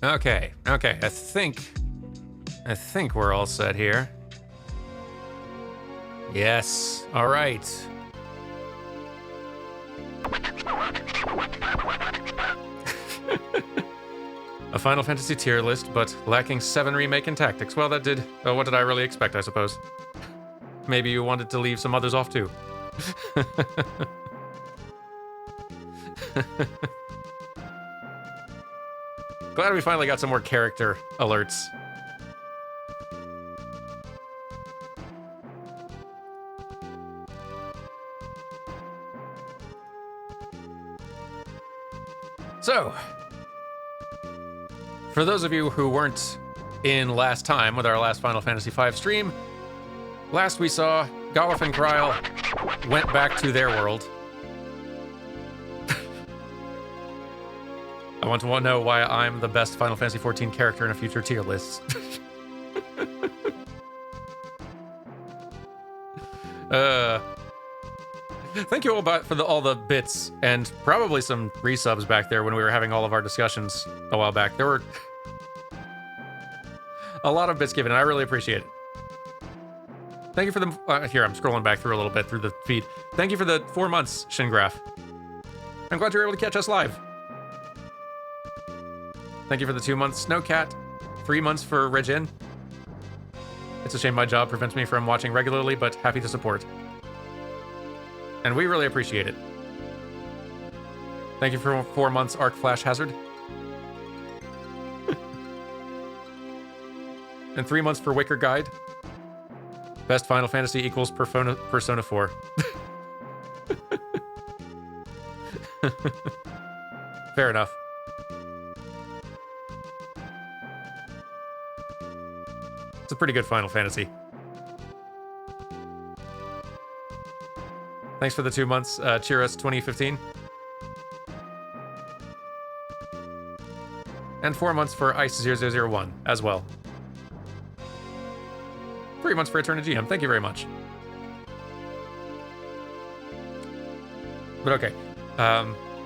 Okay, okay. I think we're all set here. Yes. All right. A Final Fantasy tier list, but lacking 7 remake and tactics. Well, that did. What did I really expect, I suppose? Maybe you wanted to leave some others off too. Glad we finally got some more character alerts. So, for those of you who weren't in last time with our last Final Fantasy V stream, last we saw Golif and Kryl went back to their world. I want to know why I'm the best Final Fantasy XIV character in a future tier list. Thank you all for all the bits and probably some resubs back there when we were having all of our discussions a while back. There were a lot of bits given, and I really appreciate it. Thank you for the... here, I'm scrolling back through a little bit through the feed. Thank you for the 4 months, Shingraph. I'm glad you were able to catch us live. Thank you for the 2 months, Snowcat. 3 months for Regin. It's a shame my job prevents me from watching regularly, but happy to support. And we really appreciate it. Thank you for 4 months, Arc Flash Hazard. And 3 months for Wicker Guide. Best Final Fantasy equals Persona 4. Fair enough. It's a pretty good Final Fantasy. Thanks for the 2 months, Cheer Us 2015. And 4 months for Ice 0001 as well. 3 months for Eternity GM. Thank you very much. But okay.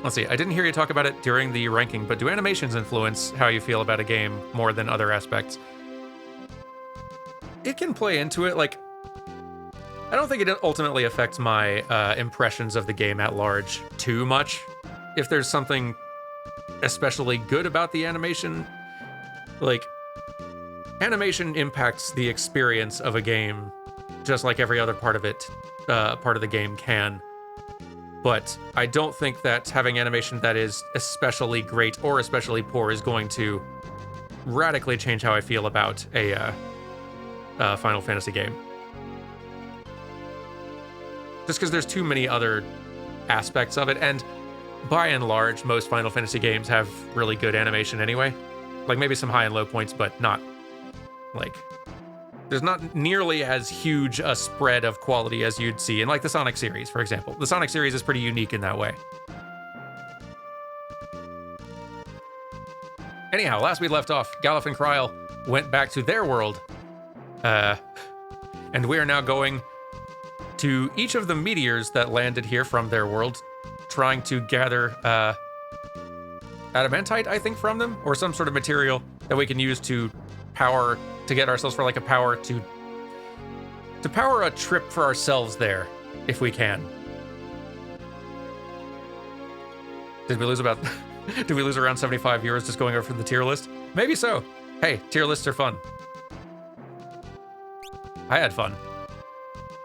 Let's see. I didn't hear you talk about it during the ranking, but do animations influence how you feel about a game more than other aspects? It can play into it. Like, I don't think it ultimately affects my impressions of the game at large too much. If there's something especially good about the animation, like, animation impacts the experience of a game just like every other part of the game can. But I don't think that having animation that is especially great or especially poor is going to radically change how I feel about a Final Fantasy game. Just because there's too many other aspects of it, and by and large, most Final Fantasy games have really good animation anyway. Like, maybe some high and low points, but not, like, there's not nearly as huge a spread of quality as you'd see in, like, the Sonic series, for example. The Sonic series is pretty unique in that way. Anyhow, last we left off, Golif and Kryl went back to their world, and we are now going to each of the meteors that landed here from their world, trying to gather adamantite, I think, from them, or some sort of material that we can use to get ourselves for like a power to power a trip for ourselves there, if we can. Did we lose around 75 viewers just going over from the tier list? Maybe so. Hey, tier lists are fun. I had fun.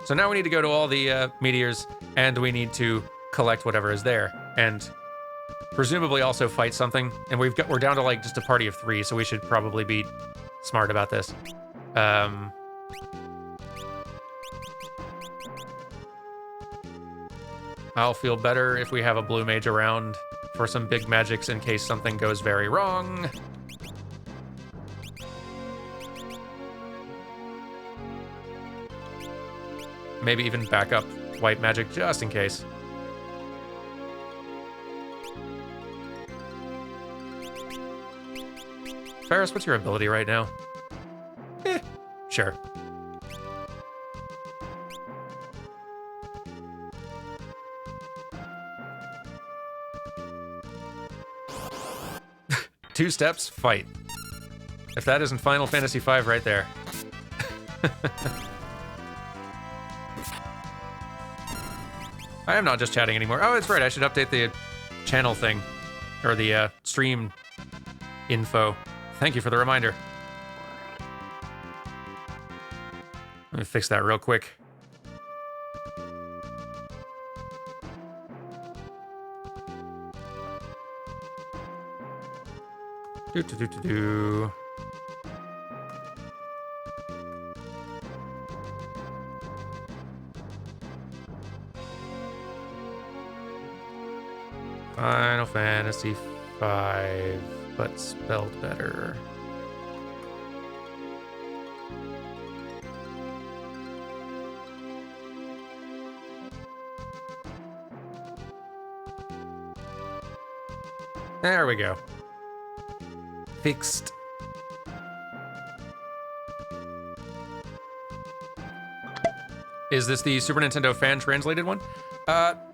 So now we need to go to all the meteors, and we need to collect whatever is there, and presumably also fight something. And we're down to like just a party of 3, so we should probably be smart about this. I'll feel better if we have a blue mage around for some big magics in case something goes very wrong. Maybe even back up white magic just in case. Ferris, what's your ability right now? Sure. 2 steps, fight. If that isn't Final Fantasy V right there. I am not just chatting anymore. Oh, that's right. I should update the channel thing. Or the stream info. Thank you for the reminder. Let me fix that real quick. Do. Final Fantasy V, but spelled better. There we go. Fixed. Is this the Super Nintendo fan translated one?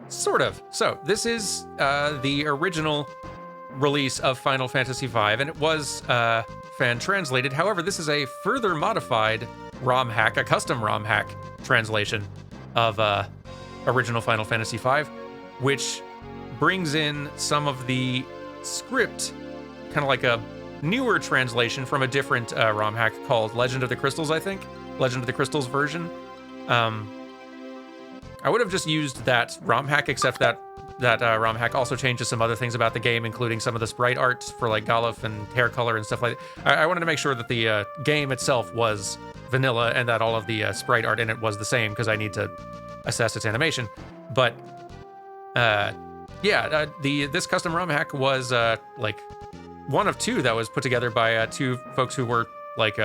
Sort of. So, this is the original release of Final Fantasy V, and it was fan translated. However, this is a further modified ROM hack, a custom ROM hack translation of original Final Fantasy V, which brings in some of the script, kind of like a newer translation from a different ROM hack called Legend of the Crystals, I think. Legend of the Crystals version. I would have just used that ROM hack, except that ROM hack also changes some other things about the game, including some of the sprite art for like Goluf and hair color and stuff like that. I wanted to make sure that the game itself was vanilla and that all of the sprite art in it was the same, because I need to assess its animation. But this custom ROM hack was like one of 2 that was put together by 2 folks who were like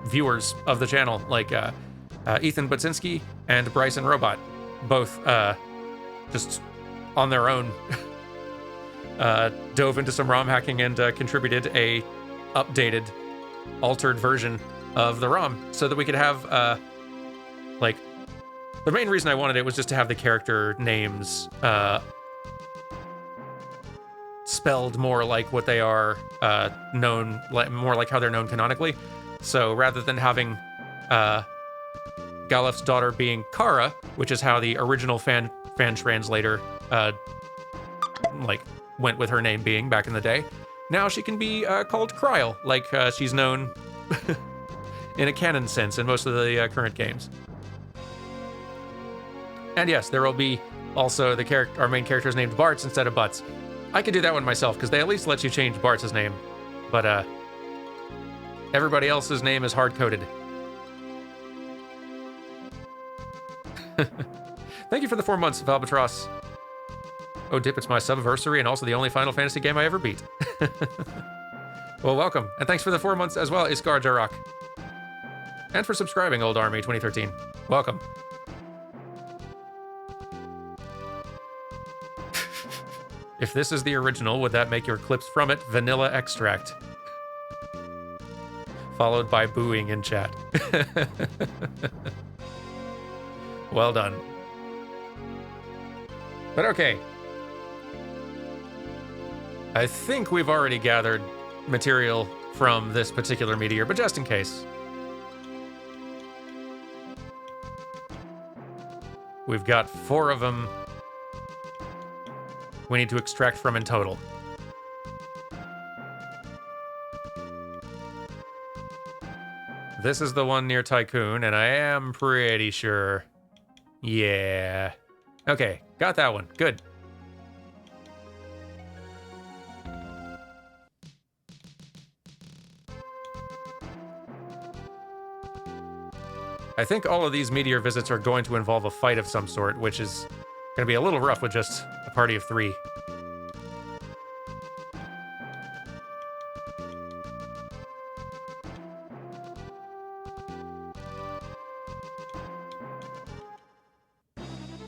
viewers of the channel, like Ethan Butzinski and Bryson Robot, both just on their own dove into some ROM hacking and contributed a updated, altered version of the ROM so that we could have like, the main reason I wanted it was just to have the character names spelled more like what they are known, more like how they're known canonically. So rather than having Galuf's daughter being Kara, which is how the original fan translator like went with her name being back in the day, now she can be called Kryl, like she's known in a canon sense in most of the current games. And yes, there will be also our main character is named Bartz instead of Butts. I could do that one myself, because they at least let you change Bart's name. But everybody else's name is hard-coded. Thank you for the 4 months of Albatross. Oh, dip, it's my subversary and also the only Final Fantasy game I ever beat. Well, welcome. And thanks for the 4 months as well, Iskar Jarak. And for subscribing, Old Army 2013. Welcome. If this is the original, would that make your clips from it vanilla extract? Followed by booing in chat. Well done. But okay. I think we've already gathered material from this particular meteor, but just in case. We've got 4 of them we need to extract from in total. This is the one near Tycoon, and I am pretty sure. Yeah. Okay, got that one. Good. I think all of these meteor visits are going to involve a fight of some sort, which is going to be a little rough with just a party of 3.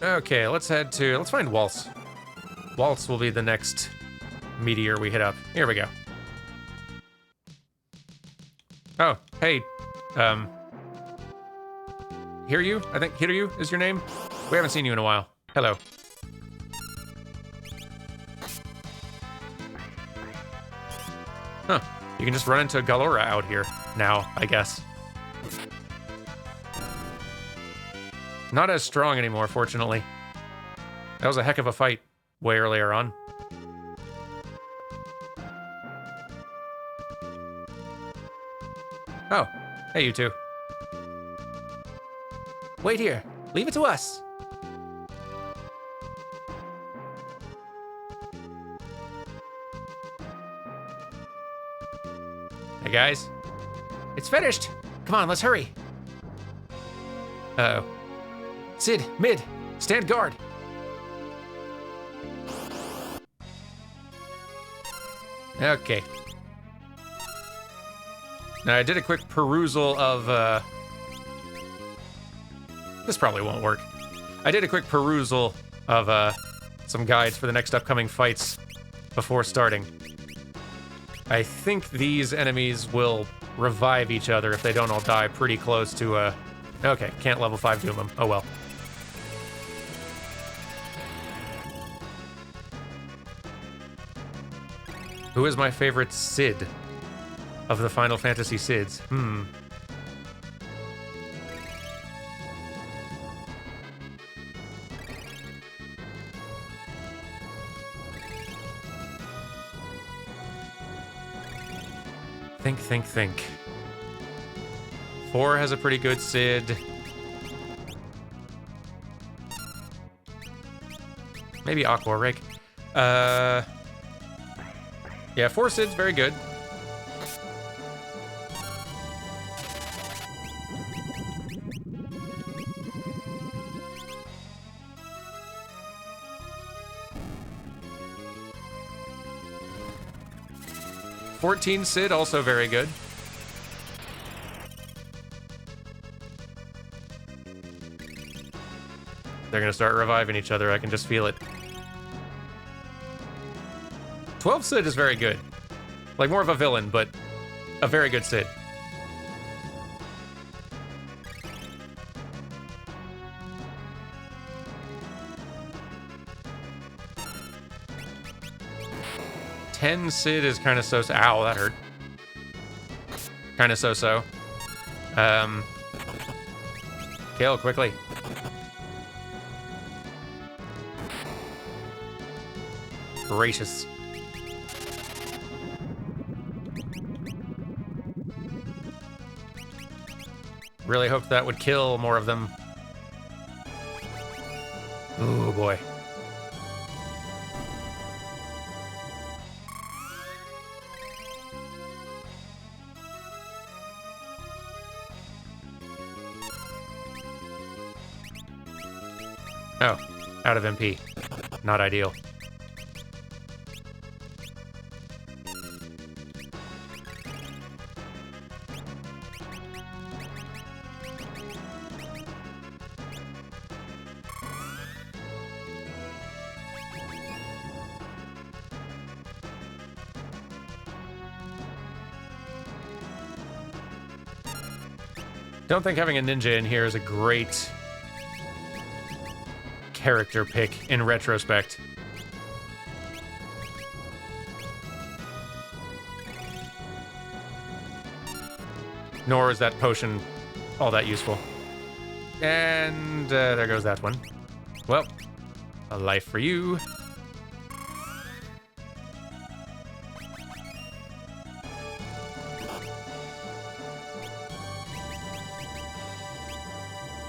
Okay, let's find Waltz. Waltz will be the next meteor we hit up. Here we go. Oh, hey, Hiryu? I think Hiryu is your name? We haven't seen you in a while. Hello. Huh. You can just run into Galora out here now, I guess. Not as strong anymore, fortunately. That was a heck of a fight way earlier on. Oh, hey, you two. Wait here. Leave it to us. Hey, guys. It's finished. Come on, let's hurry. Uh-oh. Sid, mid. Stand guard. Okay. Now, I did a quick perusal of, this probably won't work. I did a quick perusal of, some guides for the next upcoming fights before starting. I think these enemies will revive each other if they don't all die pretty close to, okay, can't level 5 doom them. Oh well. Who is my favorite Sid of the Final Fantasy Sids? Think. 4 has a pretty good Sid. Maybe Aqua Rake. Yeah, 4 Sid's very good. "14 Sid, also very good. They're gonna start reviving each other, I can just feel it. 12 Sid is very good. Like, more of a villain, but a very good Sid. "10 Sid is kind of so-so. Ow, that hurt. Kind of so-so. Kill quickly. Gracious. Really hoped that would kill more of them. Oh boy. Oh, out of MP. Not ideal. Don't think having a ninja in here is a great character pick in retrospect. Nor is that potion all that useful. And there goes that one. Well, a life for you.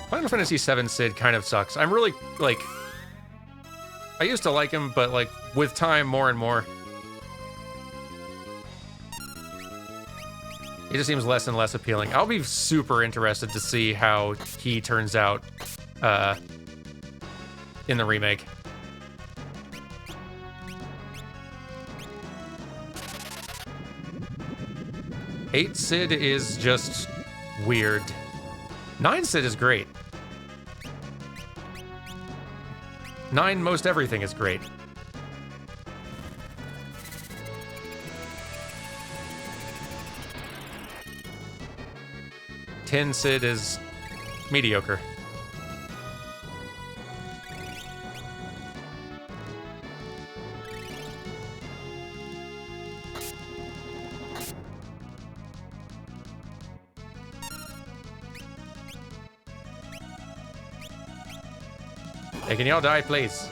Final Fantasy VII Sid kind of sucks. I'm really, like... I used to like him, but, like, with time, more and more... he just seems less and less appealing. I'll be super interested to see how he turns out, in the remake. Eight Sid is just weird. 9 Sid is great. 9 most everything is great. Ten Sid is mediocre. Hey, can y'all die, please?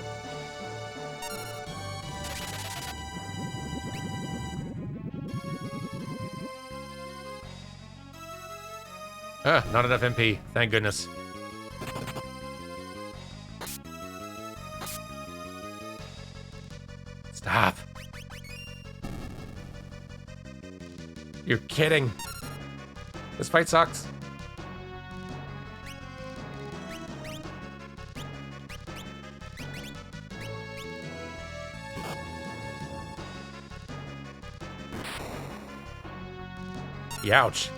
Not enough MP. Thank goodness. Stop. You're kidding. This fight sucks. Youch.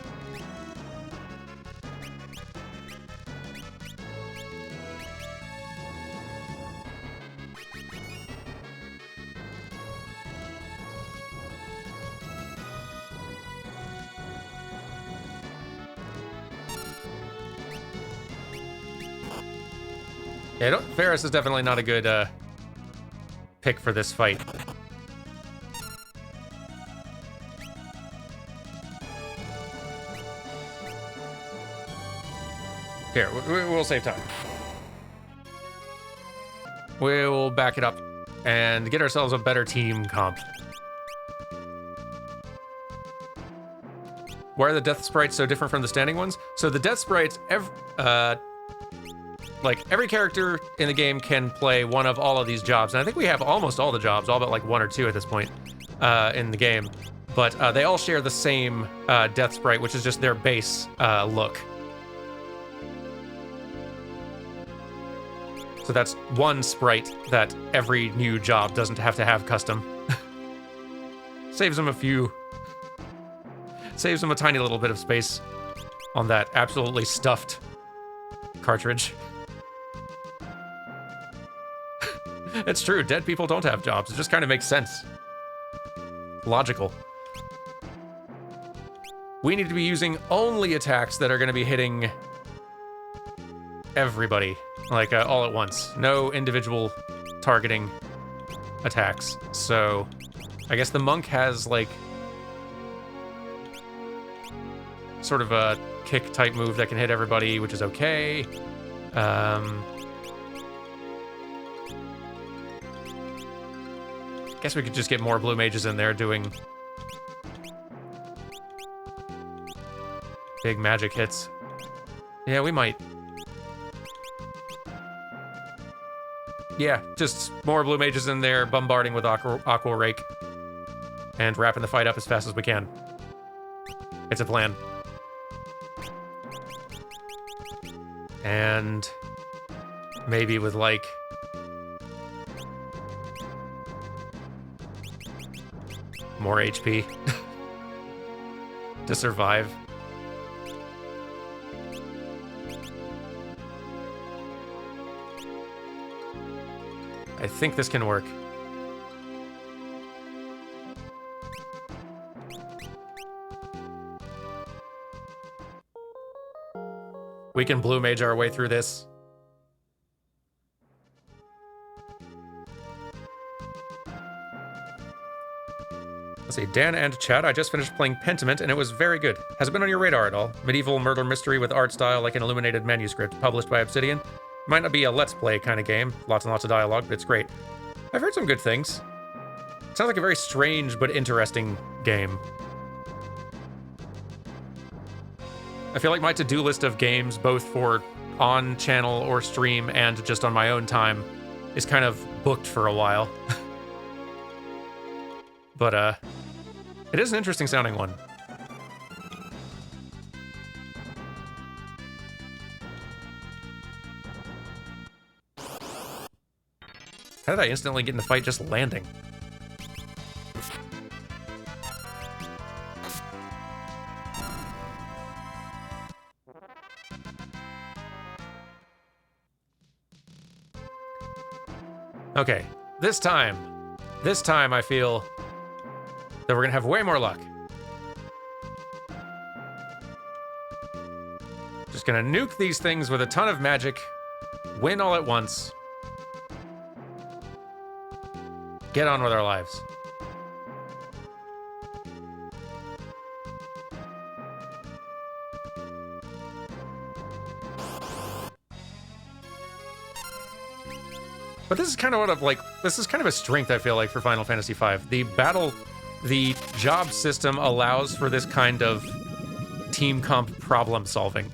Yeah, Ferris is definitely not a good pick for this fight. Here, we'll save time. We'll back it up and get ourselves a better team comp. Why are the death sprites so different from the standing ones? So the death sprites, like every character in the game can play one of all of these jobs, and I think we have almost all the jobs, all but like one or two at this point in the game. But they all share the same death sprite, which is just their base look. So that's one sprite that every new job doesn't have to have custom. Saves them a tiny little bit of space on that absolutely stuffed cartridge. It's true, dead people don't have jobs. It just kind of makes sense. Logical. We need to be using only attacks that are going to be hitting everybody, like all at once. No individual targeting attacks. So I guess the monk has like sort of a kick type move that can hit everybody, which is okay. Guess we could just get more blue mages in there doing big magic hits. Yeah, we might. Yeah, just more blue mages in there bombarding with Aqua Rake and wrapping the fight up as fast as we can. It's a plan. And maybe with like more HP to survive. I think this can work. We can blue mage our way through this. Let's see, Dan and Chad, I just finished playing Pentiment and it was very good. Has it been on your radar at all? Medieval murder mystery with art style like an illuminated manuscript, published by Obsidian. Might not be a let's play kind of game, lots and lots of dialogue, but it's great. I've heard some good things. Sounds like a very strange but interesting game. I feel like my to-do list of games, both for on-channel or stream and just on my own time, is kind of booked for a while. But, it is an interesting sounding one. How did I instantly get in the fight just landing? Okay, this time I feel that we're gonna have way more luck. Just gonna nuke these things with a ton of magic, win all at once, get on with our lives. But this is kind of what I've like. This is kind of a strength I feel like for Final Fantasy V. The job system allows for this kind of team comp problem solving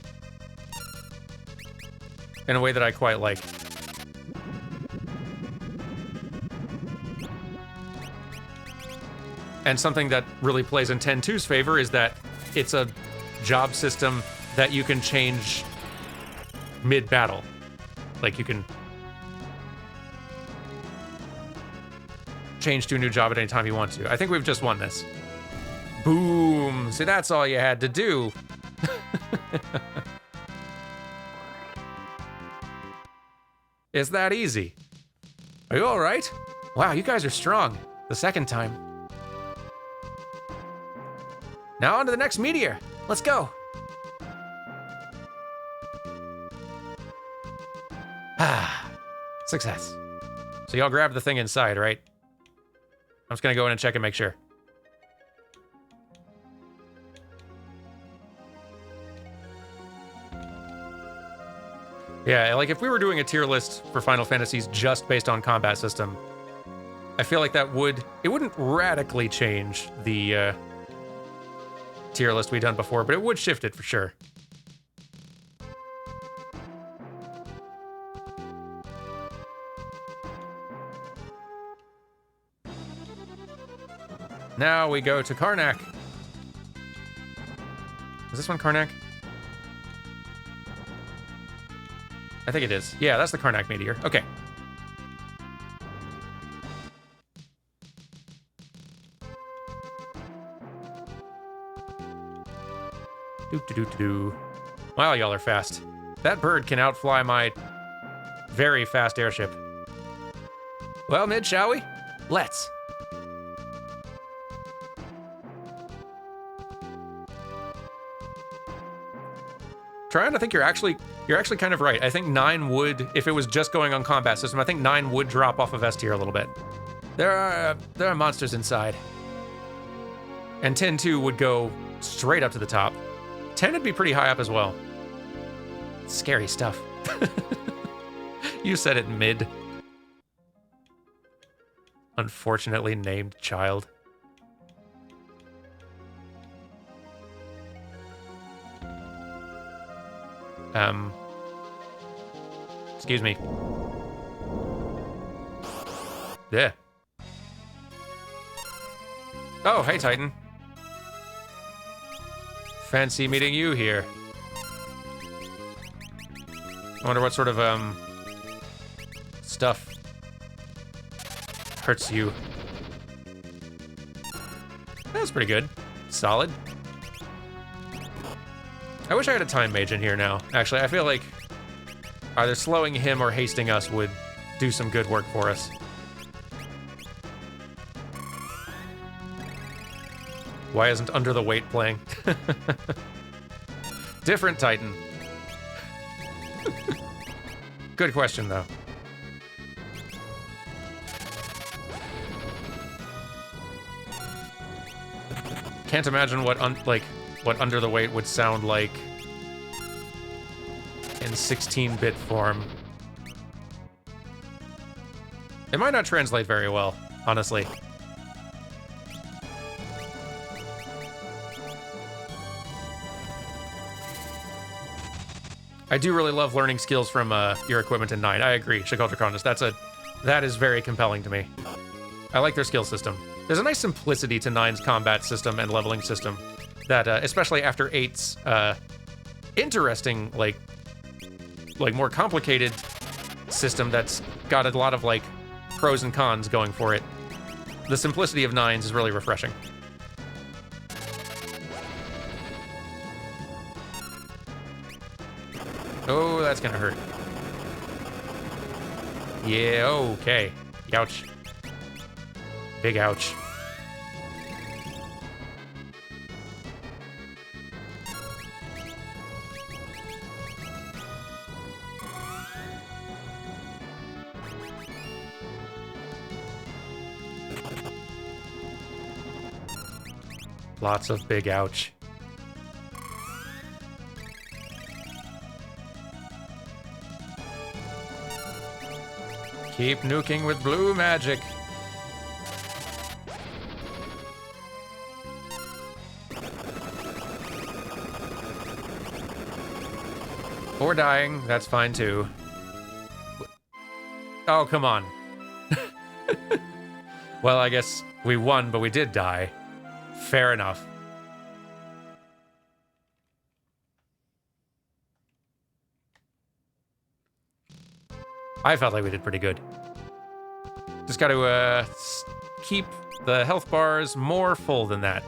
in a way that I quite like. And something that really plays in 10-2's favor is that it's a job system that you can change mid-battle. Like, you can change to a new job at any time you want to. I think we've just won this. Boom! See, that's all you had to do. It's that easy. Are you alright? Wow, you guys are strong. The second time. Now on to the next Meteor. Let's go. Ah, success. So y'all grabbed the thing inside, right? I'm just gonna go in and check and make sure. Yeah, like if we were doing a tier list for Final Fantasies just based on combat system, I feel like it wouldn't radically change the tier list we've done before, but it would shift it for sure. Now we go to Karnak. Is this one Karnak? I think it is. Yeah, that's the Karnak Meteor. Okay. Doo-doo-doo-doo. Wow, y'all are fast. That bird can outfly my very fast airship. Well, Mid, shall we? Let's. Trying to think you're actually kind of right. I think 9 would, if it was just going on combat system, I think 9 would drop off of S tier a little bit. There are monsters inside. And 10-2 would go straight up to the top. 10 would be pretty high up as well. Scary stuff. You said it, Mid. Unfortunately named child. Excuse me. Yeah. Oh, hey, Titan. Fancy meeting you here. I wonder what sort of, stuff hurts you. That's pretty good. Solid. I wish I had a time mage in here now. Actually, I feel like either slowing him or hasting us would do some good work for us. Why isn't Under the Weight playing? Different Titan. Good question, though. Can't imagine what Under the Weight would sound like in 16-bit form. It might not translate very well, honestly. I do really love learning skills from your equipment in 9. I agree, Shakal Draconis. That is very compelling to me. I like their skill system. There's a nice simplicity to 9's combat system and leveling system that, especially after 8's interesting, like more complicated system that's got a lot of, like, pros and cons going for it. The simplicity of 9's is really refreshing. Oh, that's gonna hurt. Yeah, okay. Ouch. Big ouch. Lots of big ouch. Keep nuking with blue magic. Or dying, that's fine too. Oh, come on. Well, I guess we won, but we did die. Fair enough. I felt like we did pretty good. Just got to keep the health bars more full than that.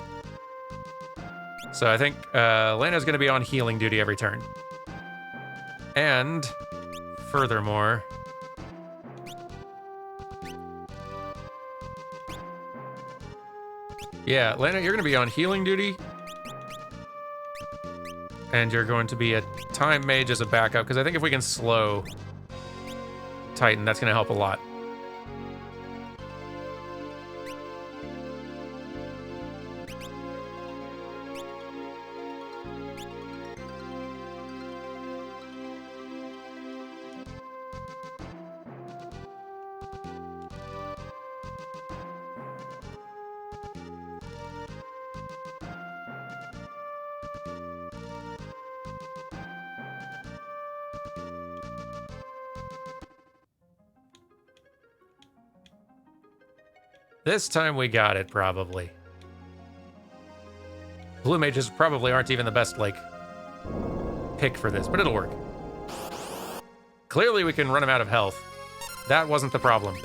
So I think Lena's going to be on healing duty every turn. And furthermore, yeah, Lena, you're going to be on healing duty. And you're going to be a time mage as a backup, because I think if we can slow Titan, that's going to help a lot. This time we got it, probably. Blue mages probably aren't even the best, like, pick for this, but it'll work. Clearly we can run him out of health. That wasn't the problem.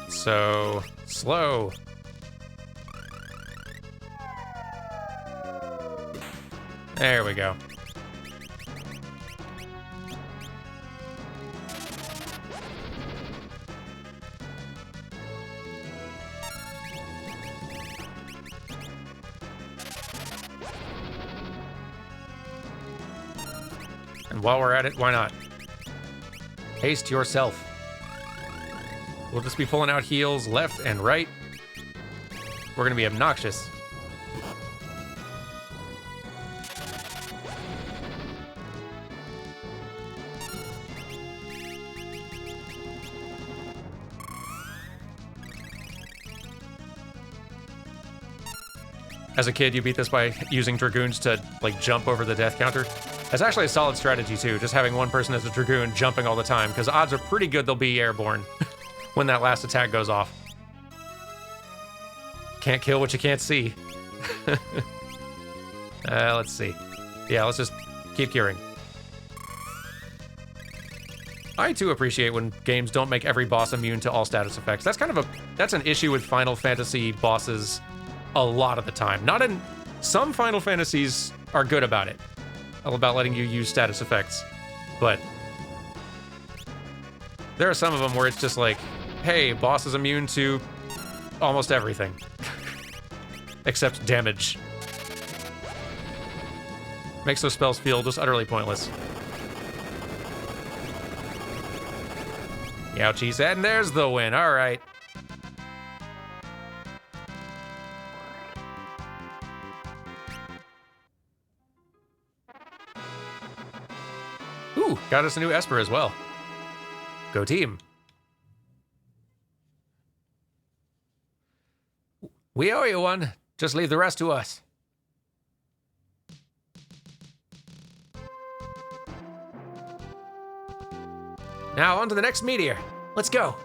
So, slow. There we go. And while we're at it, why not? Haste yourself. We'll just be pulling out heals left and right. We're gonna be obnoxious. As a kid, you beat this by using Dragoons to, like, jump over the death counter. That's actually a solid strategy, too, just having one person as a Dragoon jumping all the time, because odds are pretty good they'll be airborne when that last attack goes off. Can't kill what you can't see. Let's see. Yeah, let's just keep curing. I, too, appreciate when games don't make every boss immune to all status effects. That's kind of that's an issue with Final Fantasy bosses a lot of the time. Not in... Some Final Fantasies are good about it. About letting you use status effects. But there are some of them where it's just like, hey, boss is immune to almost everything. Except damage. Makes those spells feel just utterly pointless. Ouchies, and there's the win. All right. Ooh, got us a new Esper as well. Go team. We owe you one. Just leave the rest to us. Now on to the next Meteor. Let's go.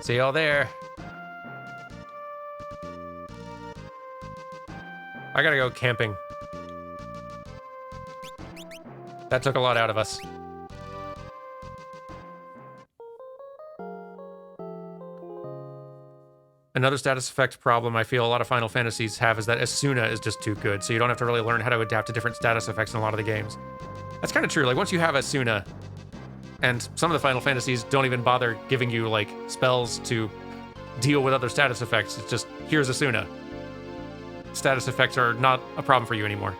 See y'all there. I gotta go camping. That took a lot out of us. Another status effect problem I feel a lot of Final Fantasies have is that Asuna is just too good, so you don't have to really learn how to adapt to different status effects in a lot of the games. That's kind of true. Like, once you have Asuna, and some of the Final Fantasies don't even bother giving you, like, spells to deal with other status effects. It's just, here's Asuna. Status effects are not a problem for you anymore.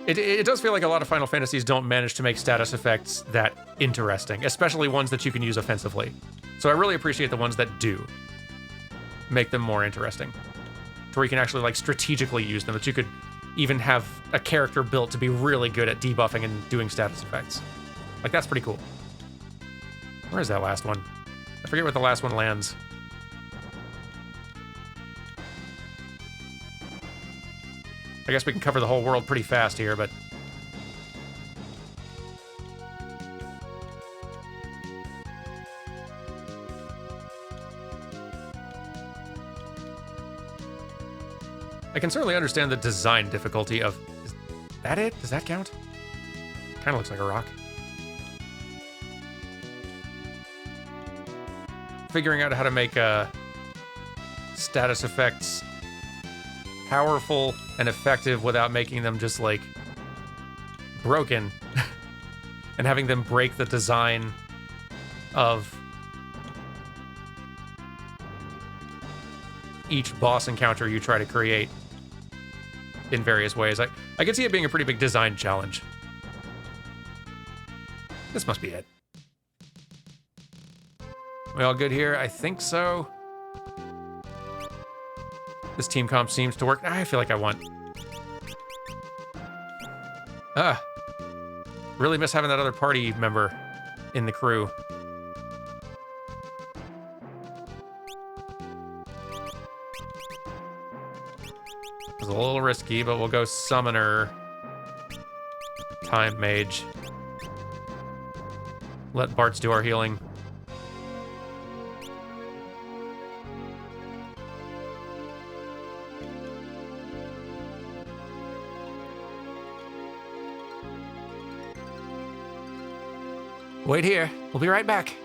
It does feel like a lot of Final Fantasies don't manage to make status effects that interesting, especially ones that you can use offensively. So I really appreciate the ones that do. make them more interesting. To where you can actually like strategically use them, that you could even have a character built to be really good at debuffing and doing status effects. Like, that's pretty cool. Where is that last one? I forget where the last one lands. I guess we can cover the whole world pretty fast here, but... I can certainly understand the design difficulty of... Is that it? Does that count? Kind of looks like a rock. Figuring out how to make status effects powerful and effective without making them just, like, broken. And having them break the design of each boss encounter you try to create in various ways. I could see it being a pretty big design challenge. This must be it. We all good here? I think so. This team comp seems to work. I feel like I want... Really miss having that other party member in the crew. It's a little risky, but we'll go Summoner. Time Mage. Let Bartz do our healing. Wait here. We'll be right back.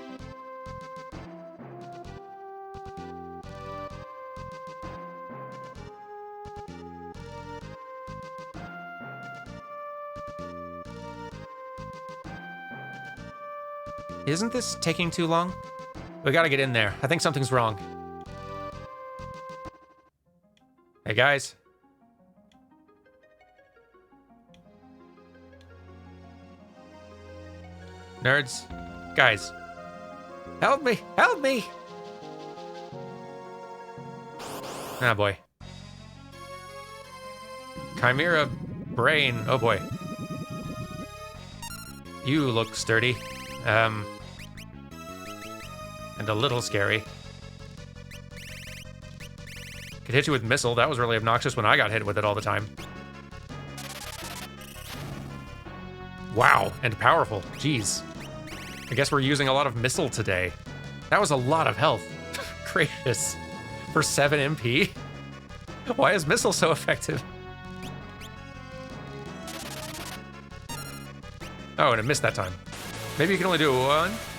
Isn't this taking too long? We gotta get in there. I think something's wrong. Hey, guys. Nerds. Guys. Help me! Help me! Ah, boy. Chimera brain. Oh, boy. You look sturdy. And a little scary. Could hit you with missile. That was really obnoxious when I got hit with it all the time. Wow, and powerful. Jeez. I guess we're using a lot of missile today. That was a lot of health. Gracious. For 7 MP? Why is missile so effective? Oh, and it missed that time. Maybe you can only do it once?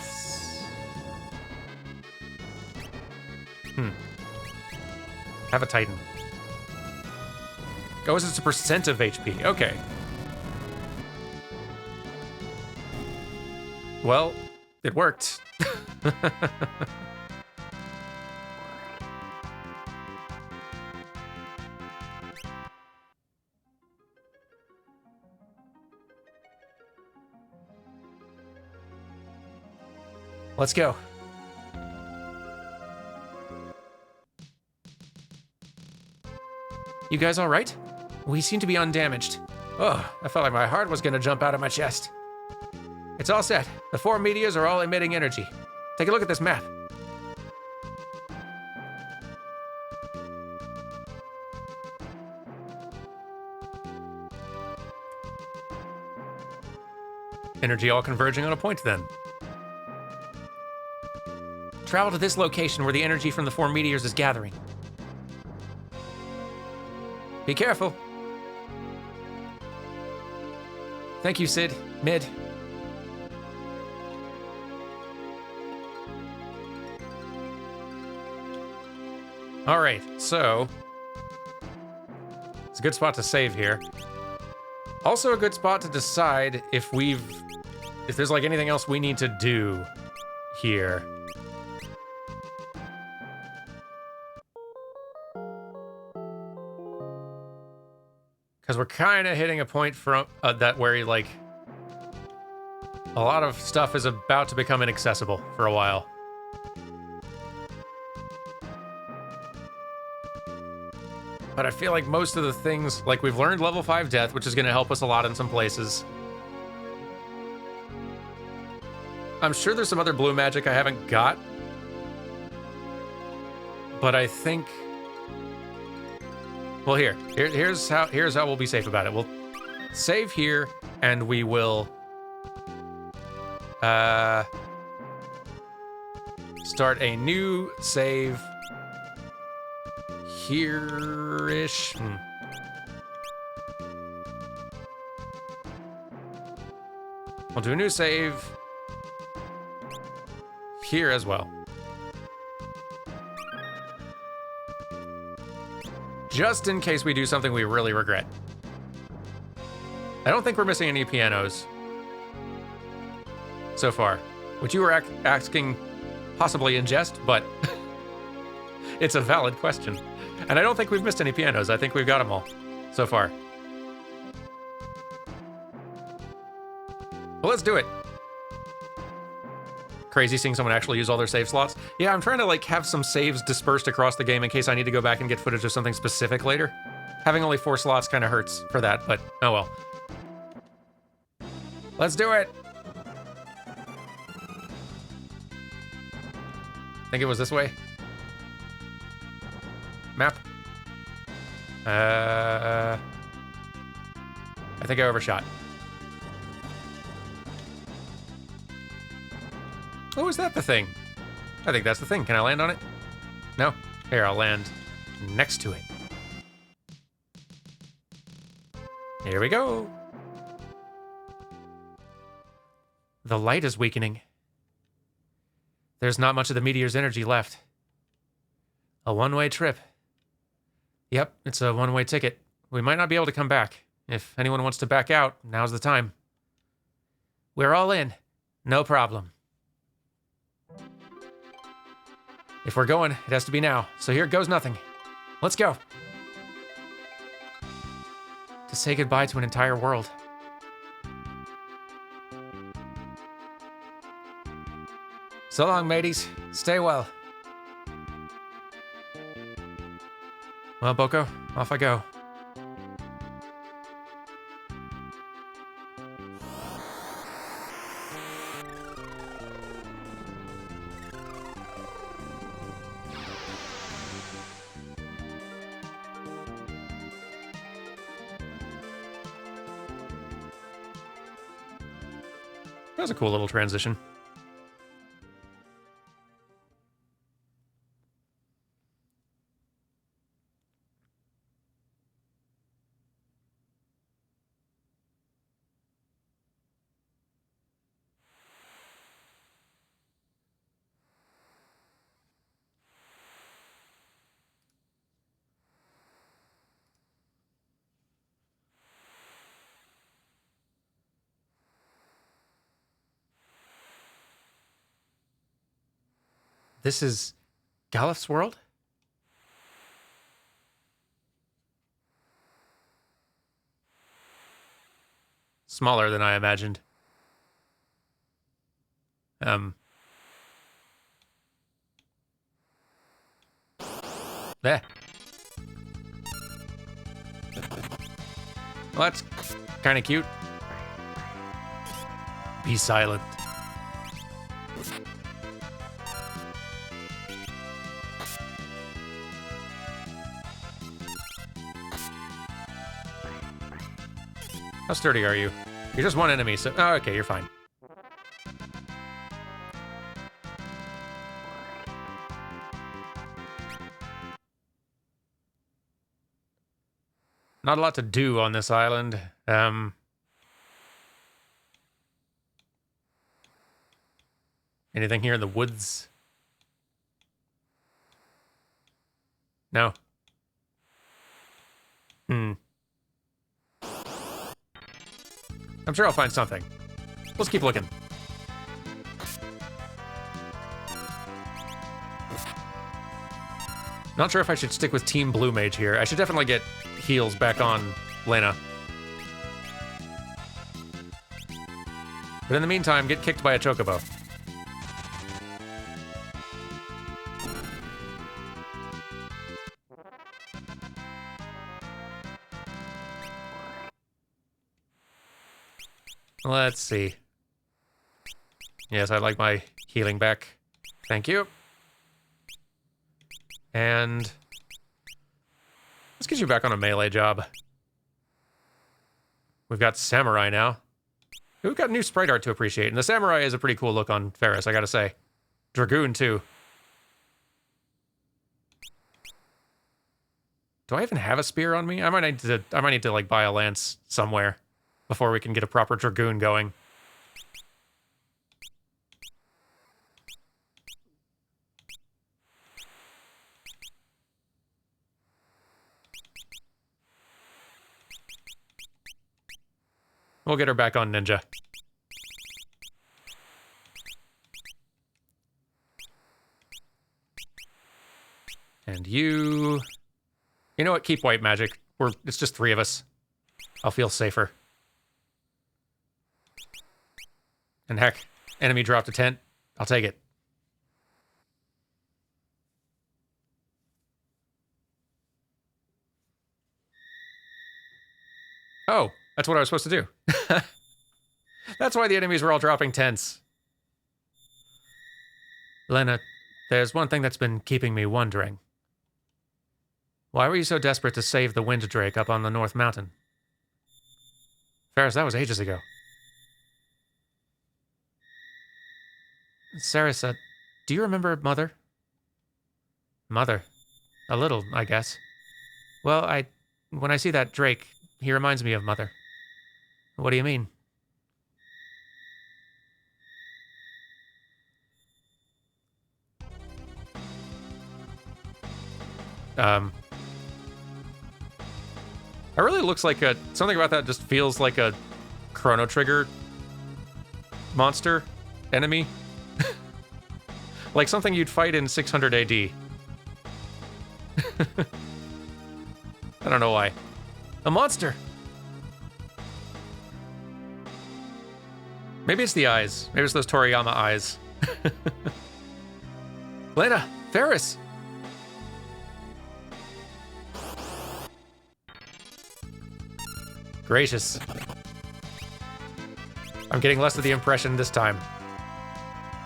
Have a Titan. Oh, it's a percent of HP. Okay. Well, it worked. Let's go. You guys all right? We seem to be undamaged. Oh, I felt like my heart was gonna jump out of my chest. It's all set. The 4 meteors are all emitting energy. Take a look at this map. Energy all converging on a point then. Travel to this location where the energy from the 4 meteors is gathering. Be careful. Thank you, Sid. Mid. All right, so it's a good spot to save here. Also a good spot to decide if there's like anything else we need to do here. Because we're kind of hitting a point from that where like a lot of stuff is about to become inaccessible for a while. But I feel like most of the things, like we've learned level 5 death, which is going to help us a lot in some places. I'm sure there's some other blue magic I haven't got. But I think... Well, here's how we'll be safe about it. We'll save here, and we will... start a new save here-ish. We'll do a new save here as well. Just in case we do something we really regret. I don't think we're missing any pianos so far, which you were asking possibly in jest, but it's a valid question. And I don't think we've missed any pianos. I think we've got them all so far. Well, let's do it. Crazy seeing someone actually use all their save slots. Yeah, I'm trying to like have some saves dispersed across the game in case I need to go back and get footage of something specific later. Having only 4 slots kind of hurts for that, but oh well. Let's do it. I think it was this way. Map. I think I overshot. Oh, is that the thing? I think that's the thing. Can I land on it? No? Here, I'll land next to it. Here we go. The light is weakening. There's not much of the Meteor's energy left. A one-way trip. Yep, it's a one-way ticket. We might not be able to come back. If anyone wants to back out, now's the time. We're all in. No problem. If we're going, it has to be now. So here goes nothing. Let's go. To say goodbye to an entire world. So long, mateys. Stay well. Well, Boko, off I go. That was a cool little transition. This is Galif's world? Smaller than I imagined. There. Well, that's kind of cute. Be silent. How sturdy are you? You're just one enemy, so... Oh, okay, you're fine. Not a lot to do on this island. Anything here in the woods? No. I'm sure I'll find something. Let's keep looking. Not sure if I should stick with Team Blue Mage here. I should definitely get heals back on Lena. But in the meantime, get kicked by a chocobo. Let's see. Yes, I'd like my healing back. Thank you. And let's get you back on a melee job. We've got Samurai now. We've got new sprite art to appreciate, and the Samurai is a pretty cool look on Ferris, I gotta say. Dragoon, too. Do I even have a spear on me? I might need to like buy a lance somewhere before we can get a proper Dragoon going. We'll get her back on Ninja. And you... You know what? Keep white magic. It's just 3 of us. I'll feel safer. And heck, enemy dropped a tent. I'll take it. Oh, that's what I was supposed to do. That's why the enemies were all dropping tents. Lena, there's one thing that's been keeping me wondering. Why were you so desperate to save the Wind Drake up on the North Mountain? Ferris, that was ages ago. Sarah said, do you remember Mother? Mother? A little, I guess. Well, when I see that Drake, he reminds me of Mother. What do you mean? It really looks like something about that just feels like a Chrono Trigger monster enemy. Like something you'd fight in 600 AD. I don't know why. A monster! Maybe it's the eyes. Maybe it's those Toriyama eyes. Lena! Ferris! Gracious. I'm getting less of the impression this time.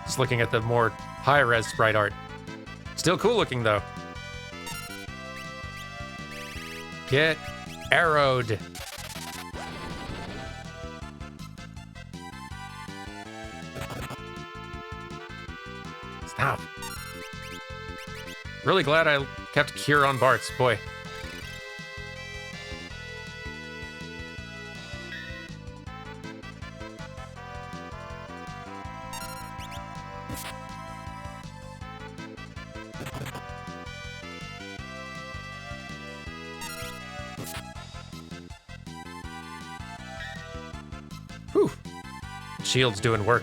Just looking at the more high-res sprite art. Still cool looking, though. Get arrowed. Stop. Really glad I kept Cure on Bart's, boy. Whew. Shield's doing work.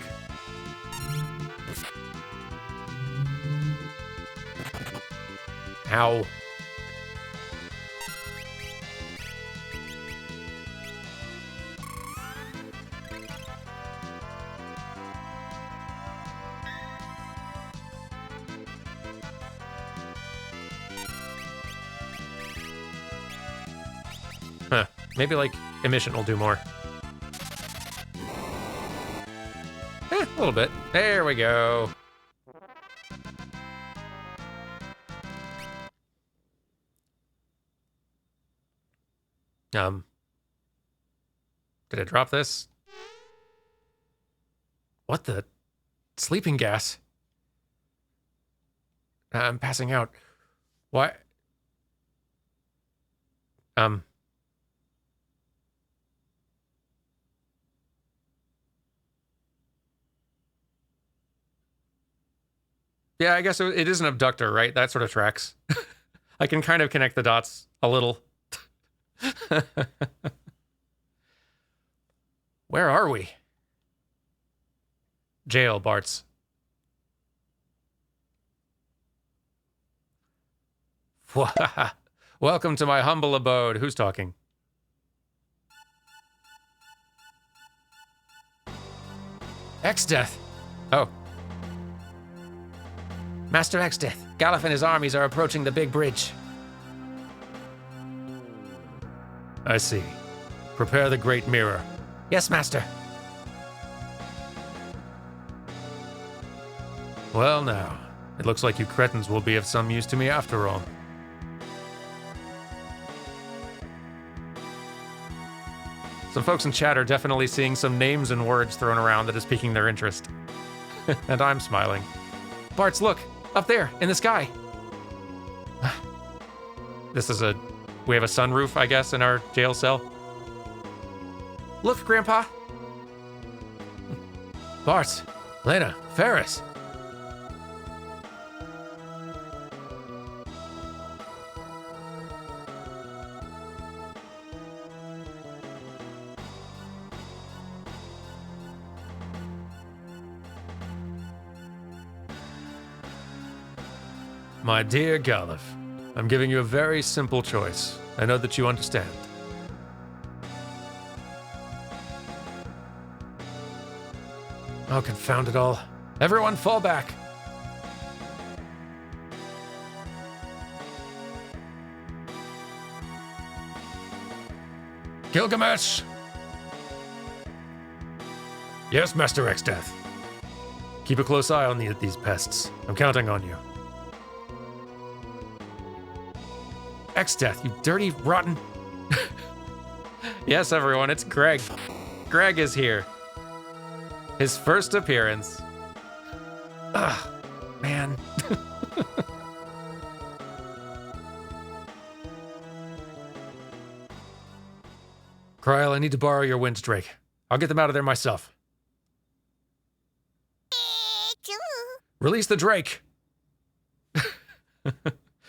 Ow. Huh. Maybe, like, emission will do more. A little bit. There we go. Did I drop this? What the? Sleeping gas? I'm passing out. Why? Yeah, I guess it is an abductor, right? That sort of tracks. I can kind of connect the dots a little. Where are we? Jail, Bart's. Welcome to my humble abode. Who's talking? Exdeath. Oh. Master Exdeath, Galuf and his armies are approaching the big bridge. I see. Prepare the Great Mirror. Yes, master. Well, now, it looks like you cretins will be of some use to me after all. Some folks in chat are definitely seeing some names and words thrown around that is piquing their interest. And I'm smiling. Bartz, look! Up there, in the sky! We have a sunroof, I guess, in our jail cell. Look, Grandpa! Bartz, Lena, Ferris. My dear Galif, I'm giving you a very simple choice. I know that you understand. Oh, confound it all. Everyone fall back! Gilgamesh! Yes, Master Exdeath. Keep a close eye on these pests. I'm counting on you. Exdeath, you dirty, rotten... Yes, everyone, it's Greg. Greg is here. His first appearance. Ugh, man. Kryl, I need to borrow your winds, Drake. I'll get them out of there myself. Release the Drake!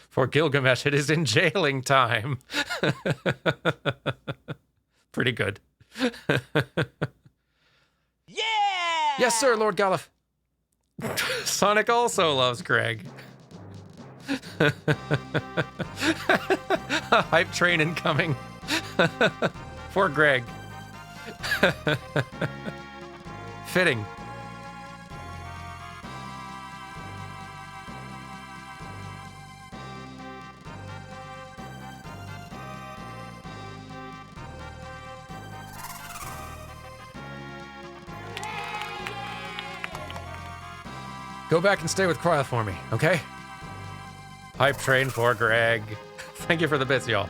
For Gilgamesh, it is in jailing time. Pretty good. Yeah! Yes, sir, Lord Galif. Sonic also loves Greg. A hype train incoming. For Greg. Fitting. Go back and stay with Kryl for me, okay? Hype train for Greg. Thank you for the bits, y'all.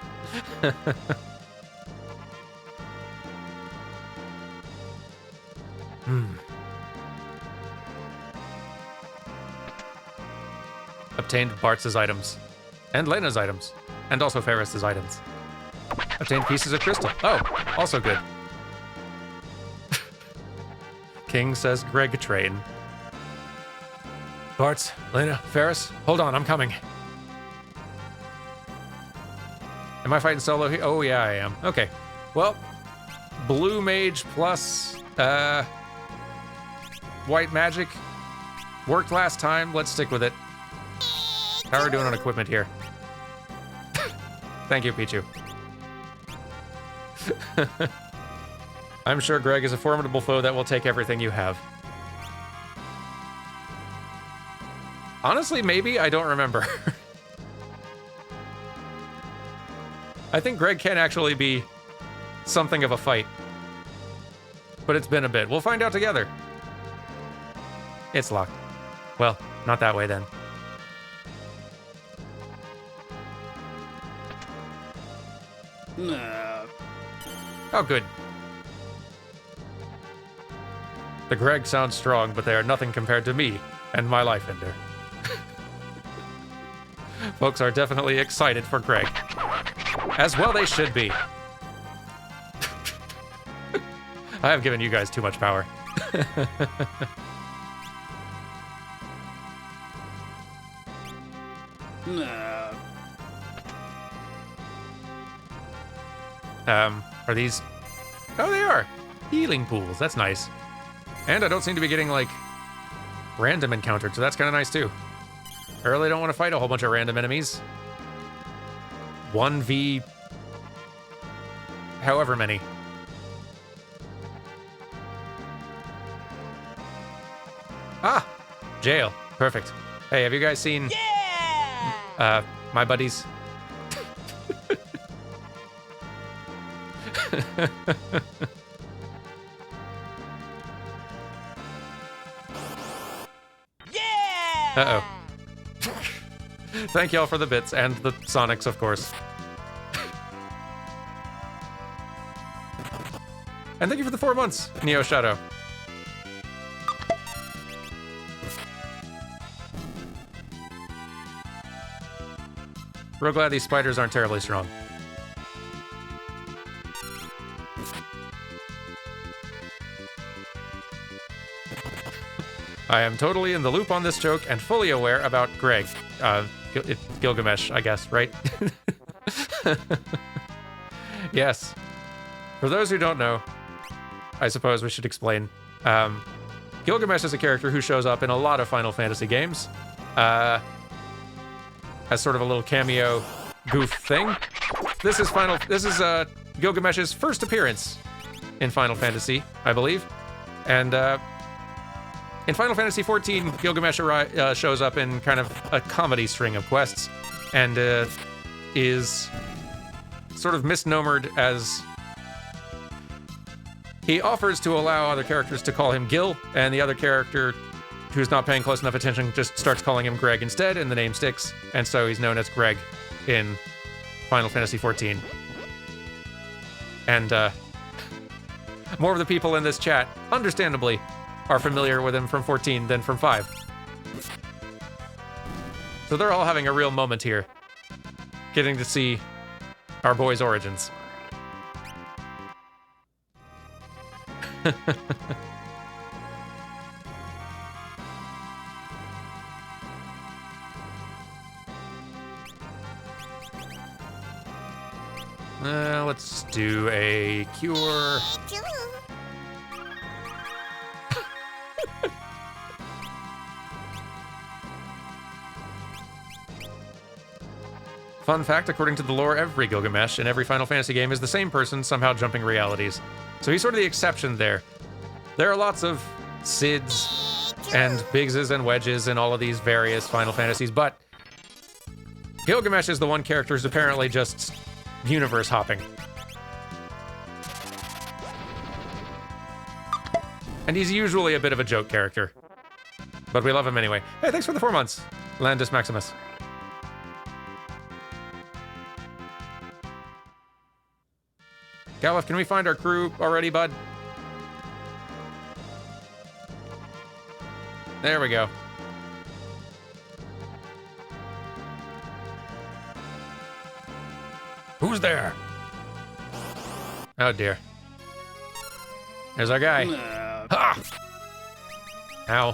Obtained Bartz's items. And Lena's items. And also Ferris's items. Obtained pieces of crystal. Oh, also good. King says Greg train. Bartz, Lena, Ferris, hold on, I'm coming. Am I fighting solo here? Oh yeah, I am. Okay. Well, blue mage plus white magic worked last time. Let's stick with it. How are we doing on equipment here? Thank you, Pichu. I'm sure Greg is a formidable foe that will take everything you have. Honestly, maybe. I don't remember. I think Greg can actually be something of a fight. But it's been a bit. We'll find out together. It's locked. Well, not that way then. Nah. Oh, good. The Greg sounds strong, but they are nothing compared to me and my life ender. Folks are definitely excited for Greg. As well they should be. I have given you guys too much power. Nah. Are these... Oh, they are. Healing pools. That's nice. And I don't seem to be getting, like, random encountered, so that's kind of nice, too. I really don't want to fight a whole bunch of random enemies. 1v... however many. Ah! Jail. Perfect. Hey, have you guys seen... Yeah! My buddies? Uh-oh. Thank y'all for the bits and the Sonics, of course. And thank you for the 4 months, Neo Shadow. Real glad these spiders aren't terribly strong. I am totally in the loop on this joke and fully aware about Greg. Gilgamesh, I guess, right? Yes. For those who don't know, I suppose we should explain. Gilgamesh is a character who shows up in a lot of Final Fantasy games. As sort of a little cameo goof thing. This is Gilgamesh's first appearance in Final Fantasy, I believe. And in Final Fantasy XIV, Gilgamesh shows up in kind of a comedy string of quests and is sort of misnomered as... He offers to allow other characters to call him Gil, and the other character who's not paying close enough attention just starts calling him Greg instead, and the name sticks, and so he's known as Greg in Final Fantasy XIV. And more of the people in this chat, understandably, are familiar with him from 14 than from 5. So they're all having a real moment here, getting to see our boy's origins. Let's do a cure. Fun fact, according to the lore, every Gilgamesh in every Final Fantasy game is the same person, somehow jumping realities. So he's sort of the exception there. There are lots of Sids and Biggses and Wedges in all of these various Final Fantasies, but Gilgamesh is the one character who's apparently just universe hopping. And he's usually a bit of a joke character. But we love him anyway. Hey, thanks for the 4 months, Landis Maximus. Galif, can we find our crew already, bud? There we go. Who's there? Oh dear. There's our guy. Ha! Ow.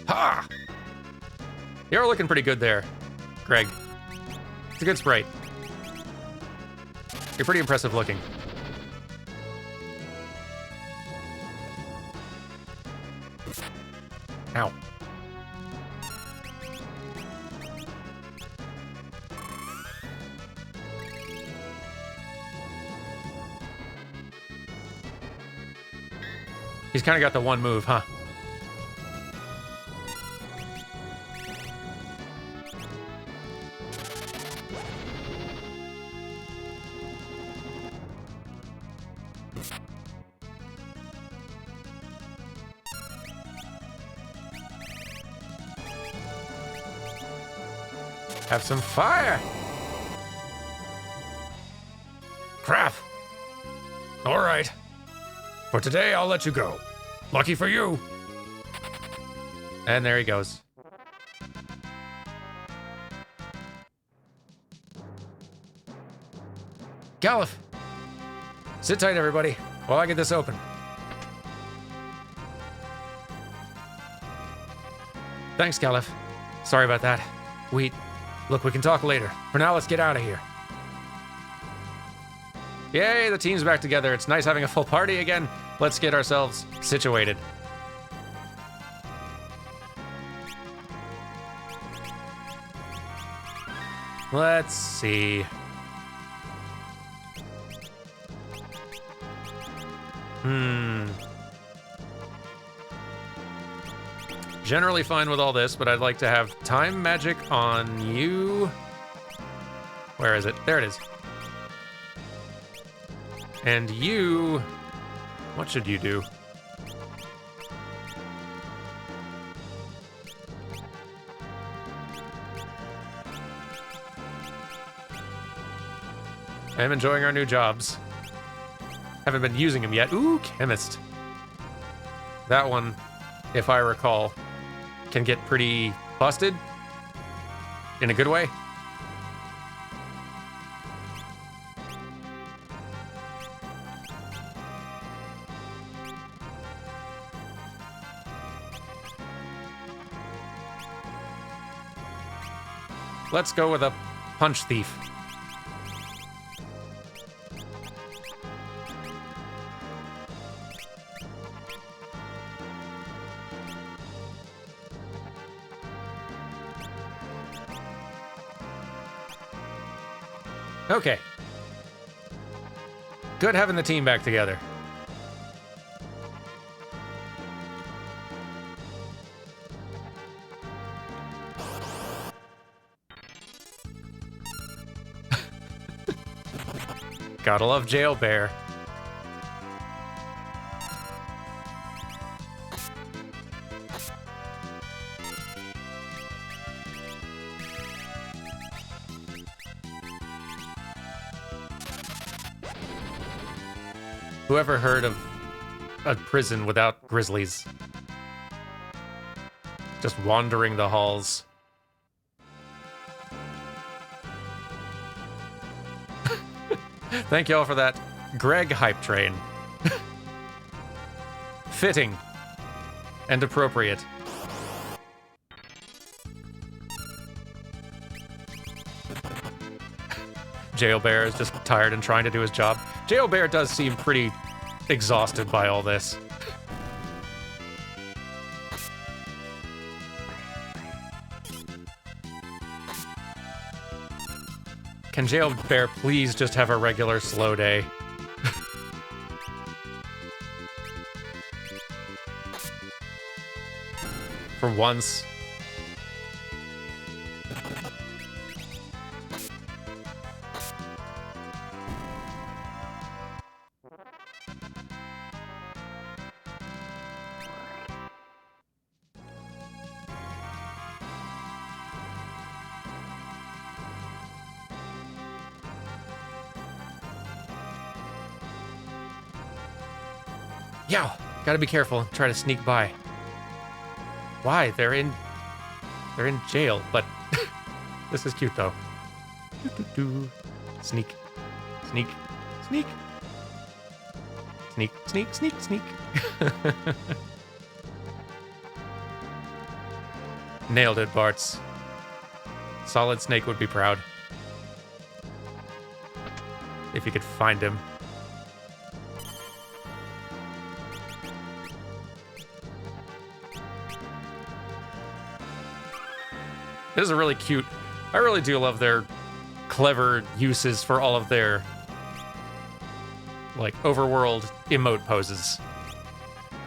Ha! You're looking pretty good there, Greg. It's a good sprite. You're pretty impressive looking. Ow. He's kind of got the one move, huh? Have some fire! Crap! Alright. For today, I'll let you go. Lucky for you! And there he goes. Galif! Sit tight, everybody, while I get this open. Thanks, Galif. Sorry about that. Look, we can talk later. For now, let's get out of here. Yay, the team's back together. It's nice having a full party again. Let's get ourselves situated. Let's see. Generally fine with all this, but I'd like to have time magic on you. Where is it? There it is. And you... What should you do? I'm enjoying our new jobs. Haven't been using them yet. Ooh, chemist. That one, if I recall, can get pretty busted. In a good way. Let's go with a punch thief. Okay. Good having the team back together. Gotta love Jail Bear. Whoever heard of a prison without grizzlies? Just wandering the halls. Thank y'all for that Greg hype train. Fitting. And appropriate. Jail Bear is just tired and trying to do his job. Jail Bear does seem pretty exhausted by all this. Can Jail Bear please just have a regular slow day? For once. Yow! Gotta be careful and try to sneak by. Why? They're in jail, but this is cute though. Sneak. Sneak. Sneak. Sneak, sneak, sneak, sneak. Nailed it, Bartz. Solid Snake would be proud. If you could find him. This is a really cute. I really do love their clever uses for all of their like overworld emote poses.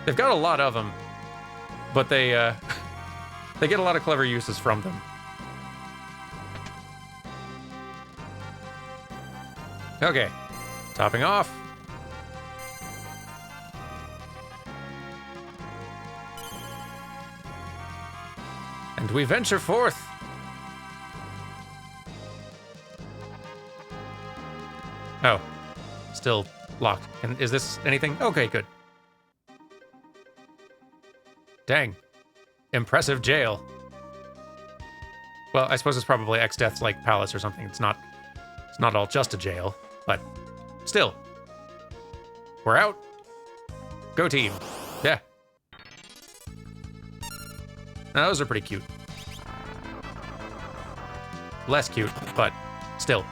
They've got a lot of them, but they get a lot of clever uses from them. Okay, topping off. And we venture forth. Oh, still locked. And is this anything? Okay, good. Dang. Impressive jail. Well, I suppose it's probably Exdeath's like palace or something. It's not all just a jail, but still. We're out. Go team. Yeah. Now, those are pretty cute. Less cute, but still.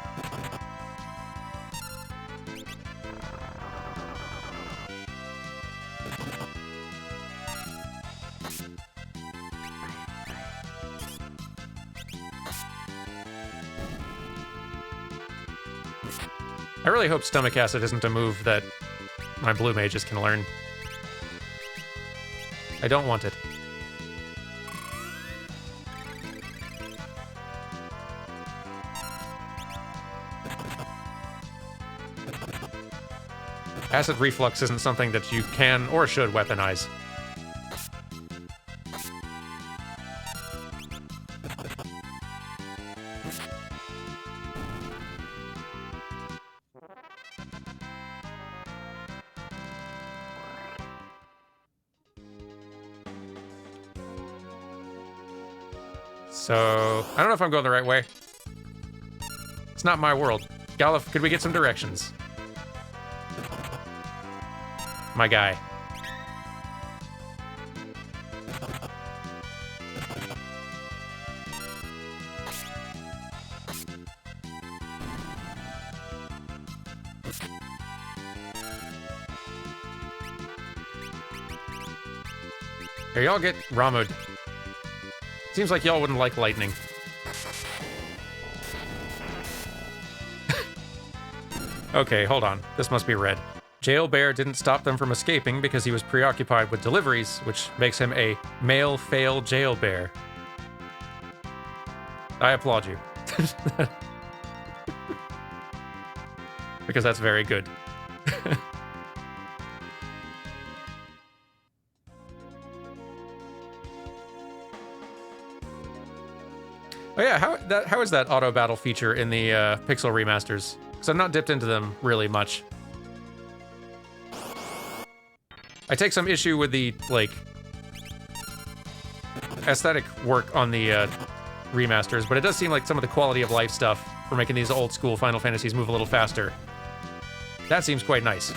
I really hope Stomach Acid isn't a move that my blue mages can learn. I don't want it. Acid reflux isn't something that you can or should weaponize. So, I don't know if I'm going the right way. It's not my world. Galif, could we get some directions? My guy. Here, y'all get Ramud. Seems like y'all wouldn't like lightning. Okay, hold on. This must be red. Jailbear didn't stop them from escaping because he was preoccupied with deliveries, which makes him a male fail jailbear. I applaud you. Because that's very good. Oh yeah, how is that auto battle feature in the Pixel remasters? Because I've not dipped into them really much. I take some issue with the like aesthetic work on the remasters, but it does seem like some of the quality of life stuff for making these old school Final Fantasies move a little faster. That seems quite nice.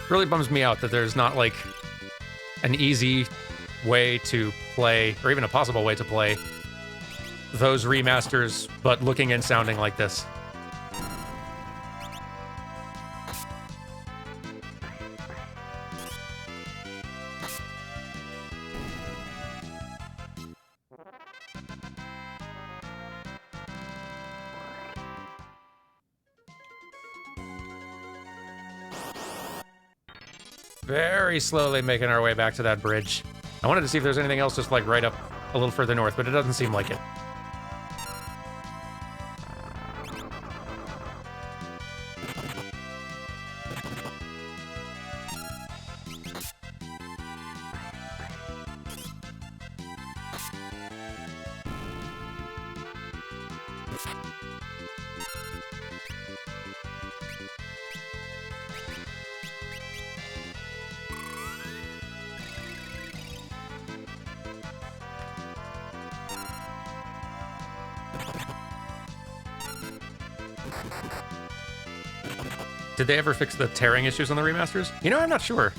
Really bums me out that there's not like an easy way to play, or even a possible way to play those remasters, but looking and sounding like this. Very slowly making our way back to that bridge. I wanted to see if there's anything else just like right up a little further north, but it doesn't seem like it. Did they ever fix the tearing issues on the remasters? You know, I'm not sure.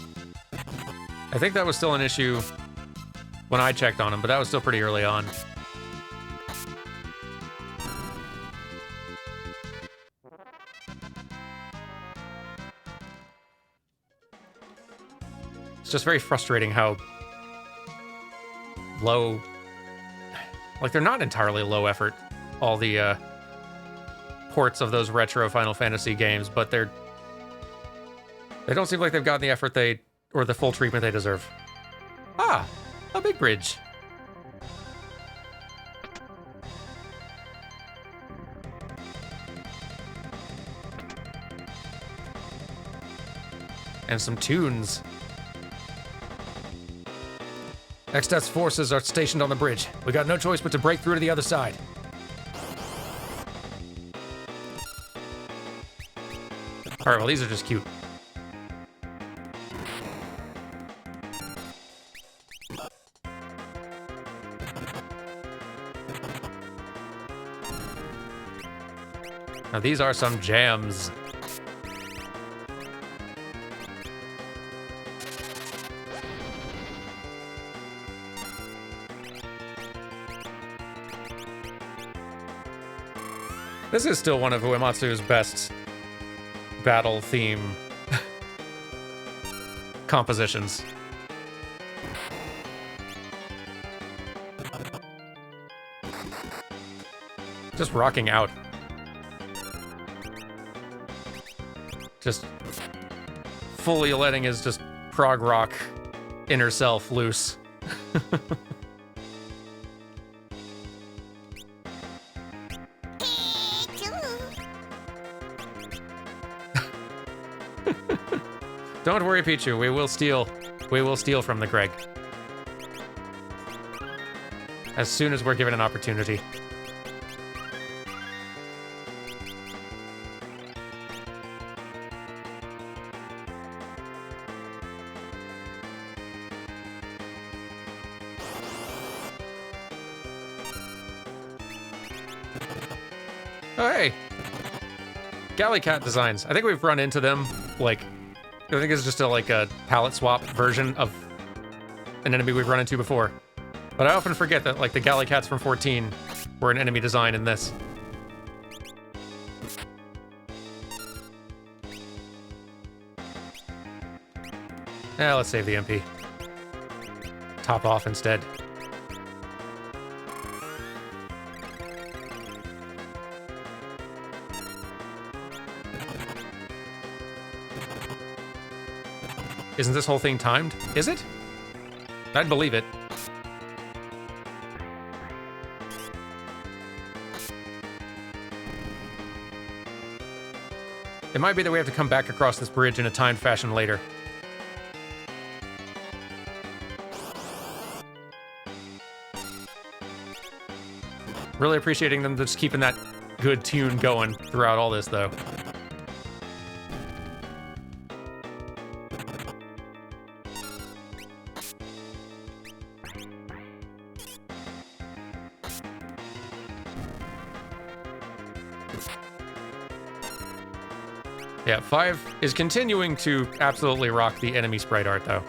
I think that was still an issue when I checked on them, but that was still pretty early on. It's just very frustrating how low... Like, they're not entirely low effort, all the ports of those retro Final Fantasy games, but they don't seem like they've gotten the effort or the full treatment they deserve. Ah, a big bridge. And some tunes. Exdeath's forces are stationed on the bridge. We got no choice but to break through to the other side. Alright, well, these are just cute. Now, these are some jams. This is still one of Uematsu's best battle theme compositions. Just rocking out. Just fully letting his just prog rock inner self loose. Don't worry, Pichu. We will steal. We will steal from the Greg. As soon as we're given an opportunity. Oh, hey. Galley cat designs. I think we've run into them, like, I think it's just a palette swap version of an enemy we've run into before. But I often forget that, like, the Galley cats from 14 were an enemy design in this. Yeah, let's save the MP. Top off instead. Isn't this whole thing timed? Is it? I'd believe it. It might be that we have to come back across this bridge in a timed fashion later. Really appreciating them just keeping that good tune going throughout all this, though. Yeah, 5 is continuing to absolutely rock the enemy sprite art, though.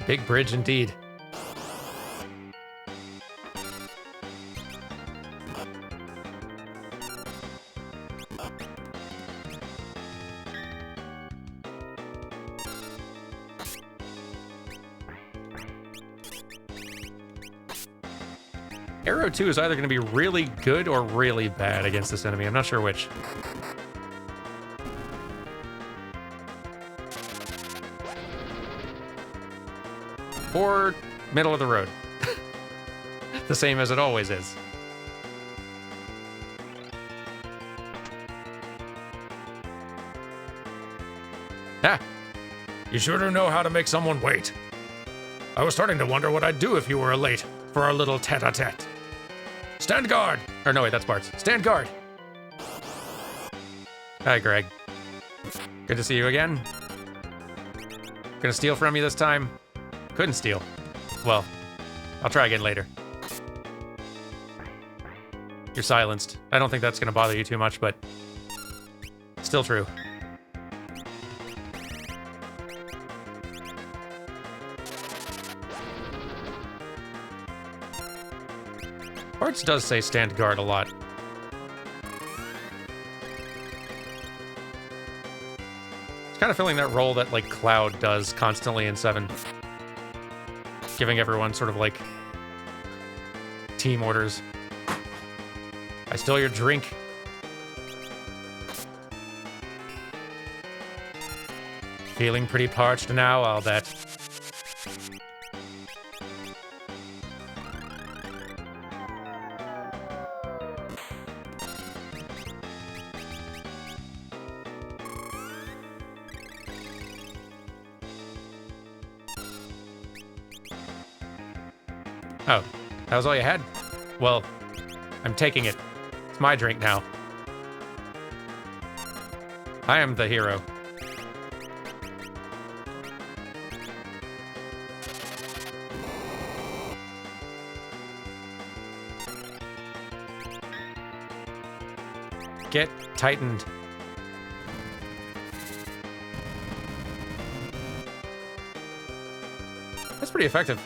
Big bridge indeed. Arrow 2 is either going to be really good or really bad against this enemy. I'm not sure which. Or middle of the road. The same as it always is. Ah! You sure do know how to make someone wait. I was starting to wonder what I'd do if you were late for our little tete-a-tete. Stand guard! Or no, wait, that's Bart's. Stand guard! Hi, Greg. Good to see you again. Gonna steal from you this time? Couldn't steal. Well, I'll try again later. You're silenced. I don't think that's gonna bother you too much, but still true. Bart's does say stand guard a lot. It's kind of filling that role that, like, Cloud does constantly in 7. Giving everyone sort of, like, team orders. I stole your drink. Feeling pretty parched now, I'll bet. Oh, that was all you had? Well, I'm taking it. It's my drink now. I am the hero. Get tightened. That's pretty effective.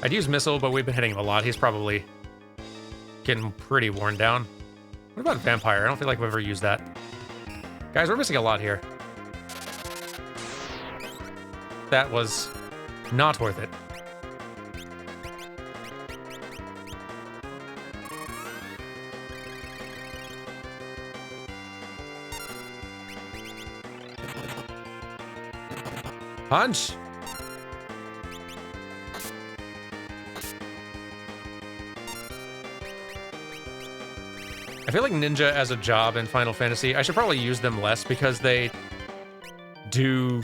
I'd use Missile, but we've been hitting him a lot. He's probably getting pretty worn down. What about Vampire? I don't feel like we've ever used that. Guys, we're missing a lot here. That was not worth it. Punch! I feel like Ninja as a job in Final Fantasy, I should probably use them less because they do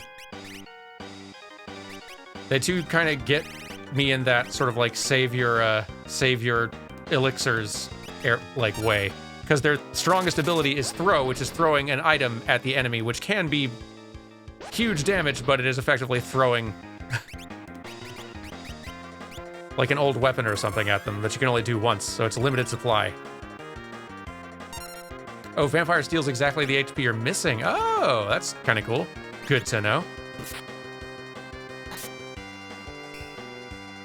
kind of get me in that sort of like save your elixirs like way. Because their strongest ability is throw, which is throwing an item at the enemy, which can be huge damage, but it is effectively throwing like an old weapon or something at them that you can only do once, so it's a limited supply. Oh, Vampire steals exactly the HP you're missing. Oh, that's kind of cool. Good to know.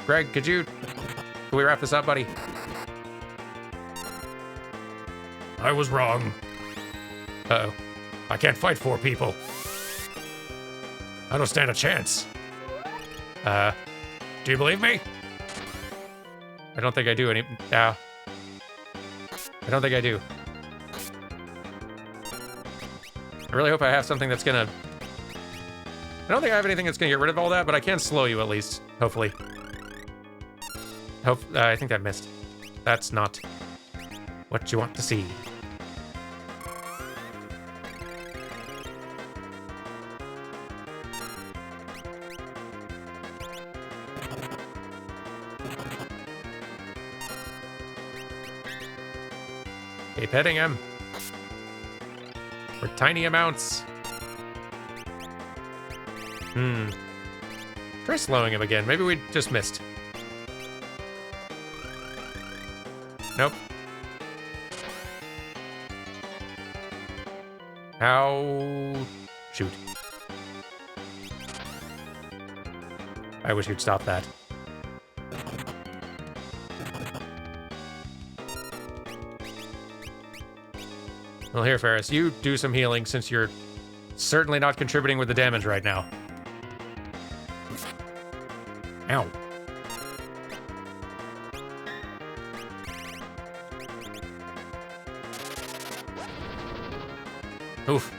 Greg, can we wrap this up, buddy? I was wrong. Uh-oh. I can't fight 4 people. I don't stand a chance. Do you believe me? I don't think I do I don't think I do. I really hope I have something that's gonna... I don't think I have anything that's gonna get rid of all that, but I can slow you at least, hopefully. I think I missed. That's not what you want to see. Keep hitting him. For tiny amounts. Try slowing him again. Maybe we just missed. Nope. Ow. Shoot. I wish you'd stop that. Well, here, Ferris, you do some healing since you're certainly not contributing with the damage right now. Ow. Oof.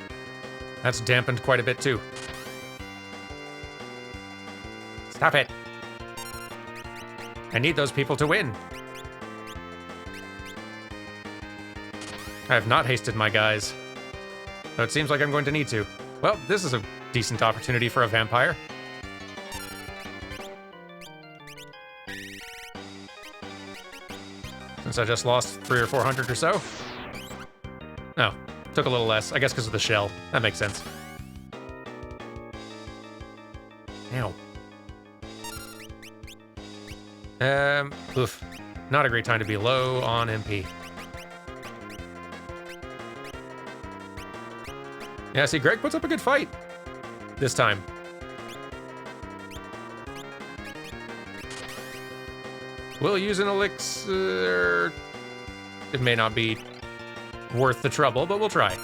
That's dampened quite a bit, too. Stop it. I need those people to win. I have not hasted my guys. Though it seems like I'm going to need to. Well, this is a decent opportunity for a vampire. Since I just lost 300 or 400 or so. No, took a little less. I guess because of the shell. That makes sense. Ow. Oof. Not a great time to be low on MP. Yeah, see, Greg puts up a good fight this time. We'll use an elixir. It may not be worth the trouble, but we'll try.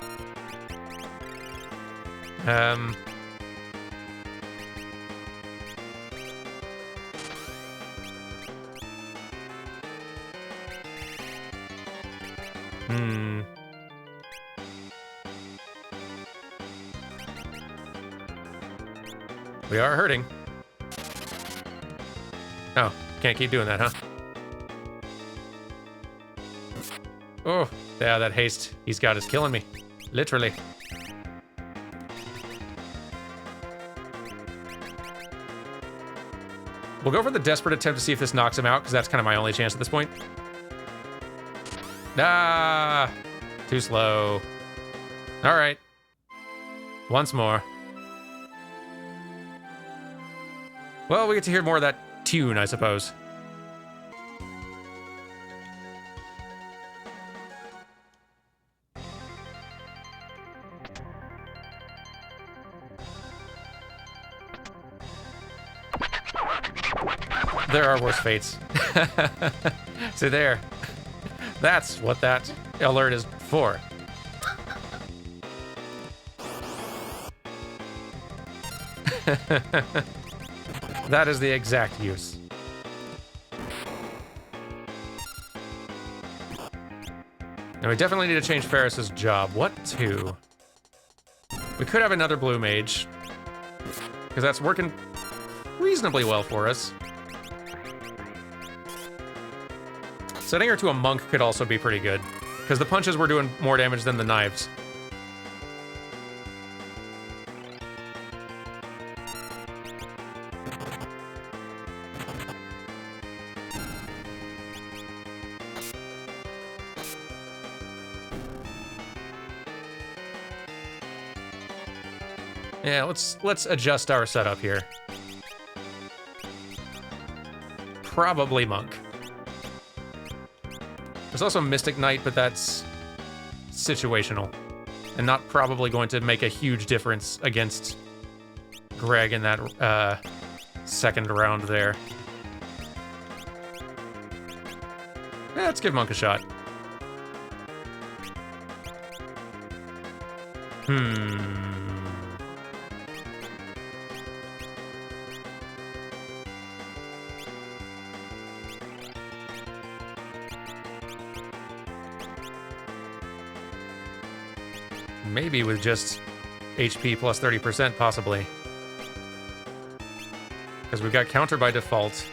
We are hurting. Oh, can't keep doing that, huh? Oh, yeah, that haste he's got is killing me. Literally. We'll go for the desperate attempt to see if this knocks him out, because that's kind of my only chance at this point. Ah, too slow. All right. Once more. Well, we get to hear more of that tune, I suppose. There are worse fates. So there. That's what that alert is for. That is the exact use. Now we definitely need to change Ferris's job. What to? We could have another blue mage, because that's working reasonably well for us. Setting her to a monk could also be pretty good, because the punches were doing more damage than the knives. Yeah, let's adjust our setup here. Probably monk. There's also Mystic Knight, but that's situational and not probably going to make a huge difference against Greg in that second round there. Yeah, let's give monk a shot. Maybe with just HP plus 30%, possibly. Because we've got counter by default.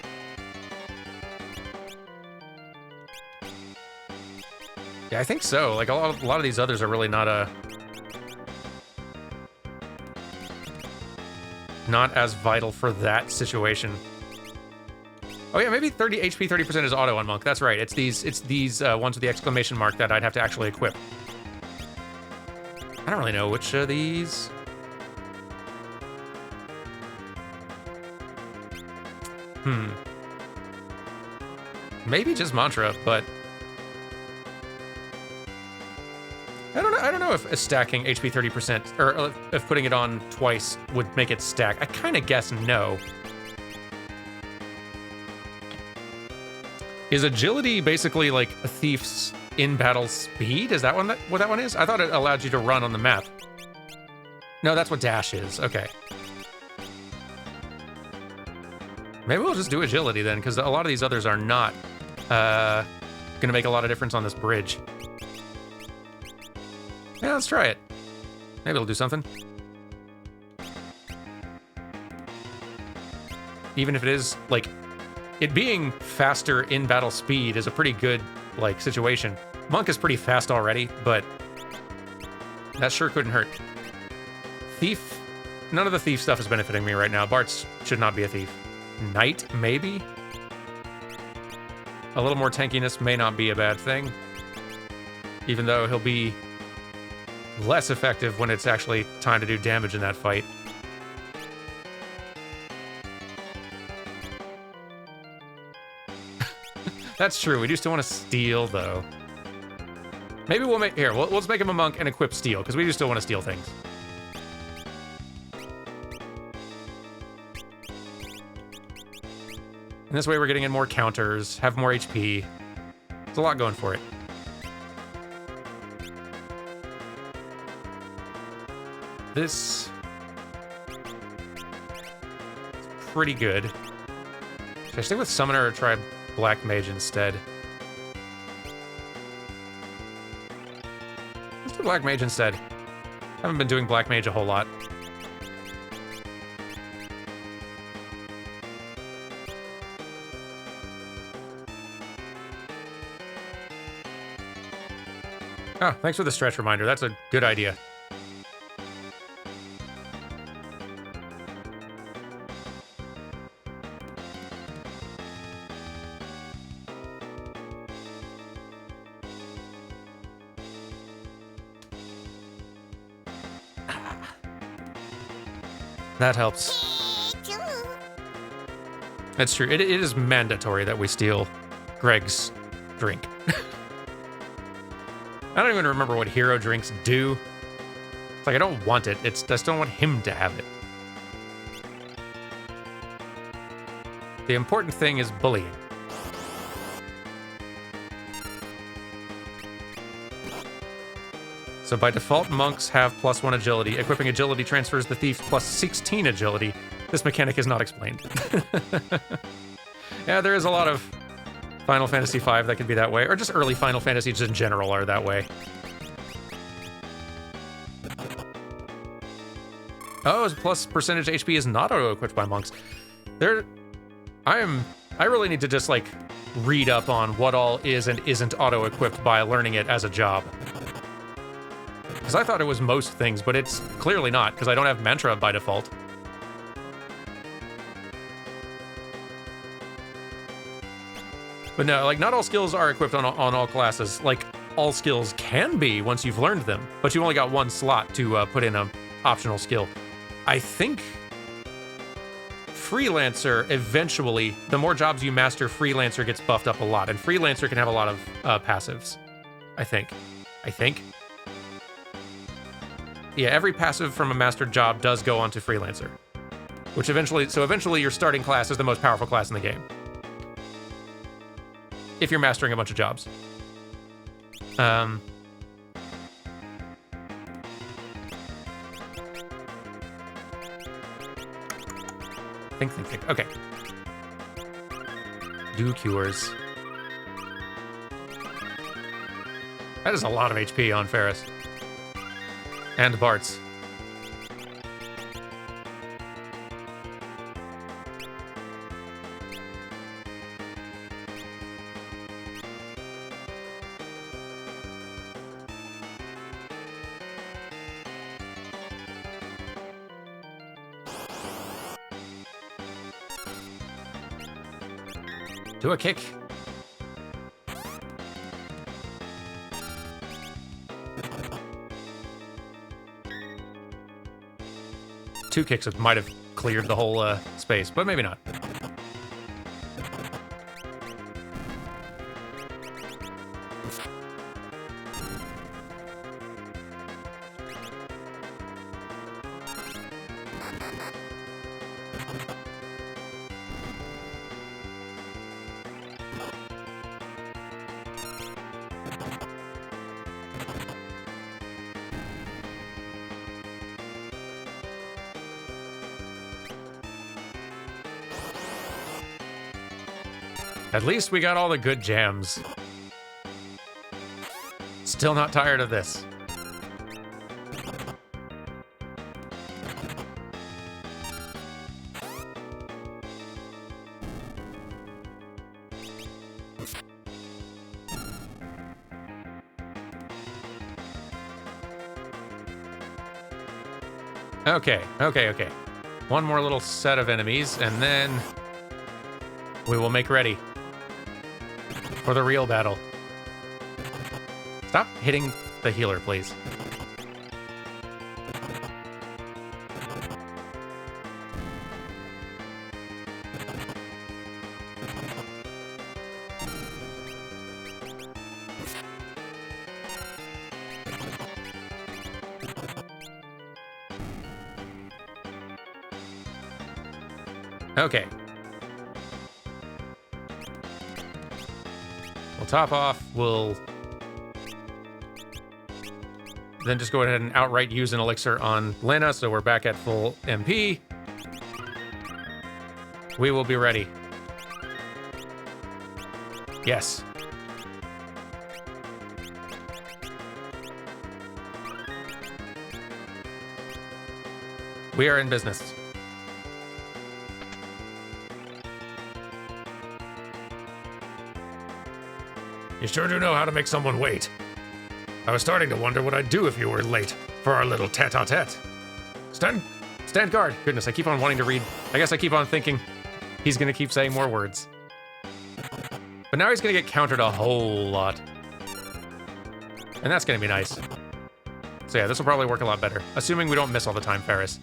Yeah, I think so. Like, a lot of these others are really not as vital for that situation. Oh yeah, maybe 30 HP, 30% is auto on monk. That's right. It's these ones with the exclamation mark that I'd have to actually equip. I don't really know which of these. Maybe just mantra, but I don't know if stacking HP 30% or if putting it on twice would make it stack. I kind of guess no. Is agility basically like a thief's in-battle speed? Is that what that one is? I thought it allowed you to run on the map. No, that's what dash is. Okay. Maybe we'll just do agility then, because a lot of these others are not gonna make a lot of difference on this bridge. Yeah, let's try it. Maybe it'll do something. Even if it is, like, it being faster in battle speed is a pretty good, like, situation. Monk is pretty fast already, but that sure couldn't hurt. Thief? None of the thief stuff is benefiting me right now. Bart's should not be a thief. Knight, maybe? A little more tankiness may not be a bad thing. Even though he'll be less effective when it's actually time to do damage in that fight. That's true. We do still want to steal, though. Maybe we'll make... Here, let's make him a monk and equip steal, because we do still want to steal things. And this way we're getting in more counters, have more HP. There's a lot going for it. This is pretty good. Should I stick with Summoner or try Black Mage instead? Let's do Black Mage instead. Haven't been doing Black Mage a whole lot. Oh, thanks for the stretch reminder. That's a good idea. That helps. That's true. It is mandatory that we steal Greg's drink. I don't even remember what hero drinks do. It's like, I don't want it. I just don't want him to have it. The important thing is bullying. So by default, monks have +1 agility. Equipping agility transfers the thief +16 agility. This mechanic is not explained. Yeah, there is a lot of Final Fantasy V that could be that way, or just early Final Fantasies in general are that way. Oh, plus percentage HP is not auto-equipped by monks. I really need to just, like, read up on what all is and isn't auto-equipped by learning it as a job. Because I thought it was most things, but it's clearly not, because I don't have mantra by default. But no, like, not all skills are equipped on all classes. Like, all skills can be once you've learned them, but you only got one slot to put in an optional skill. I think Freelancer, eventually, the more jobs you master, Freelancer gets buffed up a lot, and Freelancer can have a lot of passives, I think. Yeah, every passive from a mastered job does go onto Freelancer, which eventually your starting class is the most powerful class in the game. If you're mastering a bunch of jobs. Think. Okay. Do cures. That is a lot of HP on Ferris. And Bart's. Do a kick. Two kicks might have cleared the whole space, but maybe not. At least we got all the good jams. Still not tired of this. Okay. One more little set of enemies, and then we will make ready for the real battle. Stop hitting the healer, please. Okay. We'll top off. We'll then just go ahead and outright use an elixir on Lena, so we're back at full MP. We will be ready. Yes. We are in business. You sure do know how to make someone wait. I was starting to wonder what I'd do if you were late for our little tete-a-tete. Stand guard. Goodness, I keep on wanting to read. I guess I keep on thinking he's gonna keep saying more words. But now he's gonna get countered a whole lot. And that's gonna be nice. So yeah, this will probably work a lot better. Assuming we don't miss all the time, Ferris.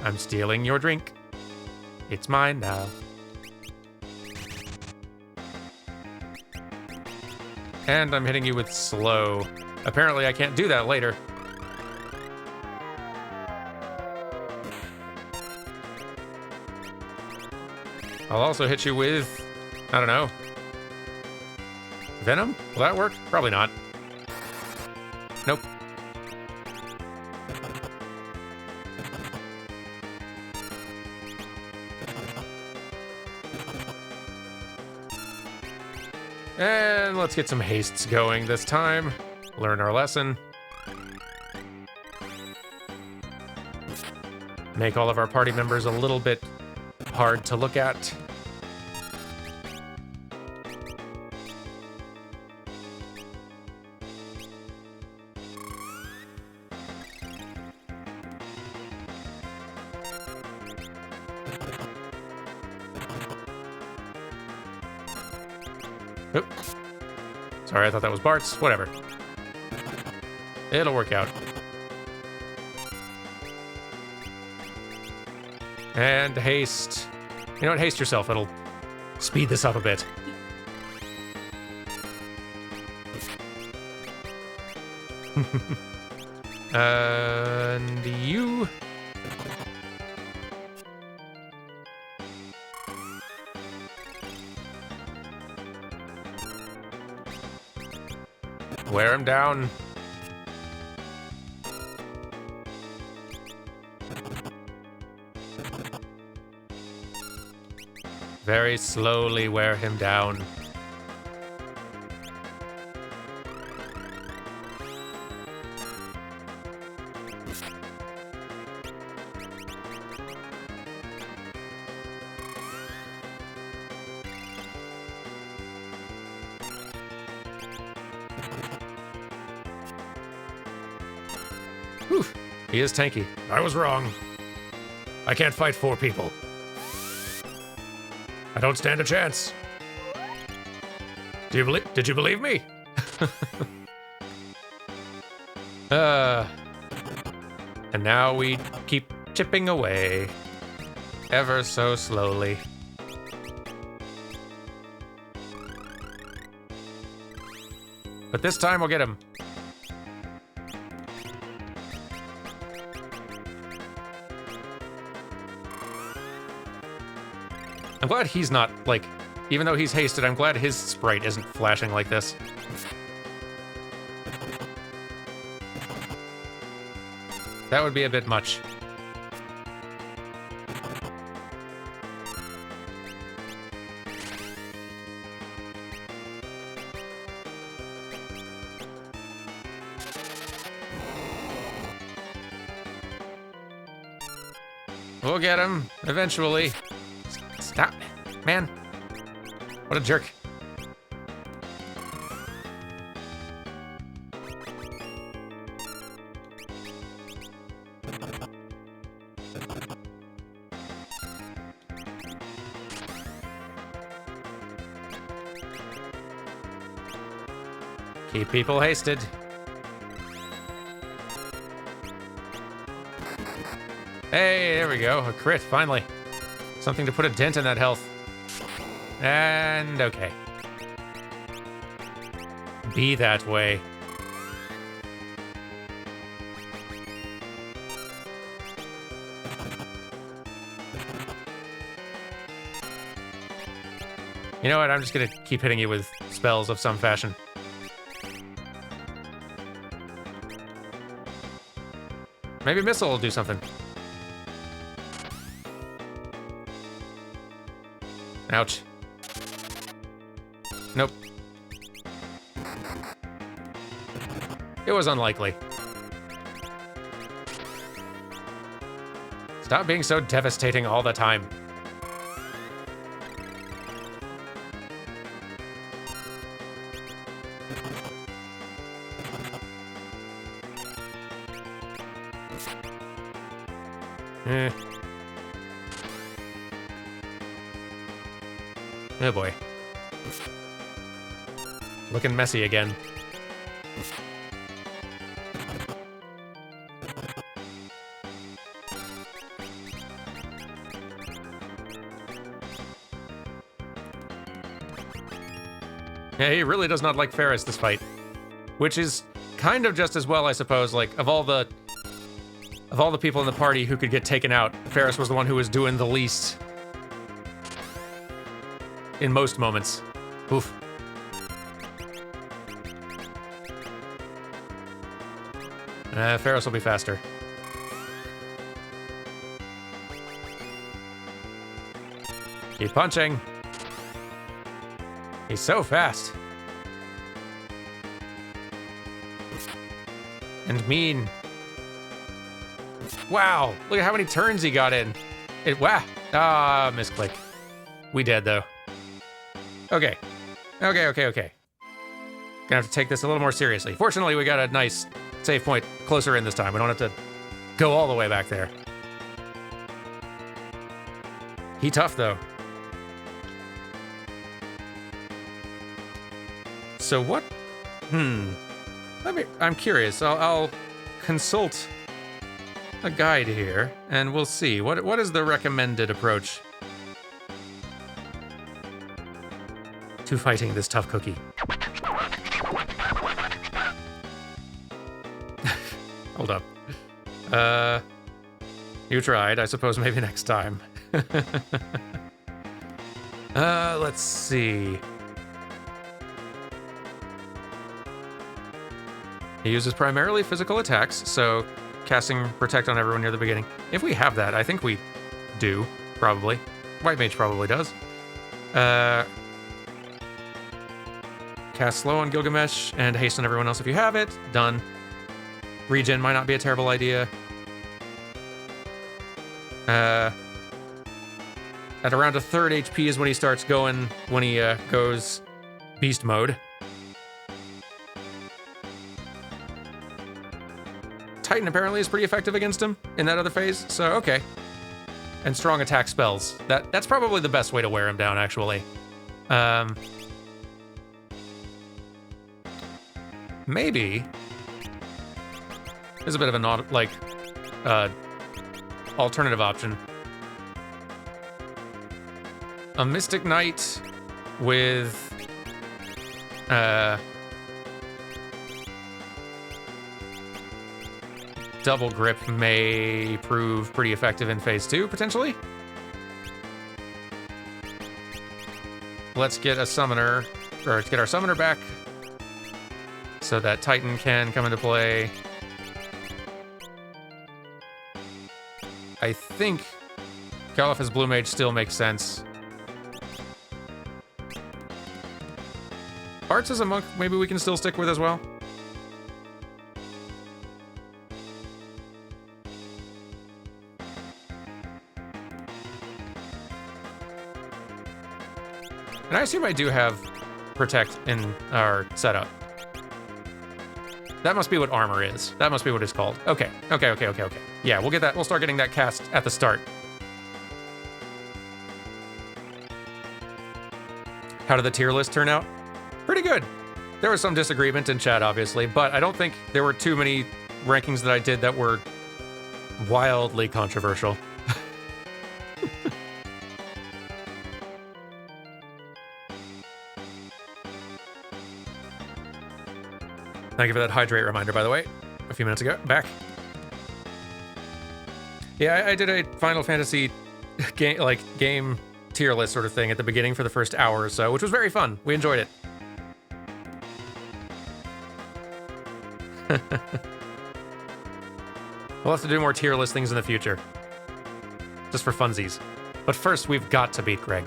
I'm stealing your drink. It's mine now. And I'm hitting you with slow. Apparently I can't do that later. I'll also hit you with, I don't know, Venom? Will that work? Probably not. Nope. And let's get some hastes going this time. Learn our lesson. Make all of our party members a little bit hard to look at. Oop. Sorry, I thought that was Bart's. Whatever. It'll work out. And haste. You know what? Haste yourself. It'll speed this up a bit. And you... wear him down. Very slowly wear him down. Whew, he is tanky. I was wrong. I can't fight 4 people. I don't stand a chance. Did you believe me? And now we keep chipping away. Ever so slowly. But this time we'll get him. I'm glad he's not, like, even though he's hasted, I'm glad his sprite isn't flashing like this. That would be a bit much. We'll get him, eventually. Stop, man. What a jerk. Keep people hasted. Hey, there we go. A crit, finally. Something to put a dent in that health. And okay. Be that way. You know what? I'm just gonna keep hitting you with spells of some fashion. Maybe Missile will do something. Ouch. Nope. It was unlikely. Stop being so devastating all the time. Oh boy. Looking messy again. Yeah, he really does not like Ferris this fight. Which is kind of just as well, I suppose. Like, of all the people in the party who could get taken out, Ferris was the one who was doing the least. in most moments. Oof. Ferris will be faster. Keep punching. He's so fast. And mean. Wow, look at how many turns he got in. Wow. Ah, misclick. We dead, though. Okay. Okay. Gonna have to take this a little more seriously. Fortunately, we got a nice save point closer in this time. We don't have to go all the way back there. He tough, though. So what? I'm curious. I'll consult a guide here, and we'll see. What is the recommended approach to fighting this tough cookie? Hold up. You tried. I suppose maybe next time. Let's see. He uses primarily physical attacks, so casting Protect on everyone near the beginning. If we have that, I think we do, probably. White Mage probably does. Cast Slow on Gilgamesh and Haste on everyone else if you have it. Done. Regen might not be a terrible idea. At around a third HP is when he starts going, when he goes Beast Mode. Titan apparently is pretty effective against him in that other phase, so okay. And strong attack spells. That's probably the best way to wear him down, actually. Maybe there's a bit of a alternative option. A Mystic Knight with double grip may prove pretty effective in phase 2, potentially. Let's get a summoner, or let's get our summoner back so that Titan can come into play. I think Caliph as Blue Mage still makes sense. Arts as a monk, maybe we can still stick with as well. And I assume I do have Protect in our setup. That must be what armor is. That must be what it's called. Okay. Yeah, we'll get that. We'll start getting that cast at the start. How did the tier list turn out? Pretty good. There was some disagreement in chat, obviously, but I don't think there were too many rankings that I did that were wildly controversial. Thank you for that hydrate reminder, by the way, a few minutes ago. Back. Yeah, I did a Final Fantasy game tier list sort of thing at the beginning for the first hour or so, which was very fun. We enjoyed it. We'll have to do more tier list things in the future. Just for funsies. But first, we've got to beat Greg.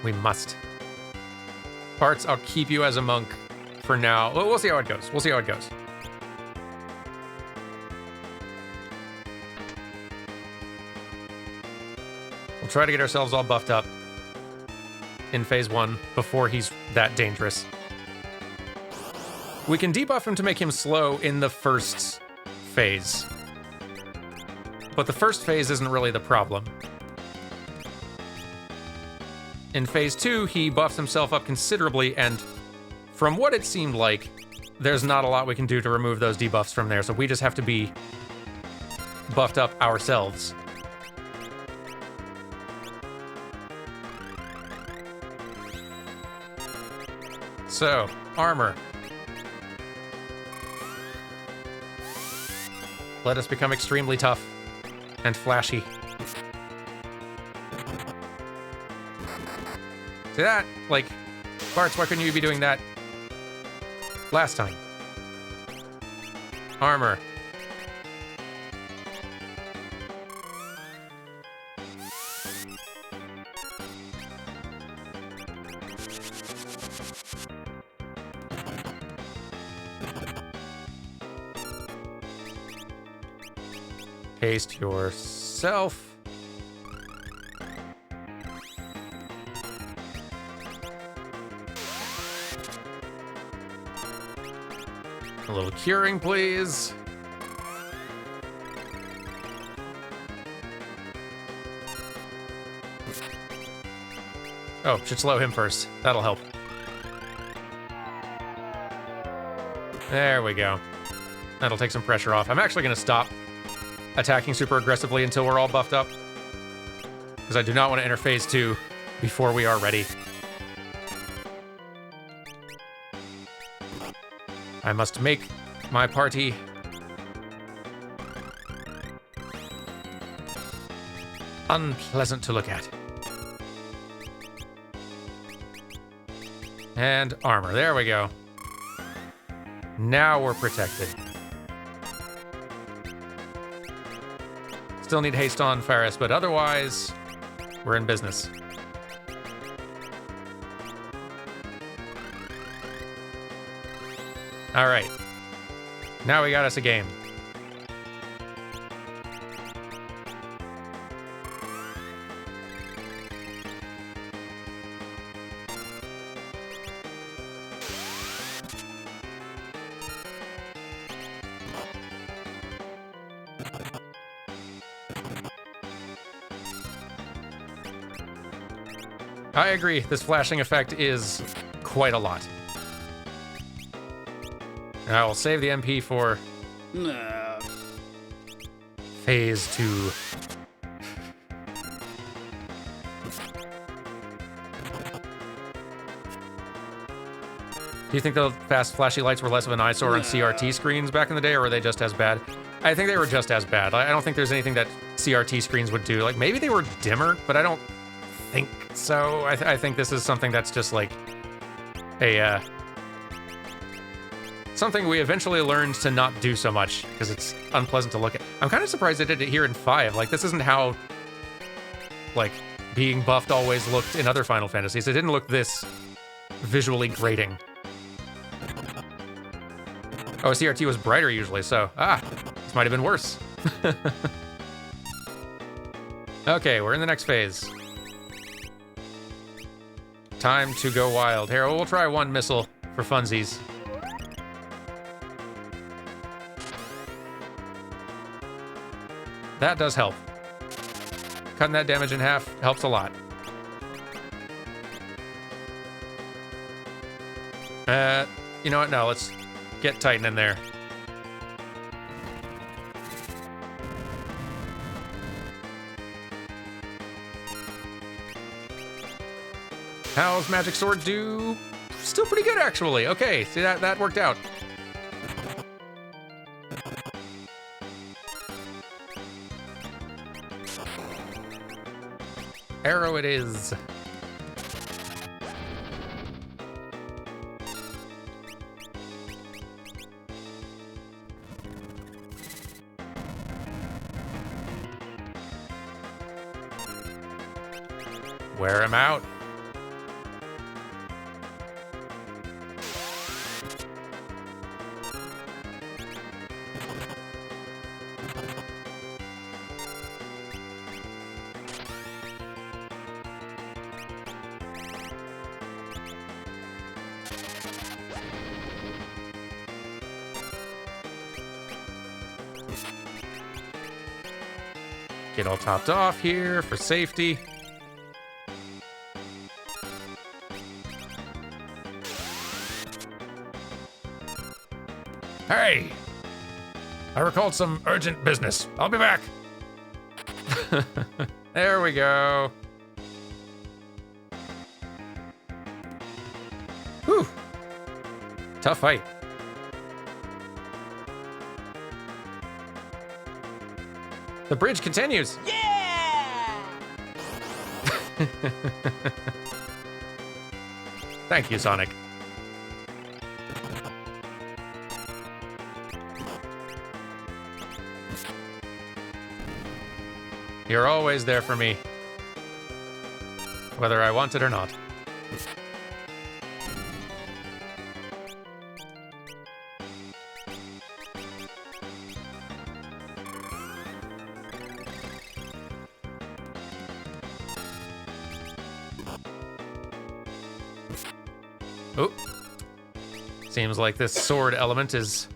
We must. Parts, I'll keep you as a monk for now. We'll see how it goes. We'll see how it goes. We'll try to get ourselves all buffed up in phase 1 before he's that dangerous. We can debuff him to make him slow in the first phase. But the first phase isn't really the problem. In phase 2, he buffs himself up considerably, and from what it seemed like, there's not a lot we can do to remove those debuffs from there, so we just have to be buffed up ourselves. So, armor. Let us become extremely tough and flashy. See that? Like, Bartz, why couldn't you be doing that last time? Armor. Haste yourself. A little curing, please. Oh, should slow him first. That'll help. There we go. That'll take some pressure off. I'm actually going to stop attacking super aggressively until we're all buffed up, because I do not want to enter phase 2 before we are ready. I must make my party unpleasant to look at. And armor. There we go. Now we're protected. Still need haste on Faris, but otherwise, we're in business. All right. Now we got us a game. I agree, this flashing effect is quite a lot. I will save the MP for phase 2. Do you think the fast flashy lights were less of an eyesore on CRT screens back in the day, or were they just as bad? I think they were just as bad. I don't think there's anything that CRT screens would do. Like, maybe they were dimmer, but I don't think so. I think this is something that's just like a something we eventually learned to not do so much because it's unpleasant to look at. I'm kind of surprised they did it here in 5. Like, this isn't how like being buffed always looked in other Final Fantasies. It didn't look this visually grating. Oh, CRT was brighter usually, so this might have been worse. Okay, we're in the next phase. Time to go wild. Here, we'll try one missile for funsies. That does help. Cutting that damage in half helps a lot. You know what? No, let's get Titan in there. How's Magic Sword do? Still pretty good, actually. Okay, see, that worked out. Arrow it is. Wear him out. Get all topped off here for safety. Hey! I recalled some urgent business. I'll be back. There we go. Whew. Tough fight. The bridge continues. Yeah! Thank you, Sonic. You're always there for me, whether I want it or not. Oh. Seems like this sword element is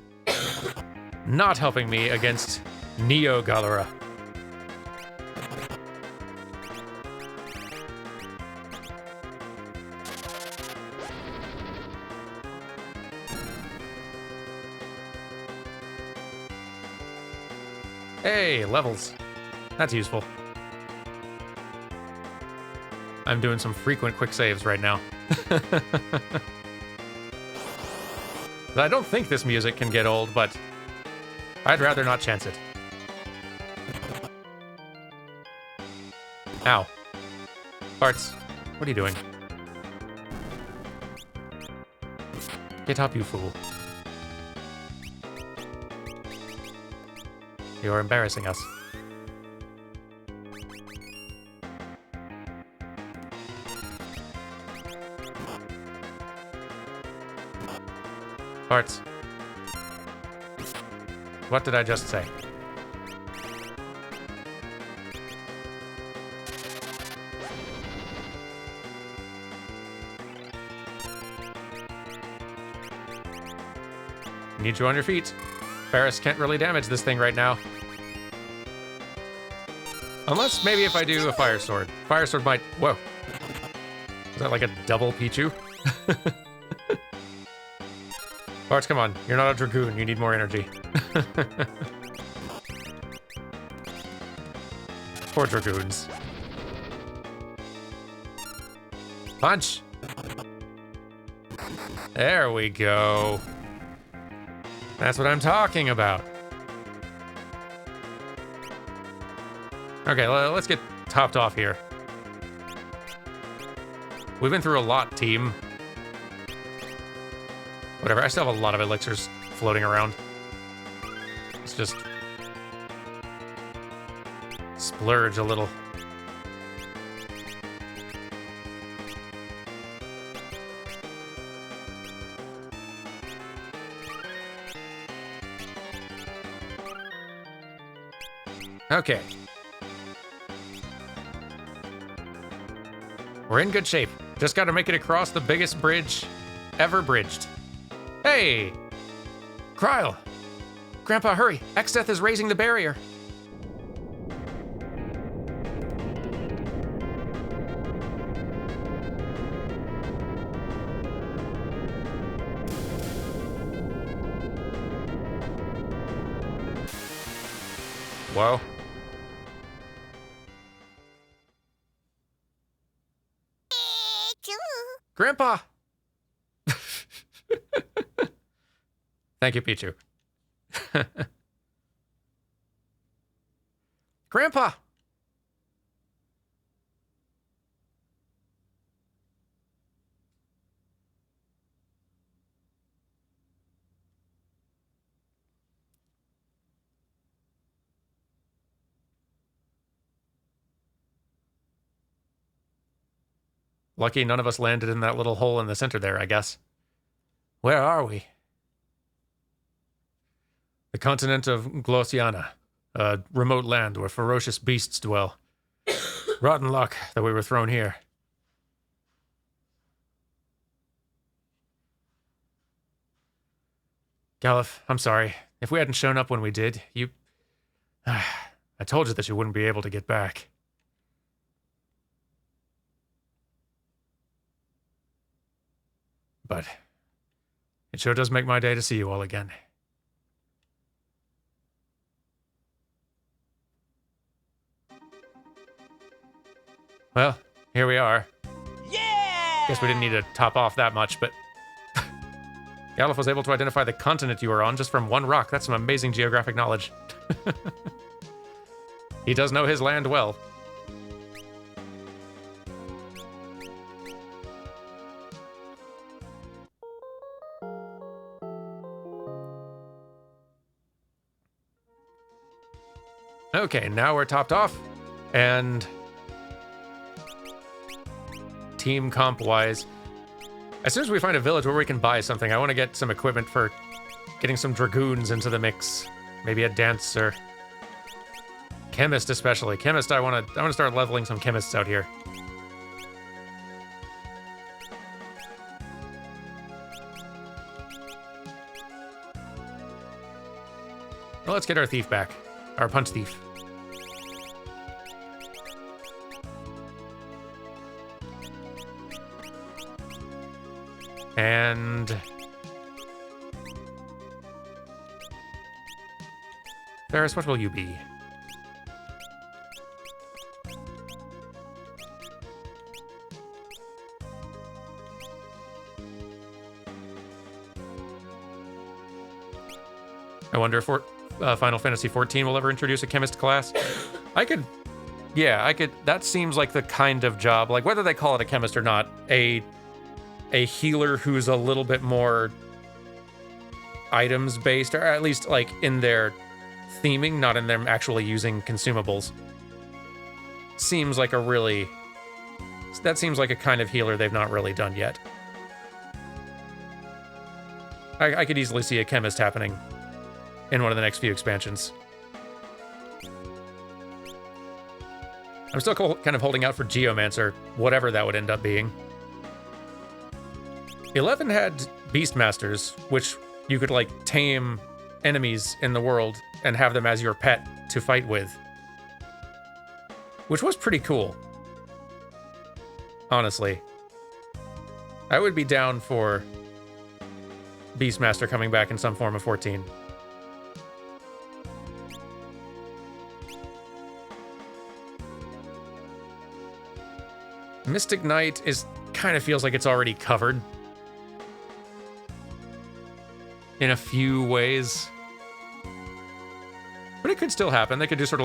not helping me against Neo Galera. Hey, levels. That's useful. I'm doing some frequent quick saves right now. I don't think this music can get old, but I'd rather not chance it. Ow. Parts, what are you doing? Get up, you fool. You're embarrassing us. Parts. What did I just say? Need you on your feet. Ferris can't really damage this thing right now. Unless maybe if I do a fire sword. Fire sword might... Whoa. Is that like a double Pichu? Parts, come on. You're not a Dragoon. You need more energy. Poor Dragoons. Punch! There we go. That's what I'm talking about. Okay, let's get topped off here. We've been through a lot, team. Whatever, I still have a lot of elixirs floating around. Let's just splurge a little. Okay. We're in good shape. Just gotta make it across the biggest bridge ever bridged. Hey! Kryle! Grandpa, hurry! Exdeath is raising the barrier. Whoa. Grandpa! Thank you, Pichu. Grandpa! Lucky none of us landed in that little hole in the center there, I guess. Where are we? The continent of Glossiana, a remote land where ferocious beasts dwell. Rotten luck that we were thrown here. Galuf, I'm sorry. If we hadn't shown up when we did, you... I told you that you wouldn't be able to get back. But it sure does make my day to see you all again. Well, here we are. Yeah! Guess we didn't need to top off that much, but... Galuf was able to identify the continent you were on just from one rock. That's some amazing geographic knowledge. He does know his land well. Okay, now we're topped off. And team comp-wise, as soon as we find a village where we can buy something, I want to get some equipment for getting some dragoons into the mix. Maybe a dancer. Chemist especially. Chemist, I want to start leveling some chemists out here. Well, let's get our thief back. Our punch thief. And Ferris, what will you be? I wonder if Final Fantasy XIV will ever introduce a chemist class. I could, that seems like the kind of job, like whether they call it a chemist or not, a healer who's a little bit more items based, or at least like in their theming, not in them actually using consumables. Seems like that seems like a kind of healer they've not really done yet. I could easily see a chemist happening in one of the next few expansions. I'm still kind of holding out for Geomancer, whatever that would end up being. 11 had Beastmasters, which you could, like, tame enemies in the world and have them as your pet to fight with. Which was pretty cool. Honestly. I would be down for Beastmaster coming back in some form of 14. Mystic Knight kind of feels like it's already covered. In a few ways. But it could still happen. They could do sort of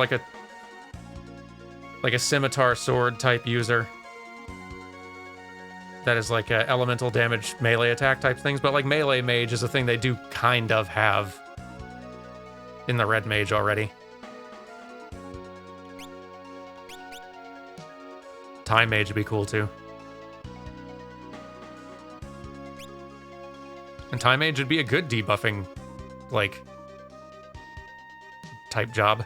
like a scimitar sword type user. That is like a elemental damage melee attack type things, but like melee mage is a thing they do kind of have in the red mage already. Time mage would be cool too. And Time Mage would be a good debuffing, like, type job.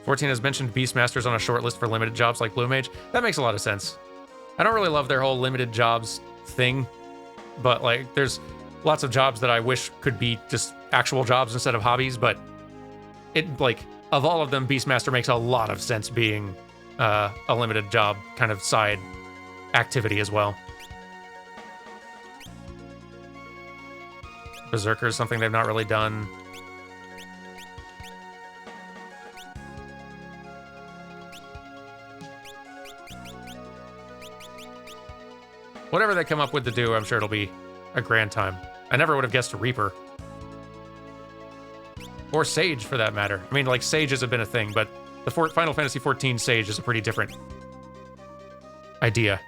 "14 has mentioned Beastmasters on a short list for limited jobs like Blue Mage." That makes a lot of sense. I don't really love their whole limited jobs thing, but, like, there's lots of jobs that I wish could be just actual jobs instead of hobbies, but it, like, of all of them, Beastmaster makes a lot of sense being a limited job kind of side activity as well. Berserker is something they've not really done. Whatever they come up with to do, I'm sure it'll be a grand time. I never would have guessed a Reaper. Or Sage, for that matter. I mean, like, Sages have been a thing, but the Final Fantasy XIV Sage is a pretty different idea.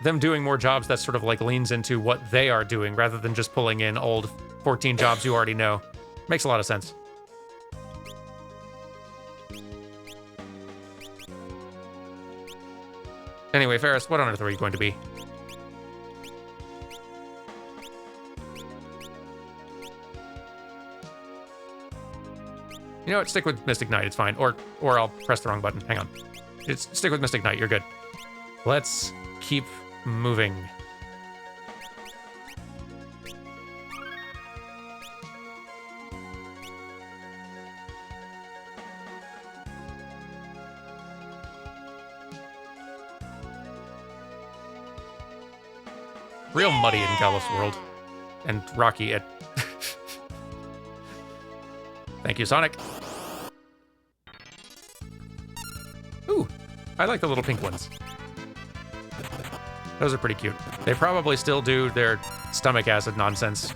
Them doing more jobs that sort of, like, leans into what they are doing, rather than just pulling in old 14 jobs you already know. Makes a lot of sense. Anyway, Ferris, what on earth are you going to be? You know what? Stick with Mystic Knight. It's fine. Or I'll press the wrong button. Hang on. Just stick with Mystic Knight. You're good. Let's keep moving. Real muddy in Gallows World. And rocky at... Thank you, Sonic. Ooh, I like the little pink ones. Those are pretty cute. They probably still do their stomach acid nonsense,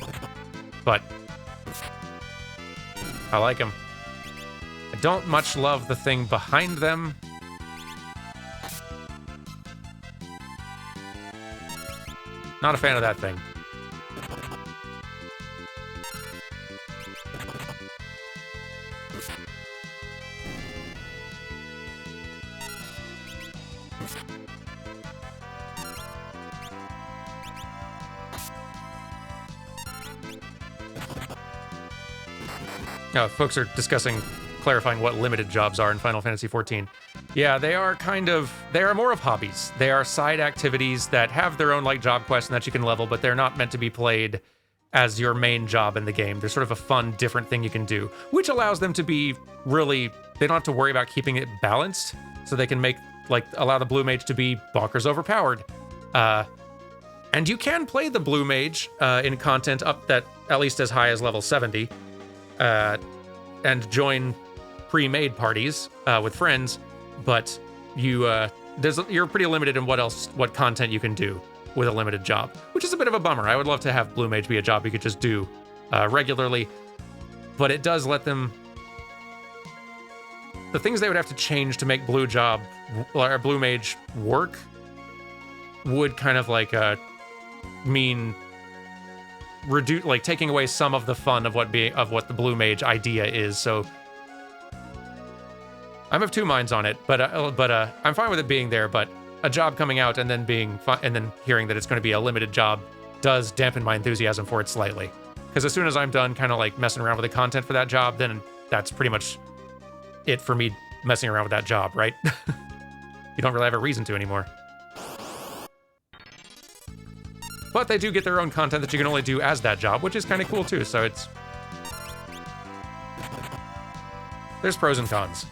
but I like them. I don't much love the thing behind them. Not a fan of that thing. Now, folks are discussing clarifying what limited jobs are in Final Fantasy XIV. Yeah, they are more of hobbies. They are side activities that have their own like job quests and that you can level, but they're not meant to be played as your main job in the game. They're sort of a fun, different thing you can do, which allows them to be really, they don't have to worry about keeping it balanced, so they can allow the Blue Mage to be bonkers overpowered. And you can play the Blue Mage in content up that at least as high as level 70, and join pre-made parties with friends, but you're pretty limited in what content you can do with a limited job, which is a bit of a bummer. I would love to have Blue Mage be a job you could just do regularly, but it does let them. The things they would have to change to make Blue Mage work would kind of mean taking away some of the fun of what the Blue Mage idea is. So I'm of two minds on it, but I'm fine with it being there. But a job coming out and then hearing that it's going to be a limited job does dampen my enthusiasm for it slightly. Because as soon as I'm done kind of messing around with the content for that job, then that's pretty much it for me messing around with that job, right? You don't really have a reason to anymore. But they do get their own content that you can only do as that job, which is kind of cool too. So there's pros and cons.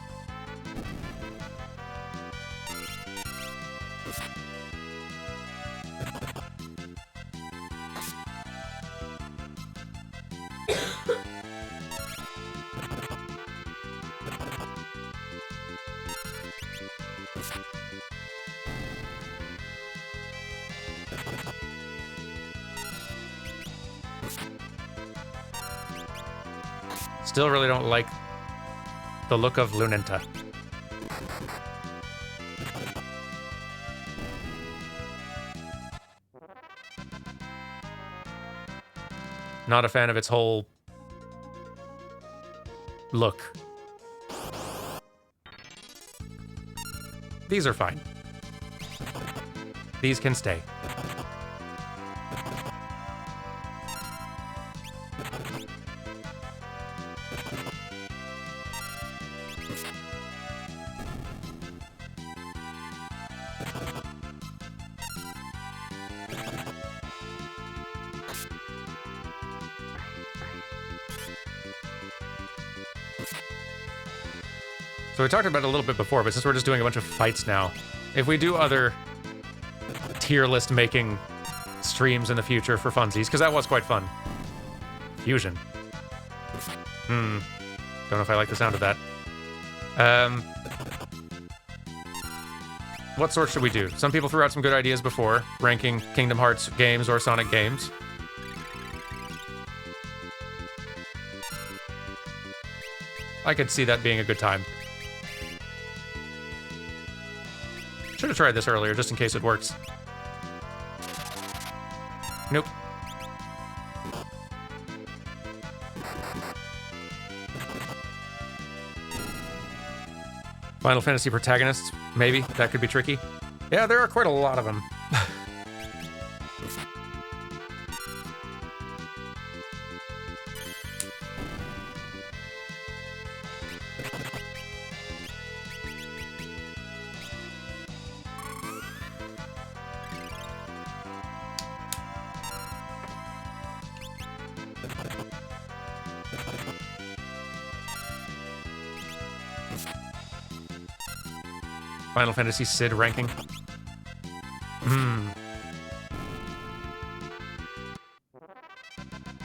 Still really don't like the look of Lunenta. Not a fan of its whole look. These are fine. These can stay. So we talked about it a little bit before, but since we're just doing a bunch of fights now, if we do other tier list making streams in the future for funsies, because that was quite fun. Fusion. Don't know if I like the sound of that. What sort should we do? Some people threw out some good ideas before, ranking Kingdom Hearts games or Sonic games. I could see that being a good time. Should have tried this earlier, just in case it works. Nope. Final Fantasy protagonists, maybe? That could be tricky. Yeah, there are quite a lot of them. Final Fantasy Sid ranking. I'm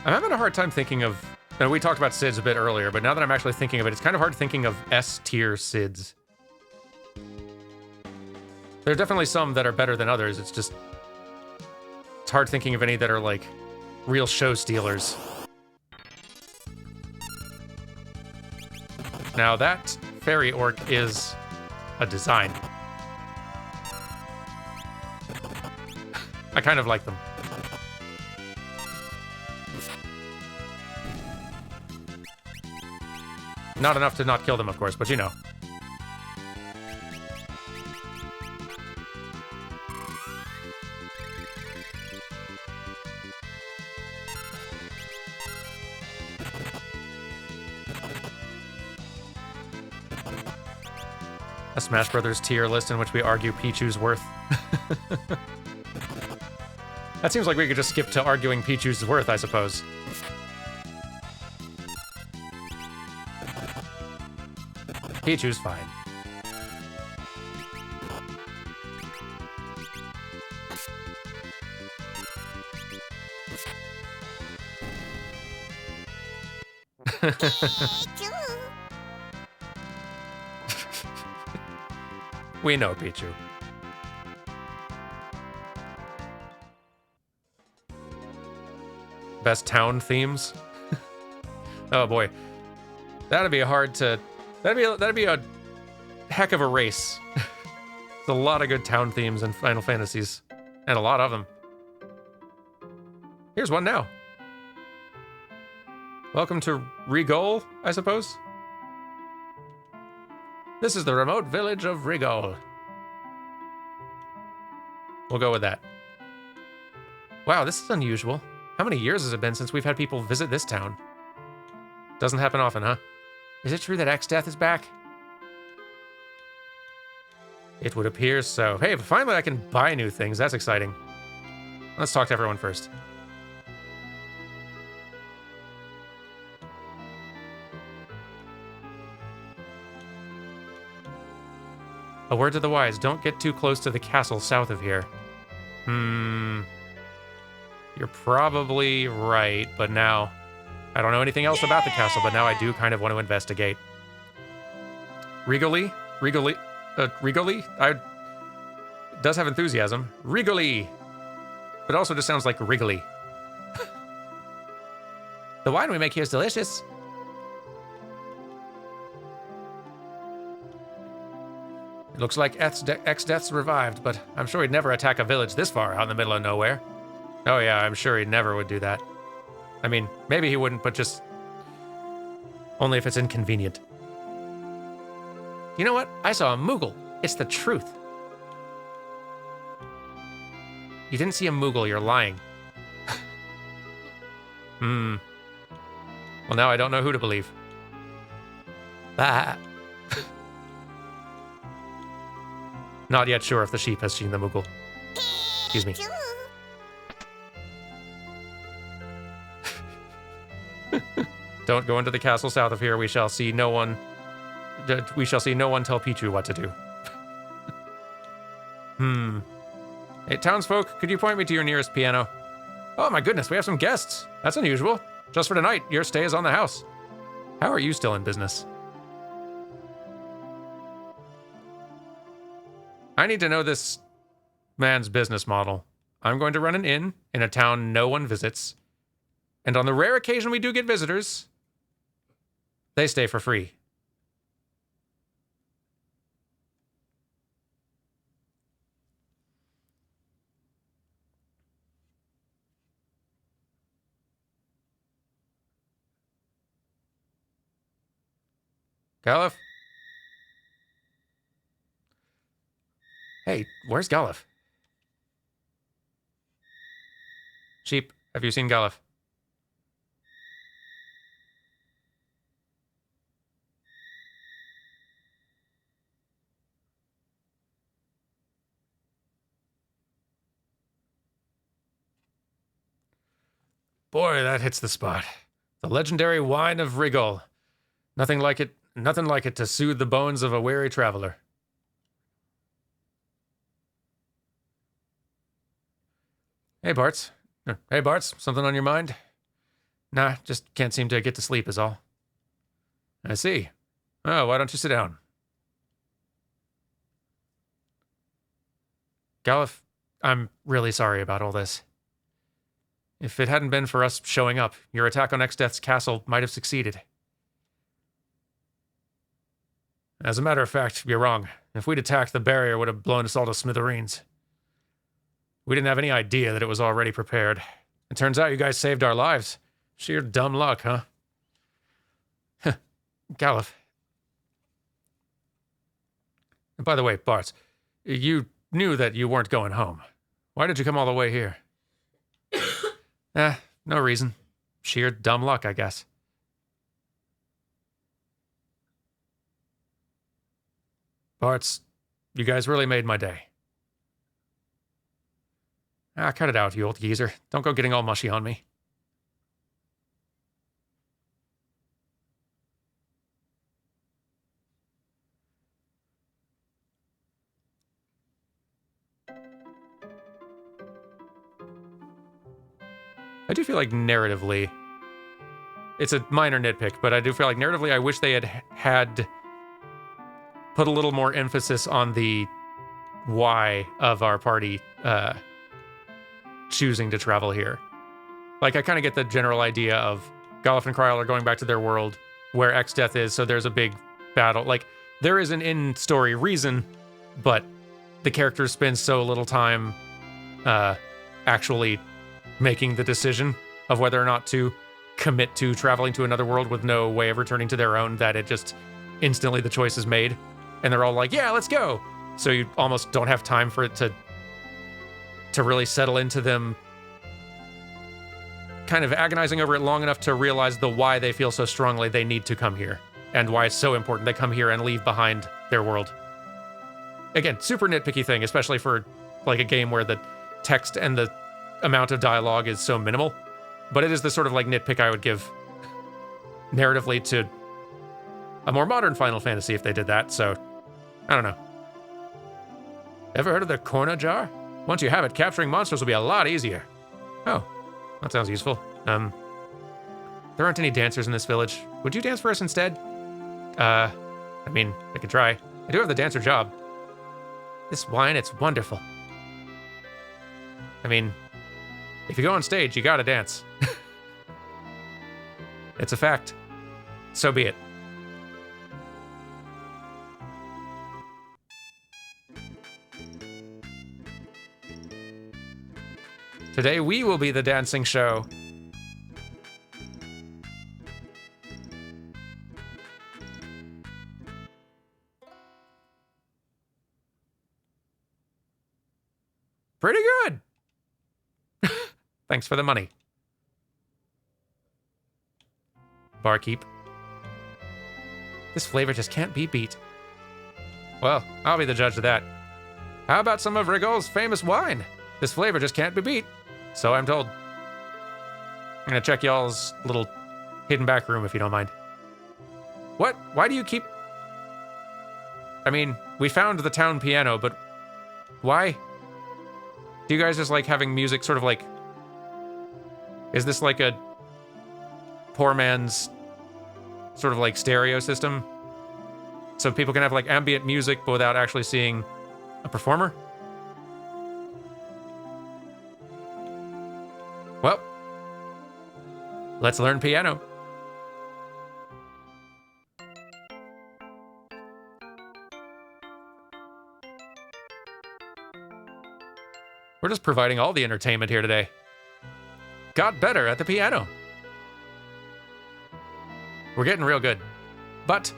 having a hard time thinking of... And we talked about Sids a bit earlier, but now that I'm actually thinking of it, it's kind of hard thinking of S-tier Sids. There are definitely some that are better than others. It's just... It's hard thinking of any that are, like, real show stealers. Now that fairy orc is a design. I kind of like them. Not enough to not kill them, of course, but you know. A Smash Brothers tier list in which we argue Pichu's worth. That seems like we could just skip to arguing Pichu's worth, I suppose. Pichu's fine. We know Pichu. Best town themes? Oh boy. That'd be hard to... That'd be a heck of a race. There's a lot of good town themes in Final Fantasies. And a lot of them. Here's one now. Welcome to Regole, I suppose? This is the remote village of Regole. We'll go with that. Wow, this is unusual. How many years has it been since we've had people visit this town? Doesn't happen often, huh? Is it true that Exdeath is back? It would appear so. Hey, finally I can buy new things. That's exciting. Let's talk to everyone first. A word to the wise, don't get too close to the castle south of here. You're probably right, but now... I don't know anything else about the castle, but now I do kind of want to investigate. Regole? Regole? Regole? It does have enthusiasm. Regole! But it also just sounds like Wrigley. The wine we make here is delicious. It looks like Exdeath's revived, but I'm sure he'd never attack a village this far out in the middle of nowhere. Oh yeah, I'm sure he never would do that. I mean, maybe he wouldn't, but just... only if it's inconvenient. You know what? I saw a Moogle. It's the truth. You didn't see a Moogle, you're lying. Well, now I don't know who to believe. Bah. Not yet sure if the sheep has seen the Moogle. Excuse me. Don't go into the castle south of here. We shall see no one. We shall see no one tell Pichu what to do. Hey, townsfolk, could you point me to your nearest piano? Oh my goodness, we have some guests. That's unusual. Just for tonight, your stay is on the house. How are you still in business? I need to know this man's business model. I'm going to run an inn in a town no one visits. And on the rare occasion we do get visitors, they stay for free. Galif? Hey, where's Galif? Sheep, have you seen Galif? Boy, that hits the spot. The legendary wine of Regole. Nothing like it to soothe the bones of a weary traveler. Hey, Bartz. Hey, Bartz, something on your mind? Nah, just can't seem to get to sleep is all. I see. Oh, why don't you sit down? Galif, I'm really sorry about all this. If it hadn't been for us showing up, your attack on Exdeath's castle might have succeeded. As a matter of fact, you're wrong. If we'd attacked, the barrier would have blown us all to smithereens. We didn't have any idea that it was already prepared. It turns out you guys saved our lives. Sheer dumb luck, huh? Galuf. And by the way, Bart, you knew that you weren't going home. Why did you come all the way here? No reason. Sheer dumb luck, I guess. Bart's, you guys really made my day. Cut it out, you old geezer. Don't go getting all mushy on me. I do feel like narratively, it's a minor nitpick, but I do feel like narratively I wish they had put a little more emphasis on the why of our party choosing to travel here. Like, I kind of get the general idea of Galuf and Kryl are going back to their world where Exdeath is, so there's a big battle. Like, there is an in-story reason, but the characters spend so little time actually making the decision of whether or not to commit to traveling to another world with no way of returning to their own, that it just instantly the choice is made. And they're all like, yeah, let's go. So you almost don't have time for it to really settle into them kind of agonizing over it long enough to realize the why they feel so strongly they need to come here and why it's so important they come here and leave behind their world. Again, super nitpicky thing, especially for like a game where the text and the amount of dialogue is so minimal, but it is the sort of like nitpick I would give narratively to a more modern Final Fantasy if they did that. So I don't know. Ever heard of the Corna jar? Once you have it, capturing monsters will be a lot easier. Oh, that sounds useful. There aren't any dancers in this village. Would you dance for us instead? I mean, I could try. I do have the dancer job. This wine, it's wonderful. I mean, if you go on stage, you gotta dance. It's a fact. So be it. Today we will be the dancing show. Pretty good. Thanks for the money. Barkeep. This flavor just can't be beat. Well, I'll be the judge of that. How about some of Regole's famous wine? This flavor just can't be beat. So I'm told. I'm gonna check y'all's little hidden back room if you don't mind. What? Why do you keep... I mean, we found the town piano, but why? Do you guys just like having music sort of like... Is this like a poor man's sort of like stereo system? So people can have like ambient music but without actually seeing a performer? Well, let's learn piano. We're just providing all the entertainment here today. Got better at the piano. We're getting real good. But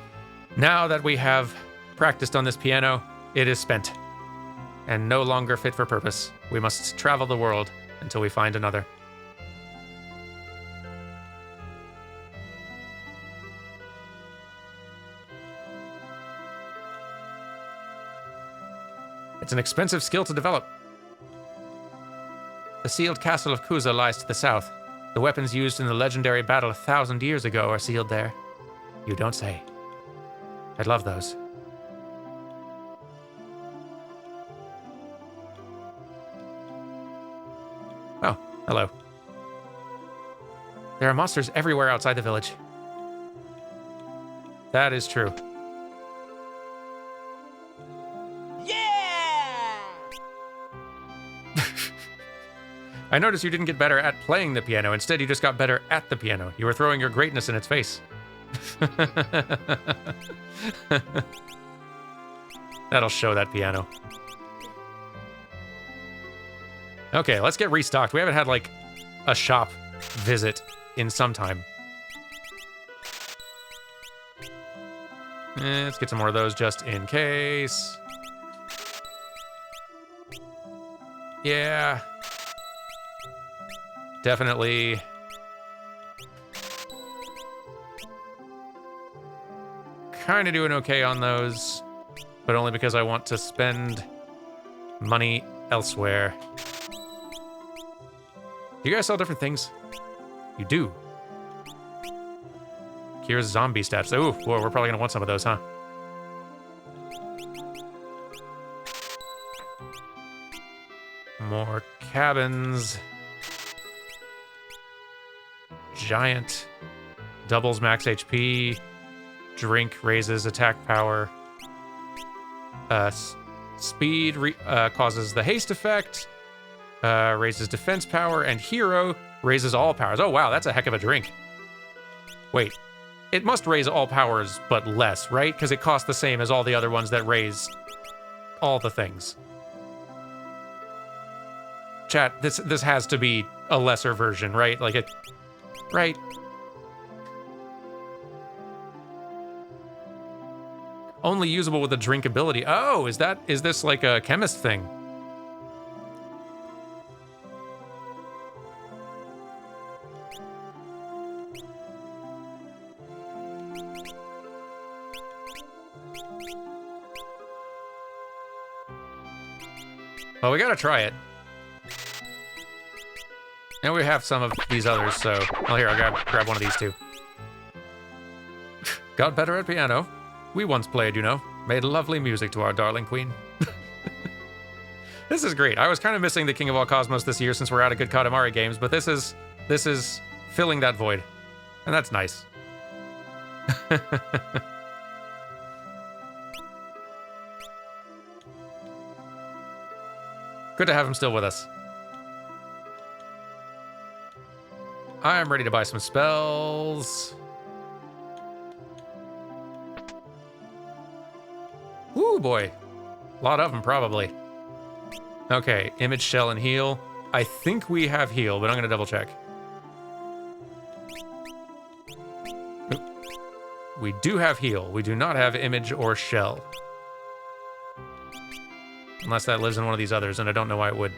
now that we have practiced on this piano, it is spent and no longer fit for purpose. We must travel the world until we find another. It's an expensive skill to develop. The sealed castle of Kuza lies to the south. The weapons used in the legendary battle 1,000 years ago are sealed there. You don't say. I'd love those. Oh, hello. There are monsters everywhere outside the village. That is true. I noticed you didn't get better at playing the piano. Instead, you just got better at the piano. You were throwing your greatness in its face. That'll show that piano. Okay, let's get restocked. We haven't had, like, a shop visit in some time. Let's get some more of those just in case. Yeah. Definitely. Kind of doing okay on those, but only because I want to spend money elsewhere. Do you guys sell different things? You do. Here's zombie stats. Ooh, boy, we're probably gonna want some of those, huh? More cabins. Giant. Doubles max HP. Drink raises attack power. Speed causes the haste effect. Raises defense power. And hero raises all powers. Oh, wow, that's a heck of a drink. Wait. It must raise all powers, but less, right? Because it costs the same as all the other ones that raise all the things. Chat, this has to be a lesser version, right? Like it, right? Only usable with a drink ability. Oh, is this like a chemist thing? Well, we gotta try it. And we have some of these others, so... Well, here, I'll grab one of these two. Got better at piano. We once played, you know. Made lovely music to our darling queen. This is great. I was kind of missing the King of All Cosmos this year since we're out of good Katamari games, but this is filling that void. And that's nice. Good to have him still with us. I'm ready to buy some spells. Ooh, boy. A lot of them, probably. Okay, image, shell, and heal. I think we have heal, but I'm going to double check. Oop. We do have heal. We do not have image or shell. Unless that lives in one of these others, and I don't know why it would.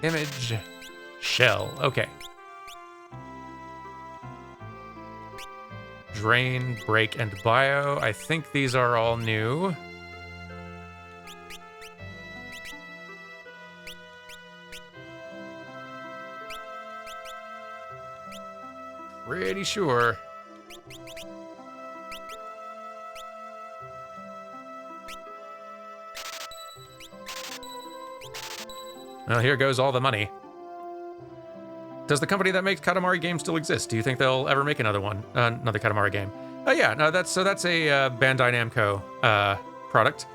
Image, shell, okay. Drain, break, and bio. I think these are all new. Pretty sure. Well, here goes all the money. Does the company that makes Katamari games still exist? Do you think they'll ever make another one? Another Katamari game? Oh yeah, no, that's a Bandai Namco product.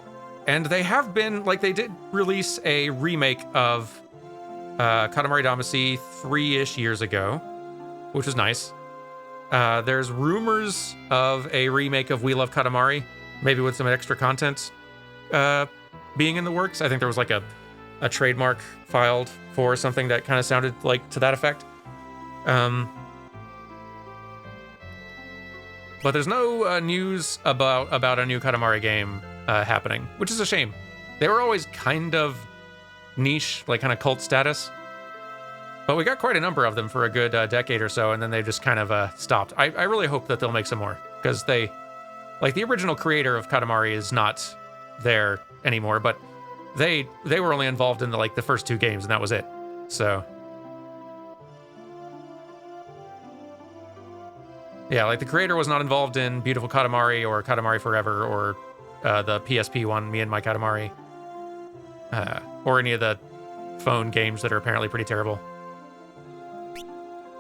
And they have been, like, they did release a remake of Katamari Damacy 3-ish years ago, which was nice. There's rumors of a remake of We Love Katamari, maybe with some extra content being in the works. I think there was like a trademark filed for something that kind of sounded like to that effect. But there's no news about a new Katamari game happening, which is a shame. They were always kind of niche, like kind of cult status. But we got quite a number of them for a good decade or so, and then they just kind of stopped. I really hope that they'll make some more, because they, like, the original creator of Katamari is not there anymore, but they were only involved in the first 2 games, and that was it. So yeah, like the creator was not involved in Beautiful Katamari or Katamari Forever or the PSP one, Me and My Katamari, or any of the phone games that are apparently pretty terrible.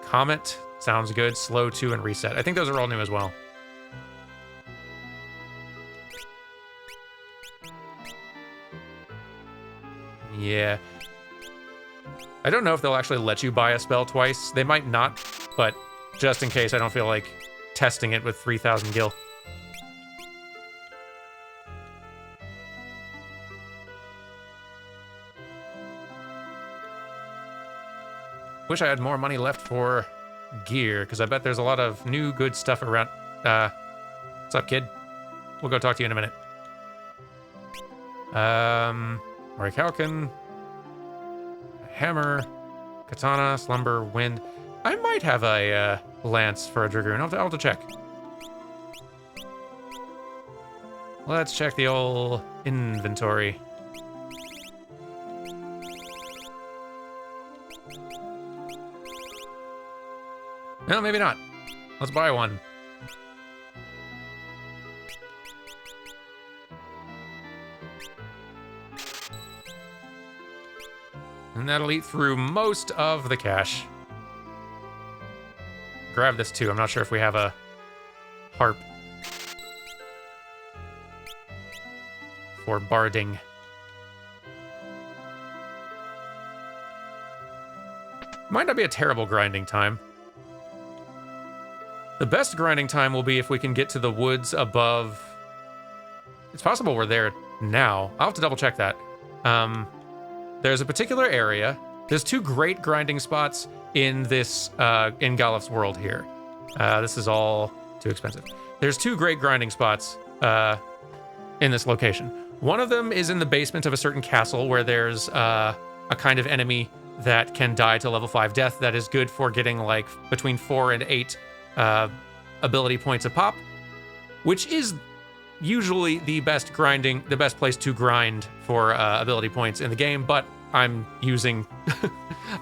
Comet sounds good. Slow 2 and Reset. I think those are all new as well. Yeah. I don't know if they'll actually let you buy a spell twice. They might not, but just in case, I don't feel like testing it with 3,000 gil. Wish I had more money left for gear, because I bet there's a lot of new good stuff around. What's up, kid? We'll go talk to you in a minute. Orichalcon, hammer, katana, slumber, wind. I might have a lance for a dragoon. I'll have to check. Let's check the old inventory. No, maybe not. Let's buy one. And that'll eat through most of the cash. Grab this too. I'm not sure if we have a harp for barding. Might not be a terrible grinding time. The best grinding time will be if we can get to the woods above. It's possible we're there now. I'll have to double check that. There's a particular area. There's two great grinding spots in this, in Galif's world here. This is all too expensive. There's two great grinding spots in this location. One of them is in the basement of a certain castle where there's a kind of enemy that can die to level 5 death that is good for getting like between 4 and 8 ability points a pop, which is usually the best place to grind for ability points in the game, but I'm using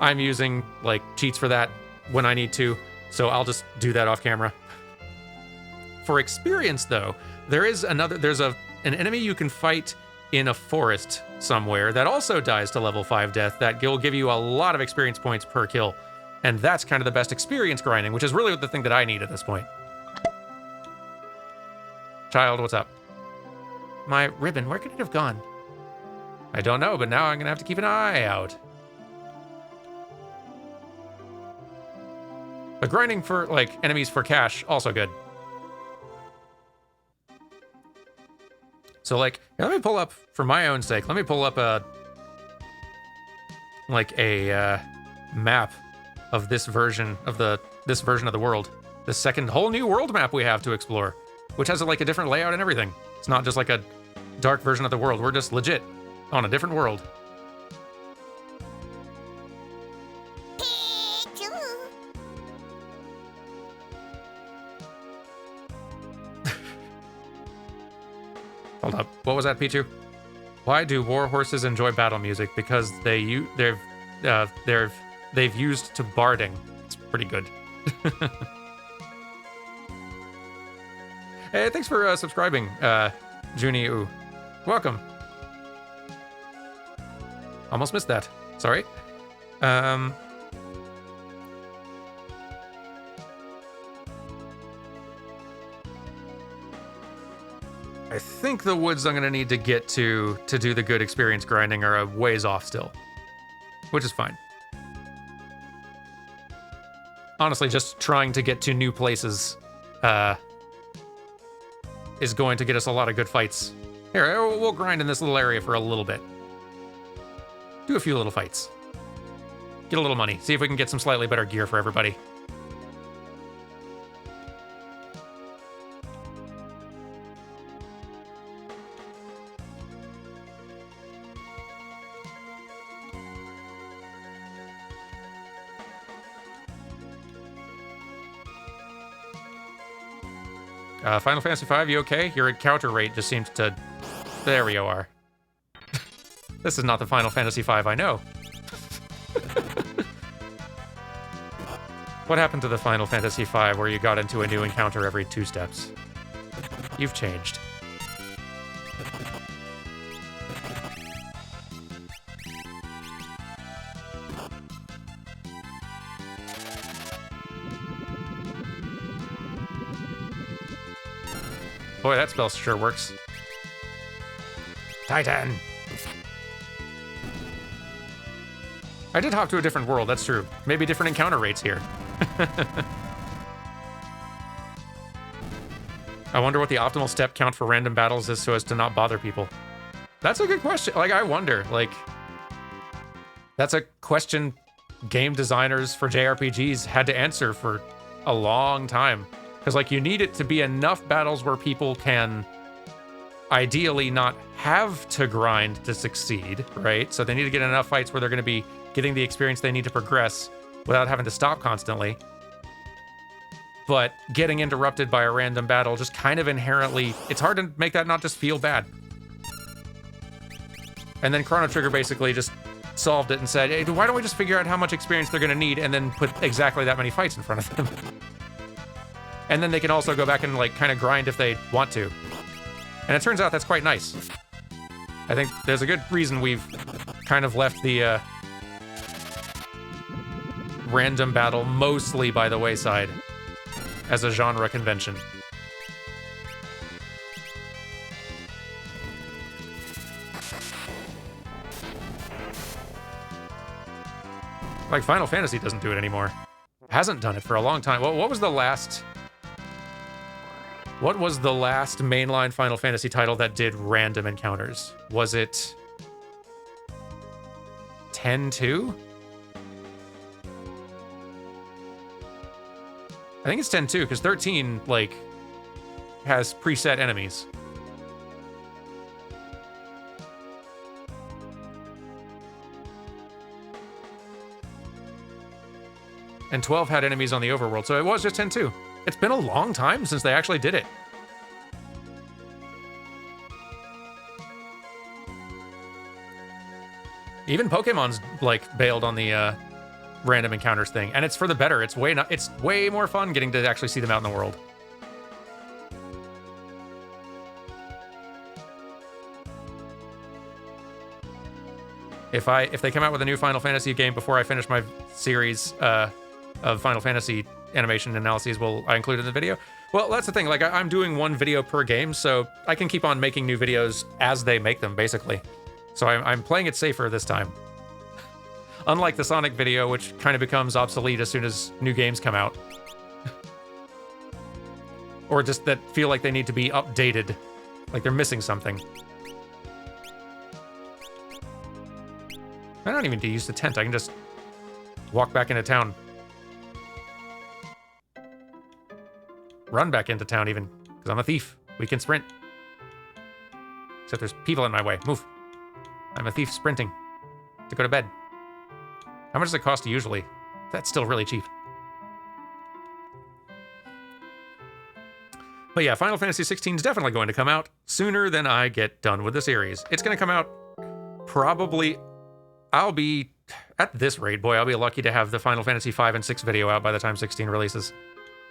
I'm using like cheats for that when I need to, so I'll just do that off camera. For experience though, there's an enemy you can fight in a forest somewhere that also dies to level 5 death that will give you a lot of experience points per kill. And that's kind of the best experience grinding, which is really the thing that I need at this point. Child, what's up? My ribbon, where could it have gone? I don't know, but now I'm gonna have to keep an eye out. But grinding for, like, enemies for cash, also good. So, like, let me pull up, for my own sake, let me pull up a map of this version of the world. The second whole new world map we have to explore, which has like a different layout and everything. It's not just like a dark version of the world. We're just legit on a different world. Hold up. What was that, Pichu? Why do war horses enjoy battle music? Because they've used to barding. It's pretty good. Hey, thanks for subscribing, Junie Ooh. Welcome. Almost missed that. Sorry. I think the woods I'm gonna need to get to do the good experience grinding are a ways off still, which is fine. Honestly, just trying to get to new places is going to get us a lot of good fights. Here, we'll grind in this little area for a little bit. Do a few little fights. Get a little money. See if we can get some slightly better gear for everybody. Final Fantasy V, you okay? Your encounter rate just seems to... There we are. This is not the Final Fantasy V I know. What happened to the Final Fantasy V where you got into a new encounter every 2 steps? You've changed. Boy, that spell sure works. Titan! I did hop to a different world, that's true. Maybe different encounter rates here. I wonder what the optimal step count for random battles is so as to not bother people. That's a good question. Like, I wonder, like... That's a question game designers for JRPGs had to answer for a long time. Because, like, you need it to be enough battles where people can ideally not have to grind to succeed, right? So they need to get enough fights where they're going to be getting the experience they need to progress without having to stop constantly. But getting interrupted by a random battle just kind of inherently, it's hard to make that not just feel bad. And then Chrono Trigger basically just solved it and said, hey, why don't we just figure out how much experience they're going to need and then put exactly that many fights in front of them? And then they can also go back and, like, kind of grind if they want to. And it turns out that's quite nice. I think there's a good reason we've kind of left the random battle mostly by the wayside as a genre convention. Like, Final Fantasy doesn't do it anymore. Hasn't done it for a long time. What was the last mainline Final Fantasy title that did random encounters? Was it 10-2? I think it's 10-2, because 13, like, has preset enemies. And 12 had enemies on the overworld, so it was just 10-2. It's been a long time since they actually did it. Even Pokemon's, like, bailed on the random encounters thing, and it's for the better. It's way more fun getting to actually see them out in the world. If they come out with a new Final Fantasy game before I finish my series of Final Fantasy animation analyses, will I include it in the video? Well, that's the thing. Like, I'm doing one video per game, so I can keep on making new videos as they make them, basically. So I'm playing it safer this time. Unlike the Sonic video, which kind of becomes obsolete as soon as new games come out. Or just that feel like they need to be updated. Like they're missing something. I don't even need to use the tent. I can just walk back into town. Run back into town, even. Because I'm a thief. We can sprint. Except there's people in my way. Move. I'm a thief sprinting to go to bed. How much does it cost usually? That's still really cheap. But yeah, Final Fantasy 16 is definitely going to come out sooner than I get done with the series. It's going to come out probably... I'll be... At this rate, boy, I'll be lucky to have the Final Fantasy 5 and 6 video out by the time 16 releases.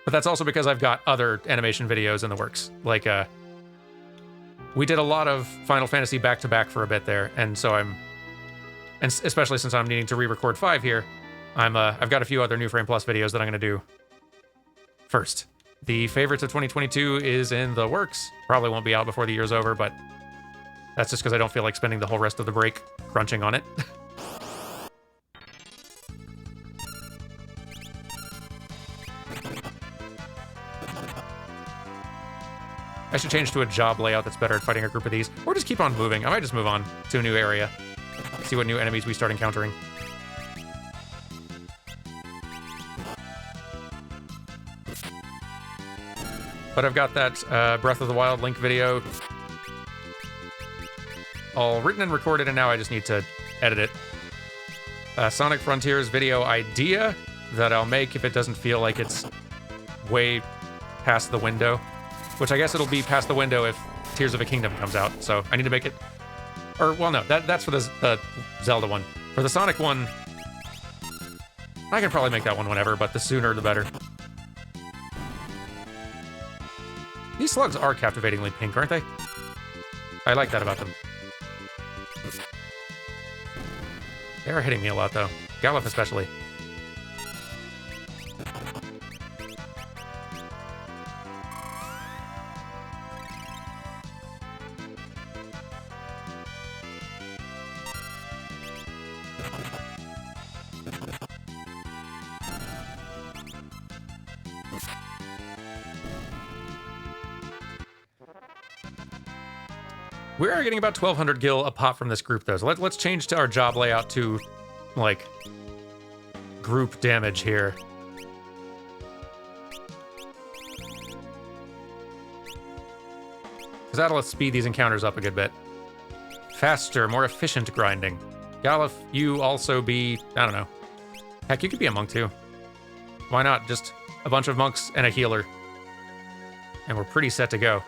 But that's also because I've got other animation videos in the works. Like, we did a lot of Final Fantasy back-to-back for a bit there, and so I'm... And especially since I'm needing to re-record 5 here, I've got a few other New Frame Plus videos that I'm going to do first. The Favorites of 2022 is in the works. Probably won't be out before the year's over, but that's just because I don't feel like spending the whole rest of the break crunching on it. I should change to a job layout that's better at fighting a group of these, or just keep on moving. I might just move on to a new area. See what new enemies we start encountering. But I've got that Breath of the Wild Link video all written and recorded, and now I just need to edit it. Sonic Frontiers video idea that I'll make if it doesn't feel like it's way past the window. Which I guess it'll be past the window if Tears of a Kingdom comes out, so I need to make it... Or, well, no, that's for the Zelda one. For the Sonic one, I can probably make that one whenever, but the sooner the better. These slugs are captivatingly pink, aren't they? I like that about them. They are hitting me a lot, though. Gallop especially. We are getting about 1,200 gil a pop from this group, though. So let's change to our job layout to, like, group damage here. Because that'll speed these encounters up a good bit. Faster, more efficient grinding. Galif, you also be, I don't know. Heck, you could be a monk too. Why not? Just a bunch of monks and a healer. And we're pretty set to go.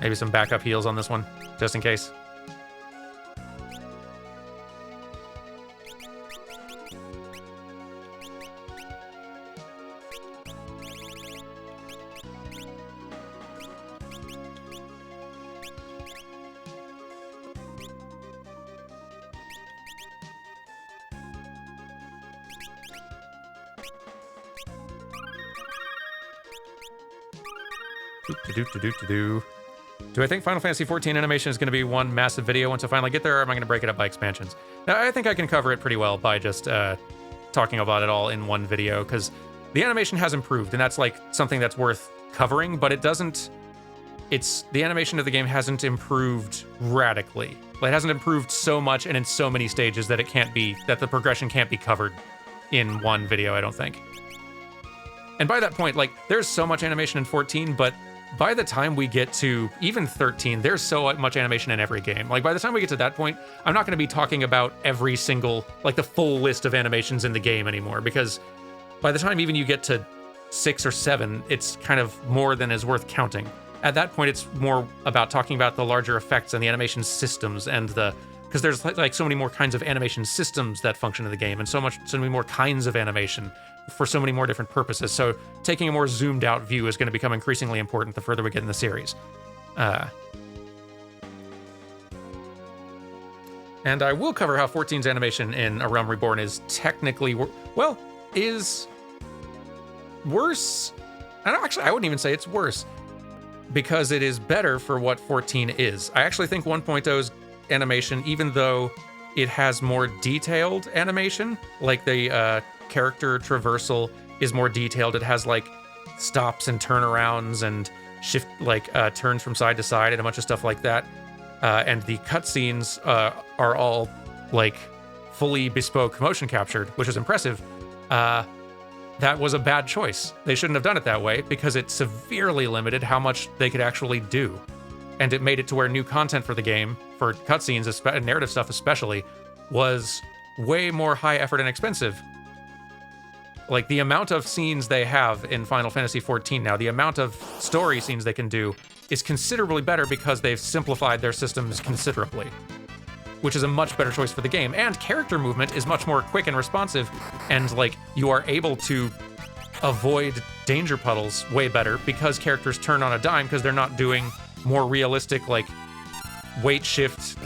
Maybe some backup heals on this one, just in case. Do I think Final Fantasy XIV animation is going to be one massive video once I finally get there, or am I going to break it up by expansions? Now, I think I can cover it pretty well by just talking about it all in one video, because the animation has improved, and that's like something that's worth covering, but it doesn't... the animation of the game hasn't improved radically. It hasn't improved so much and in so many stages that the progression can't be covered in one video, I don't think. And by that point, like, there's so much animation in 14, but by the time we get to even 13, there's so much animation in every game. Like, by the time we get to that point, I'm not going to be talking about every single, like, the full list of animations in the game anymore, because by the time even you get to 6 or 7, it's kind of more than is worth counting. At that point, it's more about talking about the larger effects and the animation systems and because there's like so many more kinds of animation systems that function in the game, and so many more kinds of animation for so many more different purposes. So taking a more zoomed out view is going to become increasingly important the further we get in the series. And I will cover how 14's animation in A Realm Reborn is technically, is worse. I wouldn't even say it's worse, because it is better for what 14 is. I actually think 1.0's animation, even though it has more detailed animation, like the character traversal is more detailed. It has like stops and turnarounds and shift, like turns from side to side and a bunch of stuff like that. And the cutscenes are all like fully bespoke motion captured, which is impressive. That was a bad choice. They shouldn't have done it that way, because it severely limited how much they could actually do. And it made it to where new content for the game, for cutscenes, narrative stuff especially, was way more high effort and expensive. Like, the amount of scenes they have in Final Fantasy XIV now, the amount of story scenes they can do, is considerably better because they've simplified their systems considerably, which is a much better choice for the game. And character movement is much more quick and responsive, and like, you are able to avoid danger puddles way better because characters turn on a dime, because they're not doing more realistic, like, weight shift,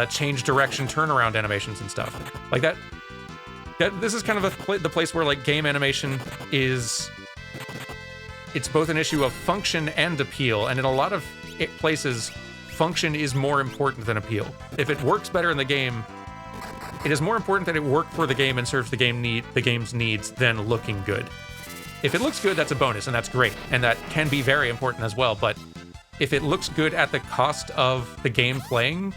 change direction, turnaround animations and stuff like that. This is kind of the place where, like, game animation is... It's both an issue of function and appeal, and in a lot of places, function is more important than appeal. If it works better in the game, it is more important that it work for the game and serves the game's needs than looking good. If it looks good, that's a bonus, and that's great, and that can be very important as well, but if it looks good at the cost of the game playing,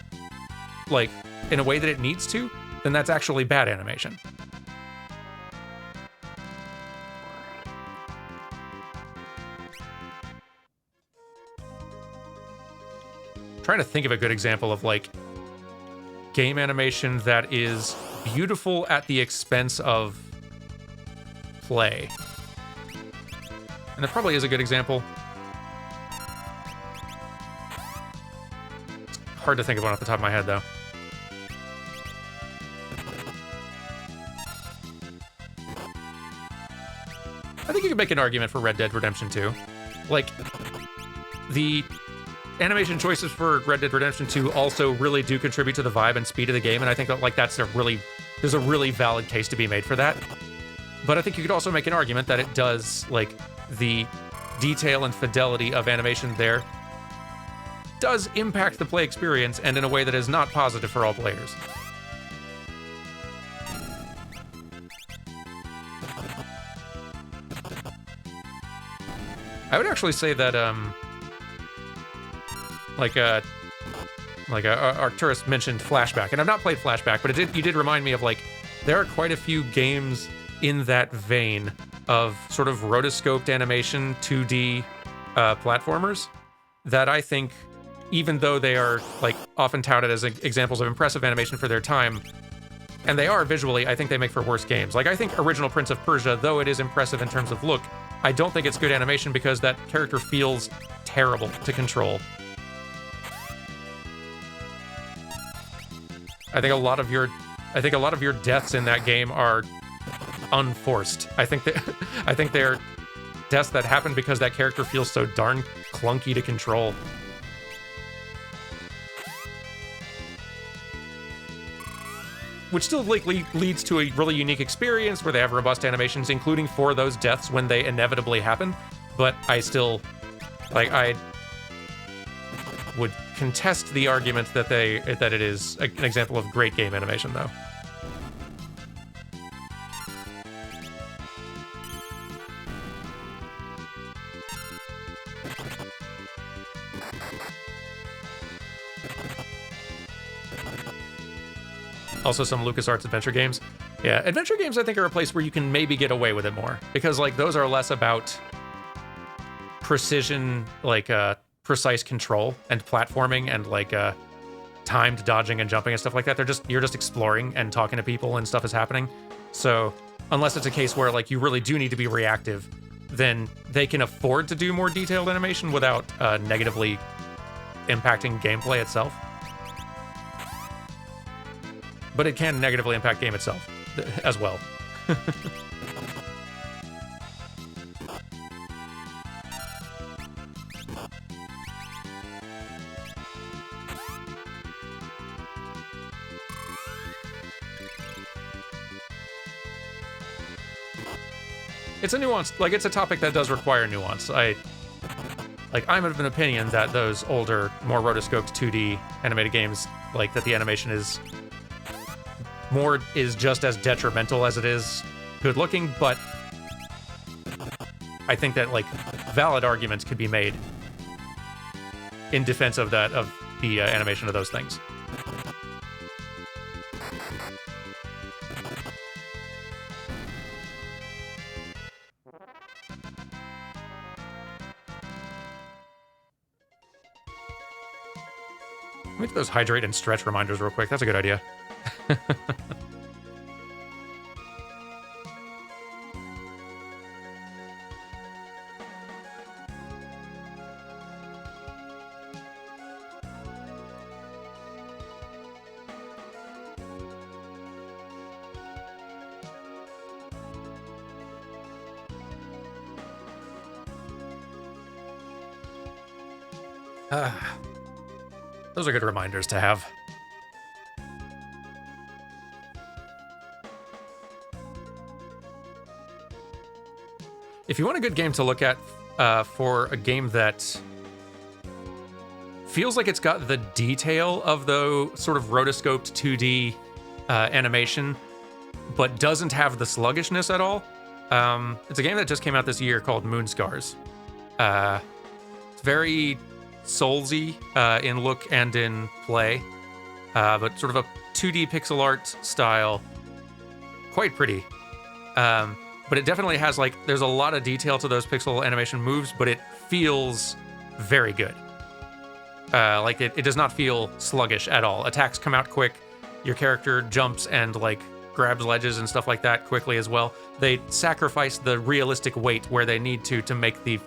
like, in a way that it needs to, then that's actually bad animation. Trying to think of a good example of, like, game animation that is beautiful at the expense of play. And there probably is a good example. It's hard to think of one off the top of my head, though. I think you could make an argument for Red Dead Redemption 2. Like, the animation choices for Red Dead Redemption 2 also really do contribute to the vibe and speed of the game, and I think that, like, there's a really valid case to be made for that. But I think you could also make an argument that it does, like, the detail and fidelity of animation there does impact the play experience, and in a way that is not positive for all players. I would actually say that, Arcturus mentioned Flashback, and I've not played Flashback, but you did remind me of like there are quite a few games in that vein of sort of rotoscoped animation 2D platformers that I think, even though they are like often touted as examples of impressive animation for their time, and they are visually, I think they make for worse games. Like I think original Prince of Persia, though it is impressive in terms of look, I don't think it's good animation because that character feels terrible to control. I think a lot of your deaths in that game are unforced. I think they're deaths that happen because that character feels so darn clunky to control. Which still leads to a really unique experience where they have robust animations, including for those deaths when they inevitably happen. But I still, I would contest the argument that it is an example of great game animation, though. Also some LucasArts adventure games. Yeah, adventure games I think are a place where you can maybe get away with it more, because like those are less about precision, precise control and platforming and timed dodging and jumping and stuff like that. You're just exploring and talking to people and stuff is happening. So unless it's a case where like you really do need to be reactive, then they can afford to do more detailed animation without negatively impacting gameplay itself. But it can negatively impact game itself as well. It's a nuance, it's a topic that does require nuance. I'm of an opinion that those older, more rotoscoped 2D animated games, that the animation is just as detrimental as it is good looking, but I think that valid arguments could be made in defense of the animation of those things. Let me do those hydrate and stretch reminders real quick. That's a good idea. Those are good reminders to have. If you want a good game to look at for a game that feels like it's got the detail of the sort of rotoscoped 2D animation, but doesn't have the sluggishness at all, it's a game that just came out this year called Moonscars. It's very Soulsy in look and in play, but sort of a 2D pixel art style. Quite pretty. But it definitely has, there's a lot of detail to those pixel animation moves, but it feels very good. It does not feel sluggish at all. Attacks come out quick. Your character jumps and, grabs ledges and stuff like that quickly as well. They sacrifice the realistic weight where they need to make the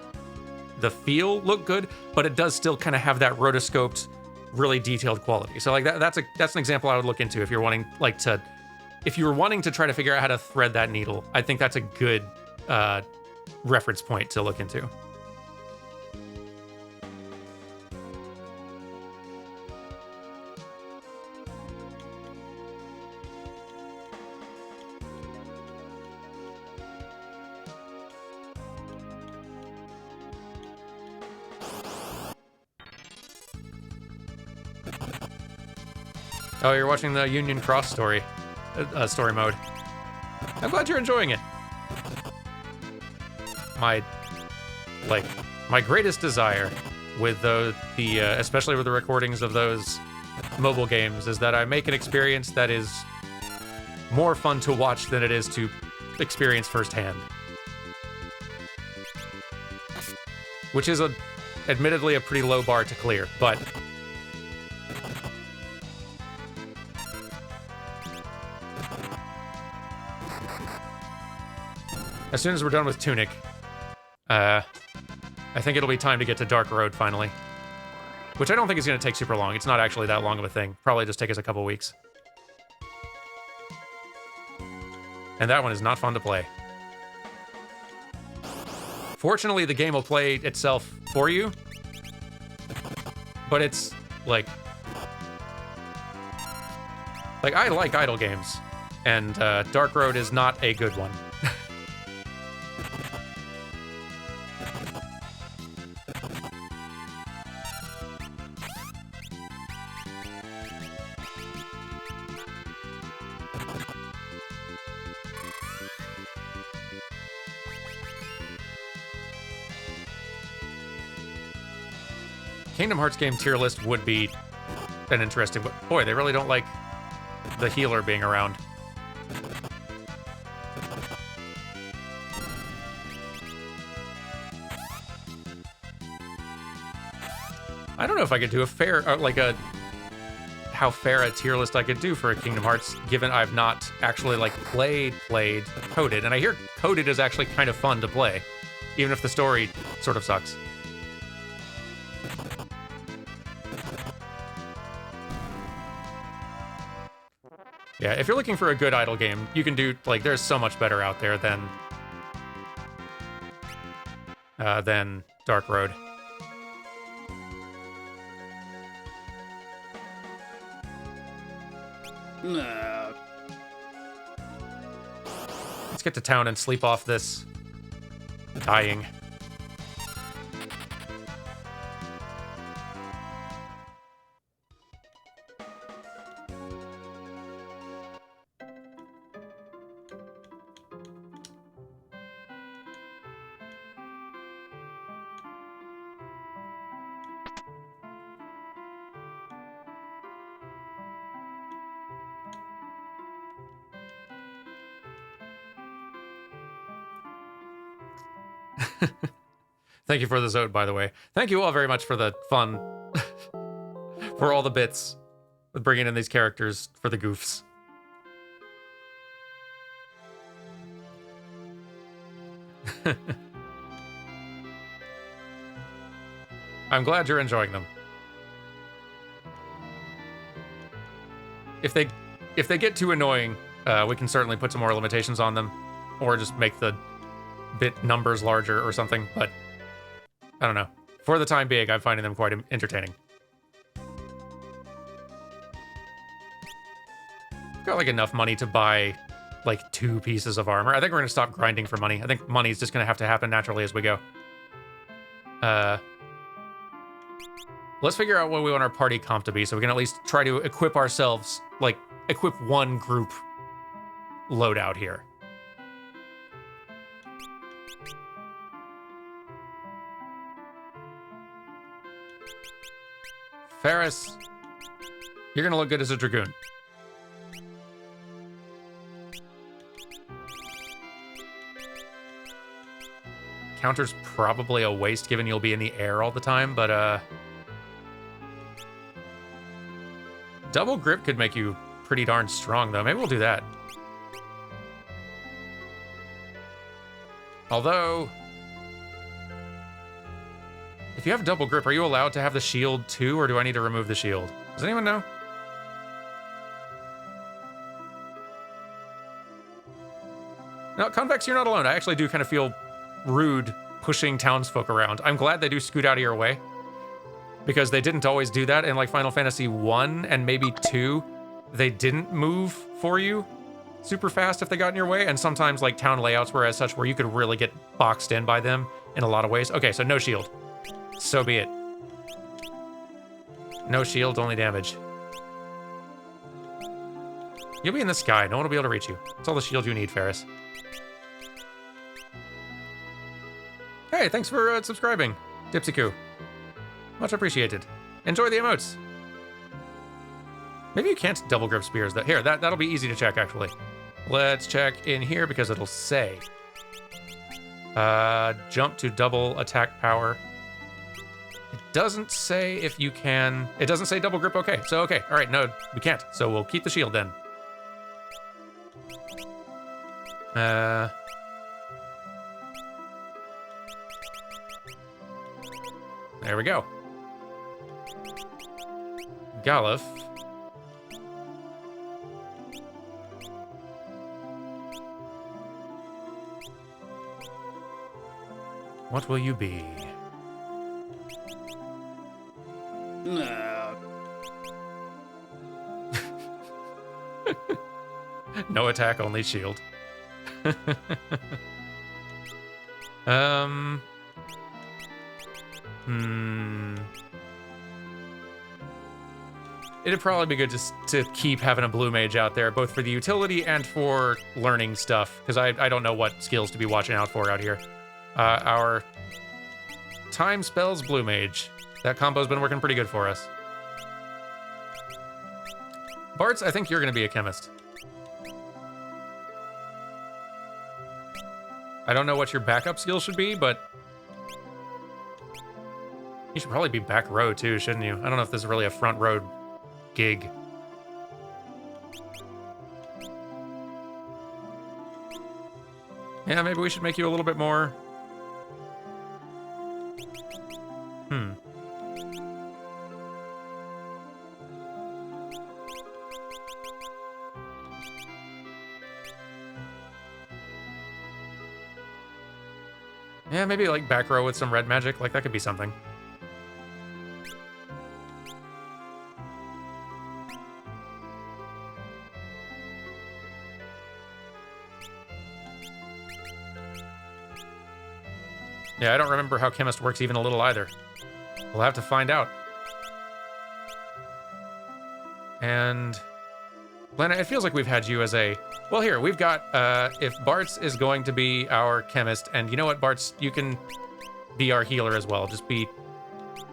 feel look good, but it does still kind of have that rotoscoped, really detailed quality. So, that's an example I would look into if you're wanting, if you were wanting to try to figure out how to thread that needle. I think that's a good reference point to look into. Oh, you're watching the Union Cross story mode. I'm glad you're enjoying it. My greatest desire with especially with the recordings of those mobile games, is that I make an experience that is more fun to watch than it is to experience firsthand. Which is admittedly a pretty low bar to clear, but as soon as we're done with Tunic, I think it'll be time to get to Dark Road finally. Which I don't think is going to take super long. It's not actually that long of a thing. Probably just take us a couple weeks. And that one is not fun to play. Fortunately, the game will play itself for you. But it's, like I like idle games. And Dark Road is not a good one. Kingdom Hearts game tier list would be an interesting, but boy, they really don't like the healer being around. I don't know if I could do a fair, how fair a tier list I could do for a Kingdom Hearts, given I've not actually played Coded, and I hear Coded is actually kind of fun to play, even if the story sort of sucks. Yeah, if you're looking for a good idle game, you can do, there's so much better out there than Dark Road. No. Let's get to town and sleep off this dying. Thank you for the Zode, by the way. Thank you all very much for the fun, for all the bits with bringing in these characters for the goofs. I'm glad you're enjoying them. If they get too annoying, we can certainly put some more limitations on them, or just make the bit numbers larger or something, but I don't know. For the time being, I'm finding them quite entertaining. Got enough money to buy 2 pieces of armor. I think we're gonna stop grinding for money. I think money's just gonna have to happen naturally as we go. Let's figure out what we want our party comp to be so we can at least try to equip ourselves, equip one group loadout here. Ferris, you're gonna look good as a Dragoon. Counter's probably a waste given you'll be in the air all the time, but double grip could make you pretty darn strong though. Maybe we'll do that. Although, if you have double grip, are you allowed to have the shield too, or do I need to remove the shield? Does anyone know? No, Convex, you're not alone. I actually do kind of feel rude pushing townsfolk around. I'm glad they do scoot out of your way, because they didn't always do that. In Final Fantasy 1 and maybe 2, they didn't move for you super fast if they got in your way, and sometimes town layouts were as such where you could really get boxed in by them in a lot of ways. Okay, so no shield. So be it. No shield, only damage. You'll be in the sky. No one will be able to reach you. That's all the shield you need, Ferris. Hey, thanks for subscribing, Dipsy-Coo. Much appreciated. Enjoy the emotes. Maybe you can't double grip spears. Here, that'll be easy to check, actually. Let's check in here because it'll say. Jump to double attack power. It doesn't say if you can... It doesn't say double grip, okay. So, okay. All right, no, we can't. So we'll keep the shield then. There we go. Galuf. What will you be? No attack, only shield. It'd probably be good to keep having a blue mage out there, both for the utility and for learning stuff, because I don't know what skills to be watching out for out here. Our time spells blue mage. That combo's been working pretty good for us. Bartz, I think you're going to be a chemist. I don't know what your backup skill should be, but you should probably be back row too, shouldn't you? I don't know if this is really a front row gig. Yeah, maybe we should make you a little bit more... Yeah, maybe like back row with some red magic. Like, that could be something. Yeah, I don't remember how chemist works even a little either. We'll have to find out. And... Lena, it feels like we've had you as a... Well, here, we've got, if Bartz is going to be our chemist, and you know what, Bartz, you can be our healer as well. Just be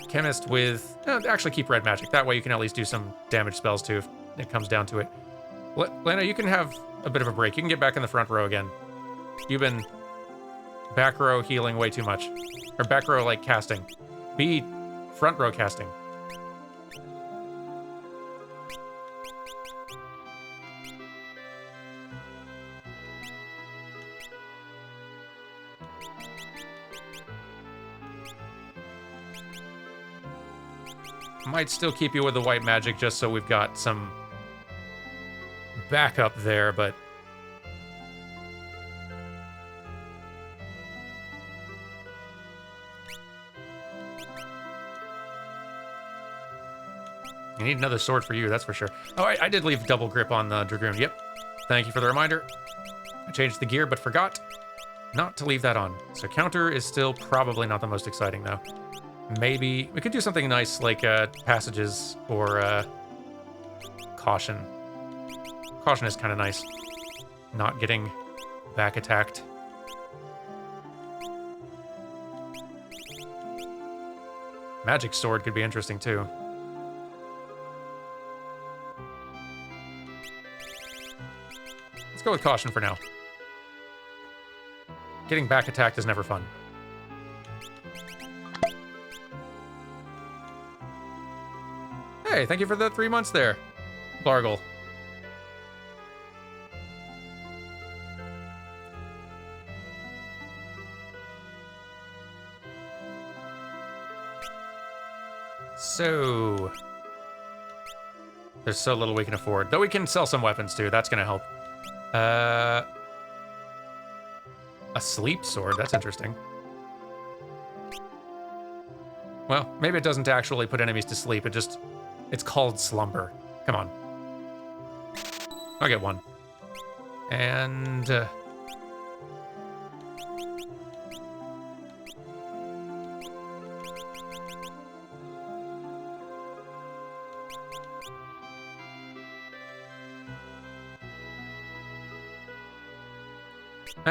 chemist with... actually, keep red magic. That way you can at least do some damage spells, too, if it comes down to it. Lena, you can have a bit of a break. You can get back in the front row again. You've been back row healing way too much. Or back row, like, casting. Be front row casting. Might still keep you with the white magic just so we've got some backup there, but... I need another sword for you, that's for sure. Oh, I did leave double grip on the Dragoon. Yep. Thank you for the reminder. I changed the gear, but forgot not to leave that on. So counter is still probably not the most exciting, though. Maybe we could do something nice like passages or caution. Caution is kind of nice. Not getting back attacked. Magic sword could be interesting too. Let's go with caution for now. Getting back attacked is never fun. Hey, thank you for the 3 months there, Bargle. So... There's so little we can afford. Though we can sell some weapons, too. That's going to help. A sleep sword. That's interesting. Well, maybe it doesn't actually put enemies to sleep. It's called slumber. Come on. I'll get one. And...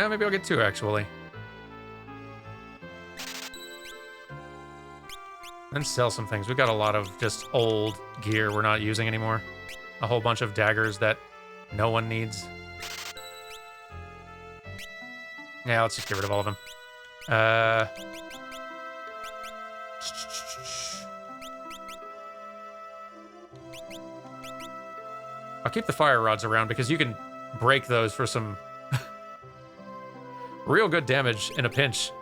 maybe I'll get two, actually. And sell some things. We've got a lot of just old gear we're not using anymore. A whole bunch of daggers that no one needs. Yeah, let's just get rid of all of them. I'll keep the fire rods around because you can break those for some real good damage in a pinch.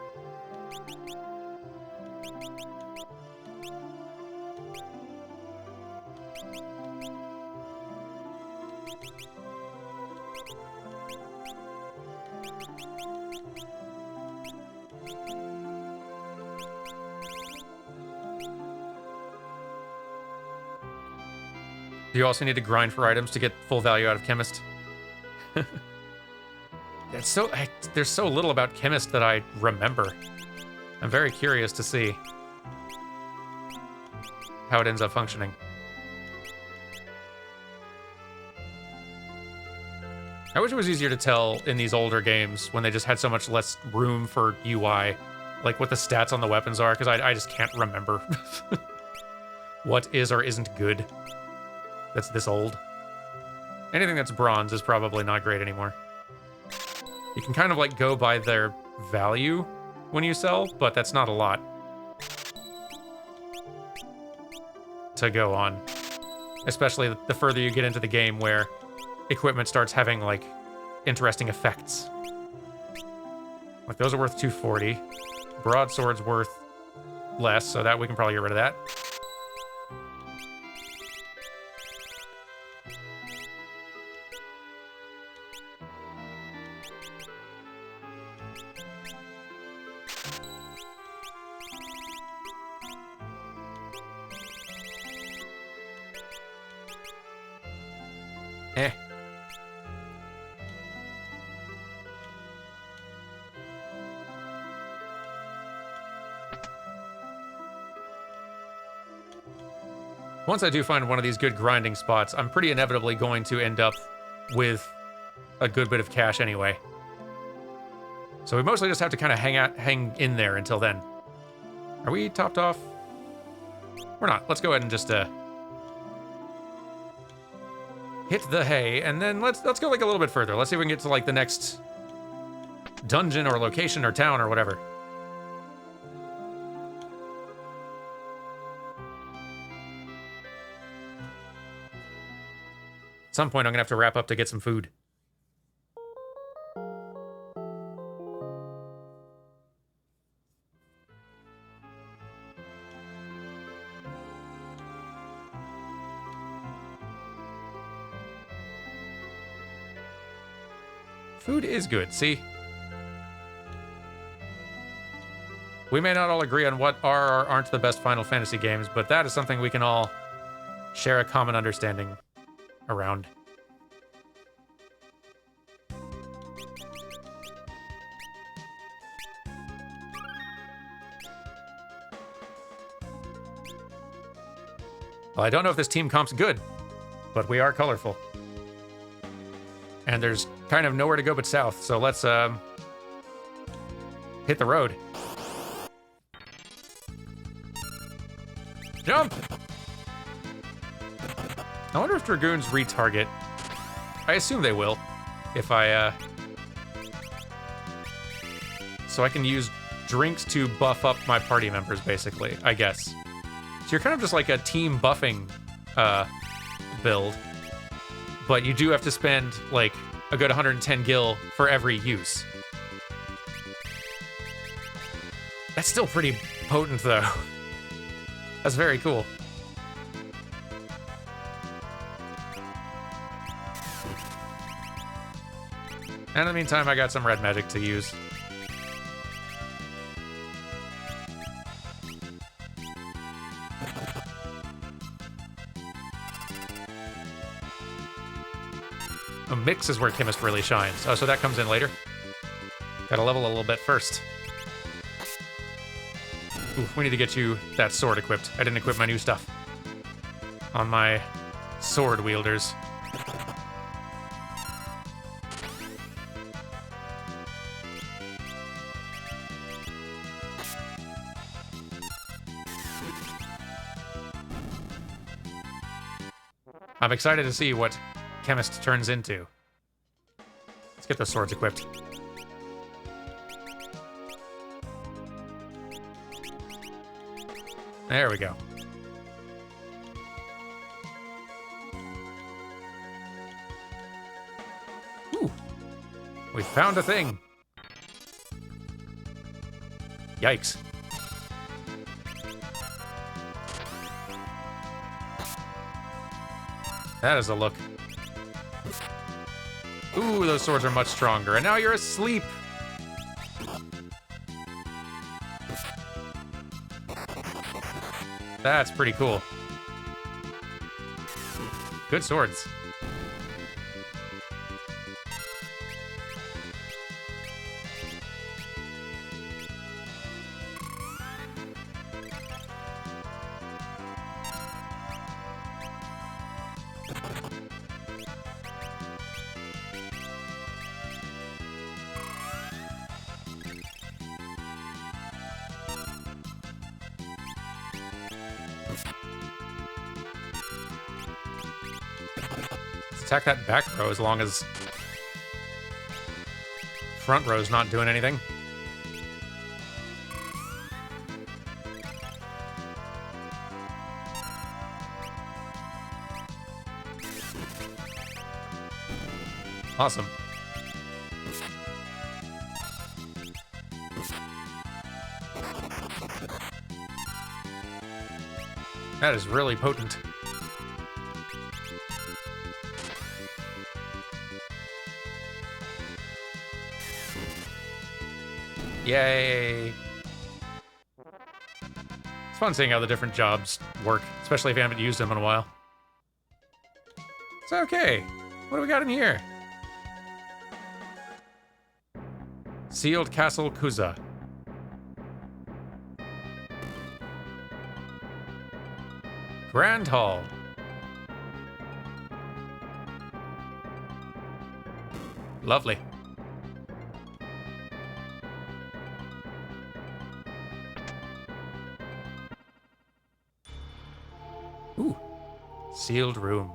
Do you also need to grind for items to get full value out of Chemist? There's so little about Chemist that I remember. I'm very curious to see how it ends up functioning. I wish it was easier to tell in these older games when they just had so much less room for UI, like what the stats on the weapons are, because I just can't remember what is or isn't good. That's this old. Anything that's bronze is probably not great anymore. You can kind of like go by their value when you sell, but that's not a lot to go on. Especially the further you get into the game where equipment starts having like interesting effects. Like those are worth 240. Broadsword's worth less, so that we can probably get rid of that. Eh. Once I do find one of these good grinding spots, I'm pretty inevitably going to end up with a good bit of cash anyway. So we mostly just have to kind of hang in there until then. Are we topped off? We're not. Let's go ahead and just hit the hay, and then let's go like a little bit further. Let's see if we can get to like the next dungeon or location or town or whatever. At some point, I'm gonna have to wrap up to get some food. Food is good, see? We may not all agree on what are or aren't the best Final Fantasy games, but that is something we can all share a common understanding around. Well, I don't know if this team comp's good, but we are colorful. And there's kind of nowhere to go but south, so let's hit the road. Jump! I wonder if Dragoons retarget. I assume they will. If I, so I can use drinks to buff up my party members, basically, I guess. So you're kind of just like a team buffing, build. But you do have to spend, like, a good 110 gil for every use. That's still pretty potent, though. That's very cool. And in the meantime, I got some red magic to use. A mix is where Chemist really shines. Oh, so that comes in later? Gotta level a little bit first. Ooh, we need to get you that sword equipped. I didn't equip my new stuff on my sword wielders. I'm excited to see what Chemist turns into. Let's get those swords equipped. There we go. Ooh. We found a thing. Yikes. That is a look. Ooh, those swords are much stronger. And now you're asleep. That's pretty cool. Good swords. Attack that back row as long as front row's not doing anything. Awesome. That is really potent. Yay! It's fun seeing how the different jobs work, especially if you haven't used them in a while. It's okay. What do we got in here? Sealed Castle Kuza. Grand Hall. Lovely. Ooh. Sealed room.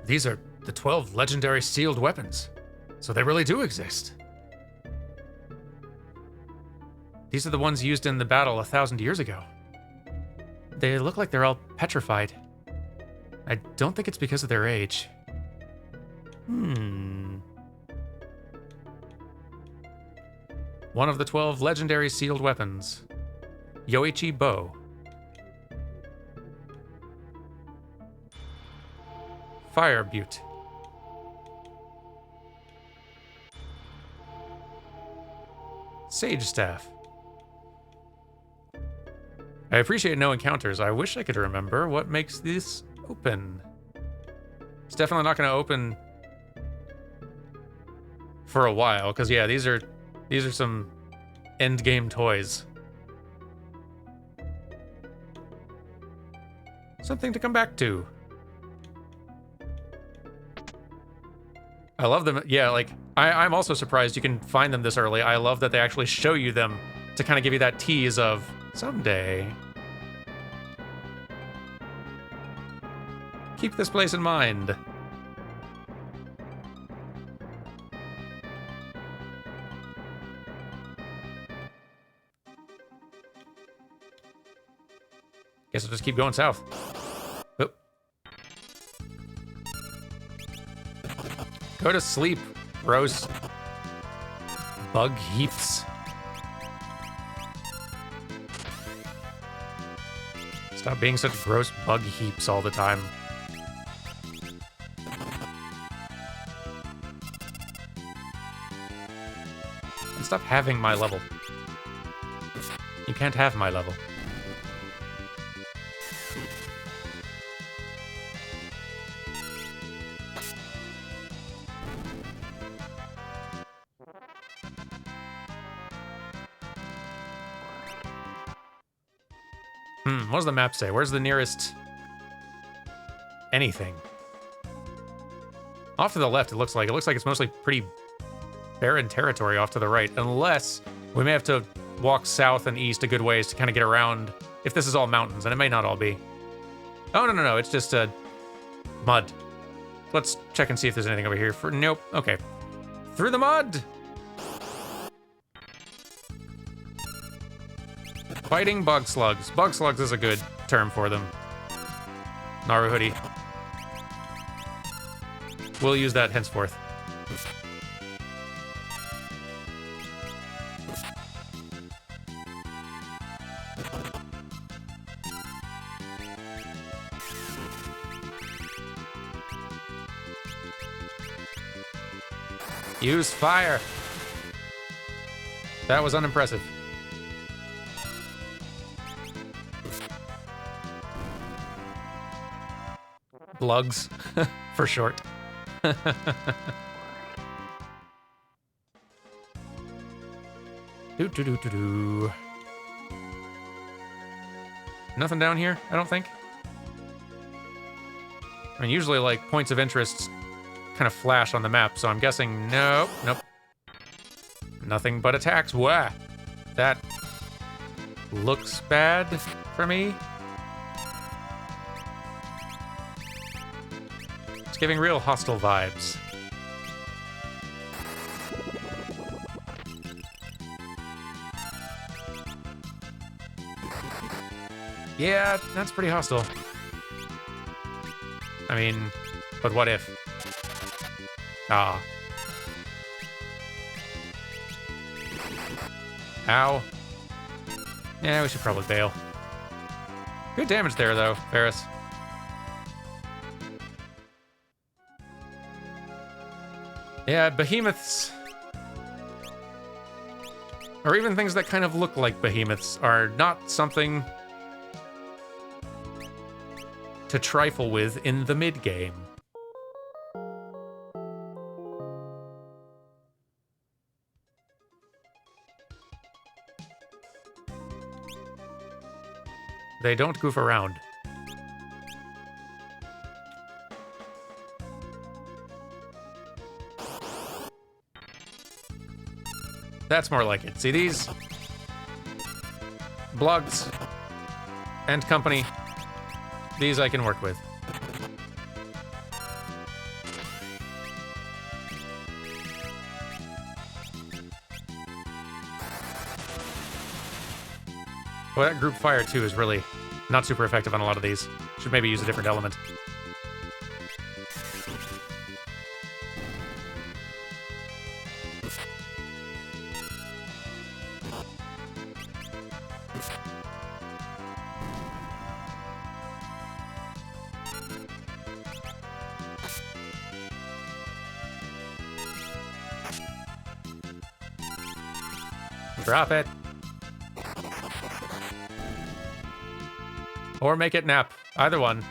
These are the 12 legendary sealed weapons. So they really do exist. These are the ones used in the battle 1,000 years ago. They look like they're all petrified. I don't think it's because of their age. One of the 12 legendary sealed weapons. Yoichi Bow. Fire Butte. Sage Staff. I appreciate no encounters. I wish I could remember what makes this open. It's definitely not going to open for a while, because yeah, these are some end game toys. Something to come back to. I love them. Yeah, like, I'm also surprised you can find them this early. I love that they actually show you them to kind of give you that tease of someday. Keep this place in mind. Guess I'll just keep going south. Oh. Go to sleep, gross bug heaps. Stop being such gross bug heaps all the time. And stop having my level. You can't have my level. What does the map say? Where's the nearest anything? Off to the left, it looks like. It looks like it's mostly pretty barren territory off to the right, unless we may have to walk south and east a good ways to kind of get around if this is all mountains, and it may not all be. Oh, no, it's just mud. Let's check and see if there's anything over here. Nope, okay. Through the mud! Fighting bug slugs. Bug slugs is a good term for them. Naru hoodie. We'll use that henceforth. Use fire. That was unimpressive. Blugs, for short. Do. Nothing down here, I don't think. I mean, usually, like, points of interest kind of flash on the map, so I'm guessing nope. Nothing but attacks. Wah! That looks bad for me. It's giving real hostile vibes. Yeah, that's pretty hostile. I mean, but what if? Ah. Ow. Yeah, we should probably bail. Good damage there, though, Ferris. Yeah, behemoths, or even things that kind of look like behemoths, are not something to trifle with in the mid-game. They don't goof around. That's more like it. See these? Blugs and company. These I can work with. Well, that group fire, too, is really not super effective on a lot of these. Should maybe use a different element. Drop it. Or make it nap. Either one.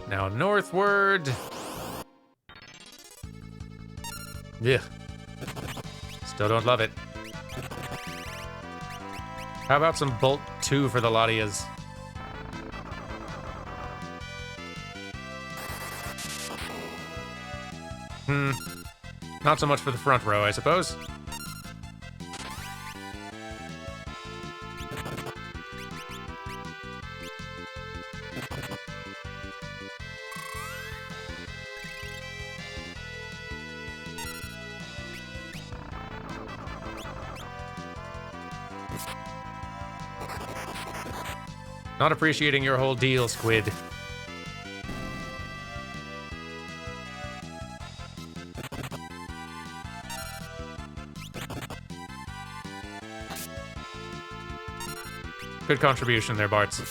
Now northward. Yeah. Still don't love it. How about some Bolt 2 for the Latias? Not so much for the front row, I suppose. Not appreciating your whole deal, Squid. Good contribution there, Bartz.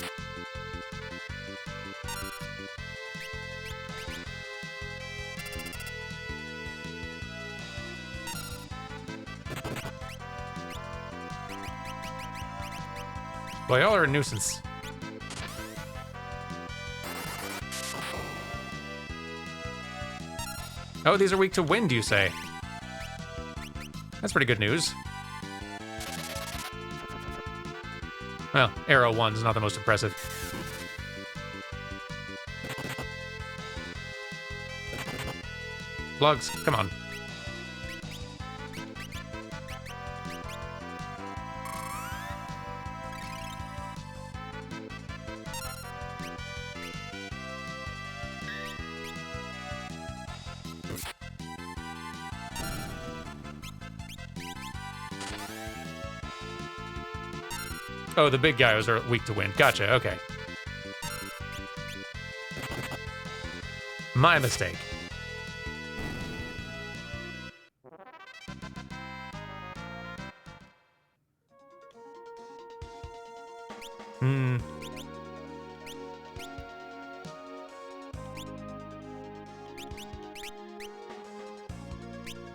Boy, y'all are a nuisance. Oh, these are weak to wind, you say? That's pretty good news. Well, Arrow 1's not the most impressive. Slugs, come on. Oh, the big guy was weak to wind. Gotcha, okay. My mistake.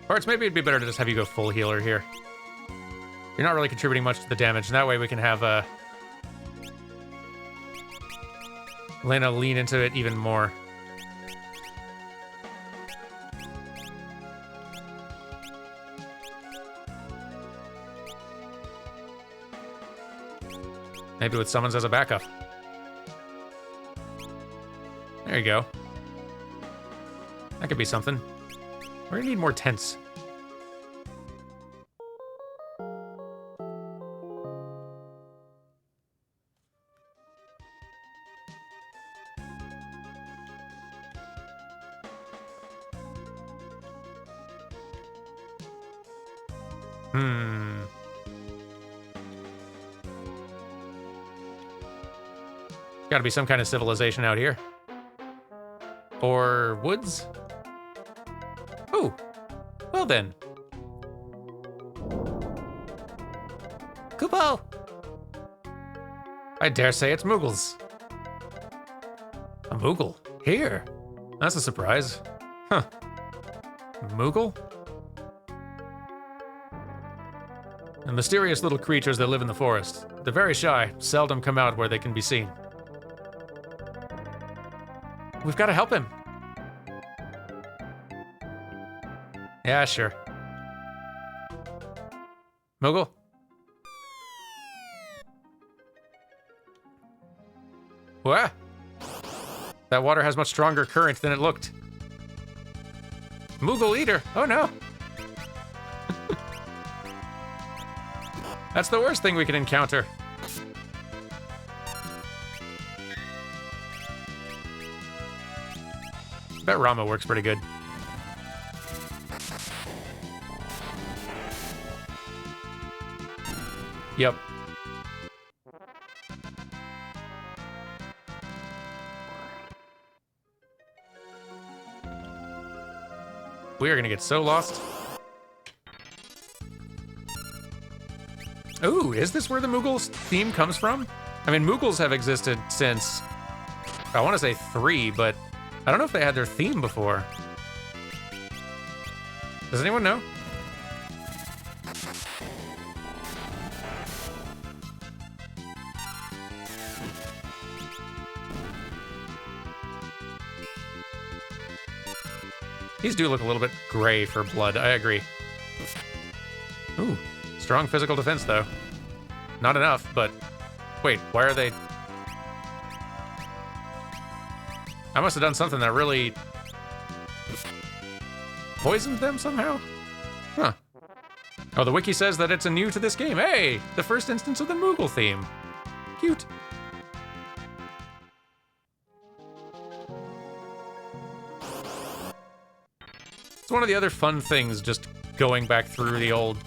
Parts, maybe it'd be better to just have you go full healer here. You're not really contributing much to the damage, and that way we can have Lena lean into it even more. Maybe with summons as a backup. There you go. That could be something. We're gonna need more tents. Gotta be some kind of civilization out here. Or woods? Oh, well then. Kupo! I dare say it's Moogles. A Moogle? Here? That's a surprise. Huh. Moogle? The mysterious little creatures that live in the forest. They're very shy, seldom come out where they can be seen. We've got to help him. Yeah, sure. Moogle? What? That water has much stronger current than it looked. Moogle eater. Oh no. That's the worst thing we can encounter. Bet Rama works pretty good. Yep. We are gonna get so lost. Ooh, is this where the Moogles theme comes from? I mean, Moogles have existed since, I want to say 3, but I don't know if they had their theme before. Does anyone know? These do look a little bit gray for blood, I agree. Ooh, strong physical defense though. Not enough, but wait, why are they... I must have done something that really poisoned them somehow? Huh. Oh, the wiki says that it's a new to this game. Hey, the first instance of the Moogle theme. Cute. It's one of the other fun things just going back through the old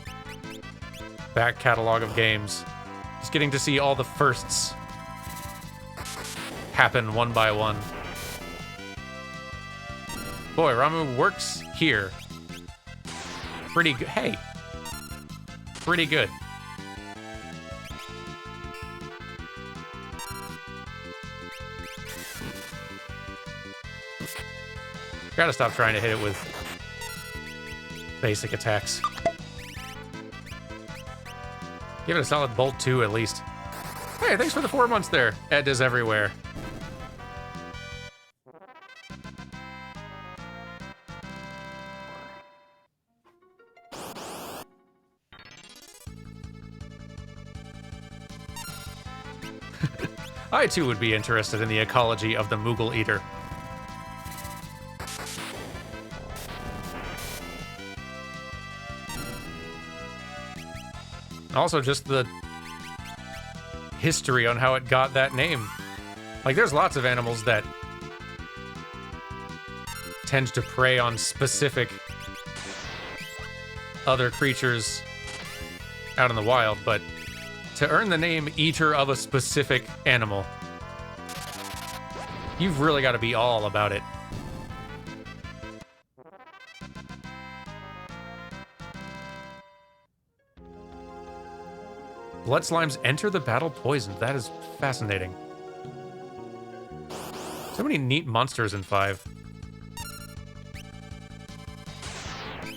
back catalog of games. Just getting to see all the firsts happen one by one. Boy, Ramu works here. Pretty good. Hey. Pretty good. Gotta stop trying to hit it with basic attacks. Give it a solid bolt 2 at least. Hey, thanks for the 4 months there. Ed is everywhere. I too would be interested in the ecology of the Moogle Eater. Also, just the history on how it got that name. Like, there's lots of animals that tend to prey on specific other creatures out in the wild, but to earn the name Eater of a specific animal, you've really got to be all about it. Blood slimes enter the battle poisoned. That is fascinating. So many neat monsters in 5.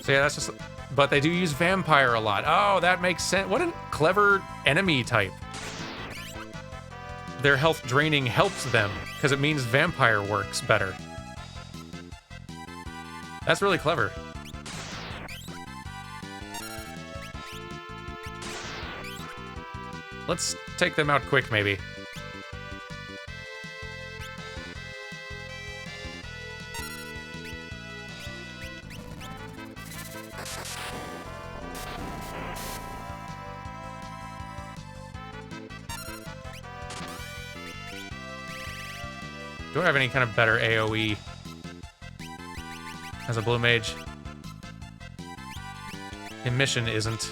So yeah, that's just... But they do use vampire a lot. Oh, that makes sense. What a clever enemy type. Their health draining helps them, because it means vampire works better. That's really clever. Let's take them out quick, maybe. Do I have any kind of better AoE as a blue mage? Emission isn't.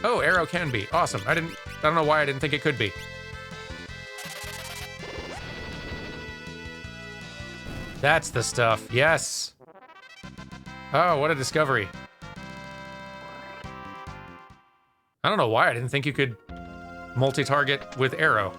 Oh, arrow can be. Awesome. I don't know why I didn't think it could be. That's the stuff. Yes. Oh, what a discovery. I don't know why I didn't think you could multi-target with arrow.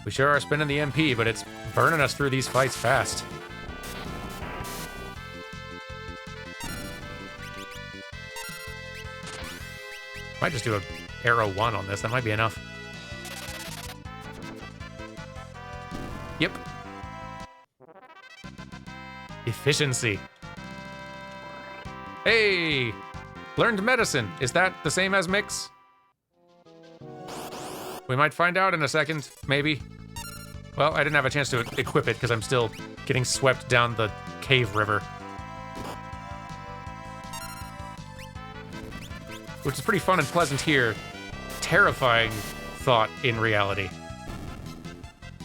We sure are spinning the MP, but it's burning us through these fights fast. Might just do a arrow 1 on this. That might be enough. Yep. Efficiency. Hey! Learned medicine. Is that the same as mix? We might find out in a second, maybe. Well, I didn't have a chance to equip it because I'm still getting swept down the cave river. Which is pretty fun and pleasant here. Terrifying thought in reality.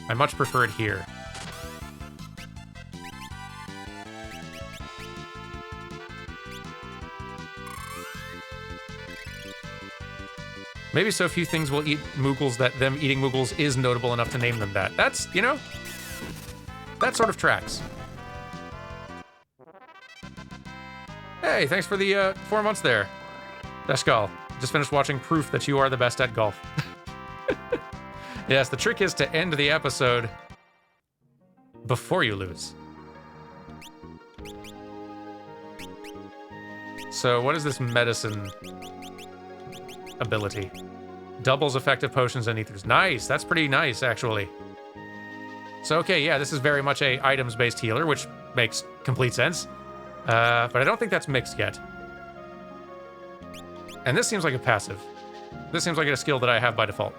I much prefer it here. Maybe so few things will eat Moogles that them eating Moogles is notable enough to name them that. That's, you know, that sort of tracks. Hey, thanks for the 4 months there. Dashkal, just finished watching proof that you are the best at golf. Yes, the trick is to end the episode before you lose. So what is this medicine ability? Doubles effective potions and ethers. Nice, that's pretty nice, actually. So, okay, yeah, this is very much a items-based healer, which makes complete sense. But I don't think that's mixed yet. And this seems like a passive. This seems like a skill that I have by default.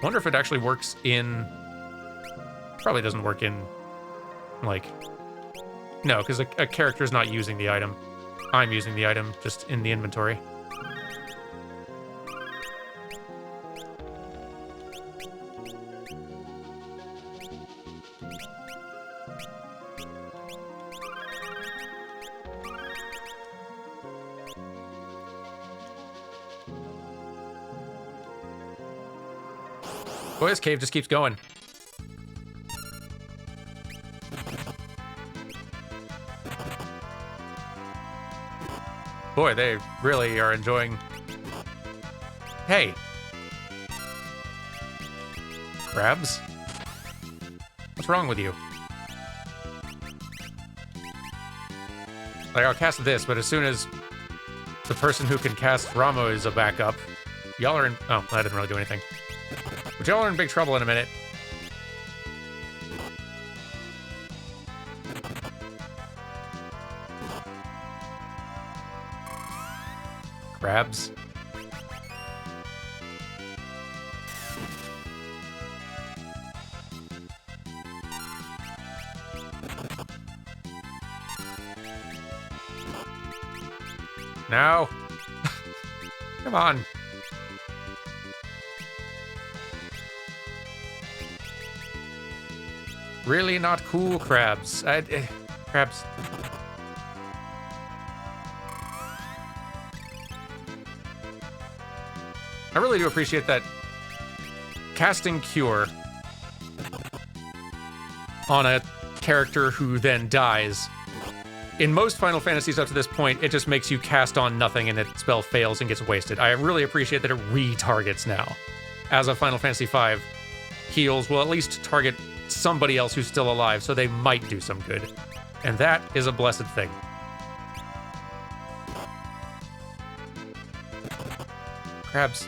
Wonder if it actually works in... Probably doesn't work in, like... No, because a character's not using the item. I'm using the item just in the inventory. Boy, this cave just keeps going. Boy, they really are enjoying... Hey! Crabs? What's wrong with you? Like, I'll cast this, but as soon as the person who can cast Ramo is a backup, y'all are in... Oh, that didn't really do anything. But y'all are in big trouble in a minute. Crabs. No. Come on. Really not cool, crabs. Crabs. I really do appreciate that casting Cure on a character who then dies. In most Final Fantasies up to this point, it just makes you cast on nothing and its spell fails and gets wasted. I really appreciate that it retargets now. As of Final Fantasy V, heals will at least target somebody else who's still alive, so they might do some good. And that is a blessed thing. Crabs.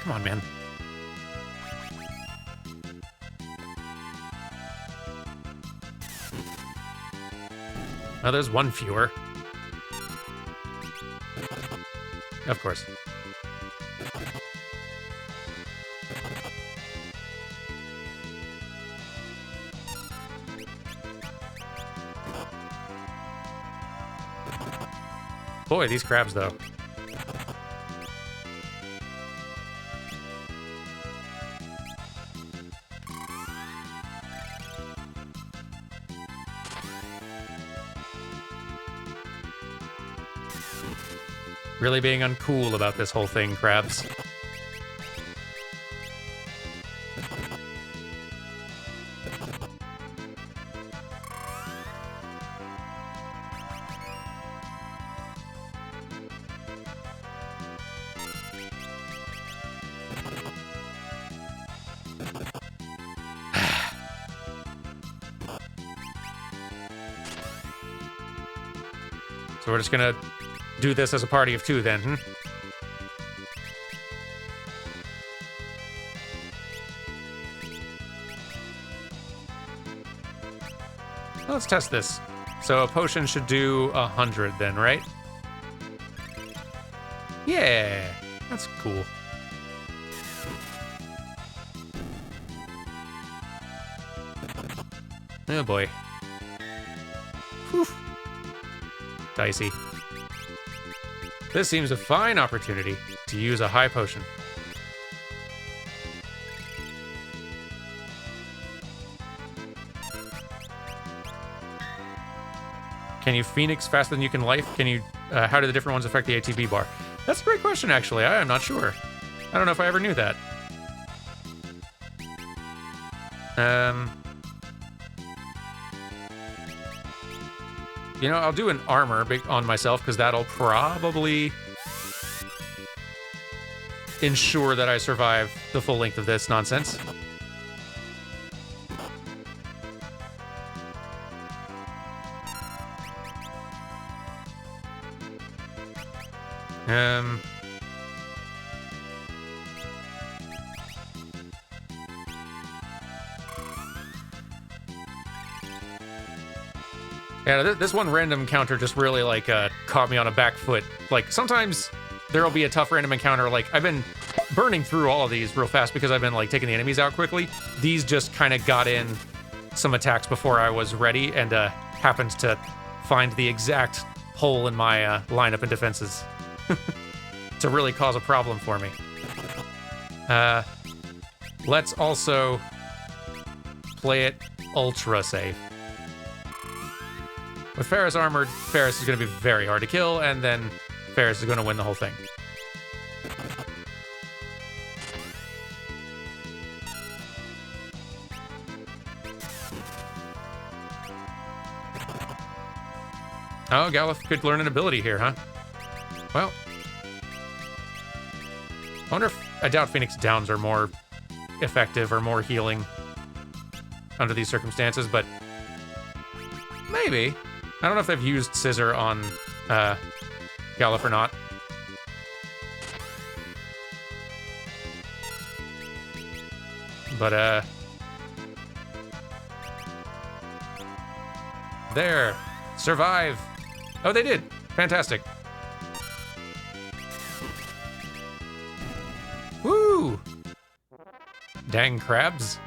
Come on, man. Oh, there's one fewer. Of course. Boy, these crabs, though. Really being uncool about this whole thing, crabs. So we're just gonna do this as a party of two then, Let's test this. So a potion should do 100 then, right? Yeah, that's cool. Oh boy. Whew. Dicey. This seems a fine opportunity to use a high potion. Can you Phoenix faster than you can life? Can you, how do the different ones affect the ATB bar? That's a great question, actually. I am not sure. I don't know if I ever knew that. You know, I'll do an armor on myself, because that'll probably ensure that I survive the full length of this nonsense. Yeah, this one random encounter just really, like, caught me on a back foot. Like, sometimes there'll be a tough random encounter. Like, I've been burning through all of these real fast because I've been, like, taking the enemies out quickly. These just kind of got in some attacks before I was ready and happened to find the exact hole in my lineup and defenses to really cause a problem for me. Let's also play it ultra safe. With Ferris armored, Ferris is going to be very hard to kill, and then Ferris is going to win the whole thing. Oh, Galuf could learn an ability here, huh? Well, I wonder if... I doubt Phoenix Downs are more effective or more healing under these circumstances, but maybe. I don't know if they've used Scissor on Galuf or not. But, there. Survive. Oh, they did. Fantastic. Woo! Dang crabs.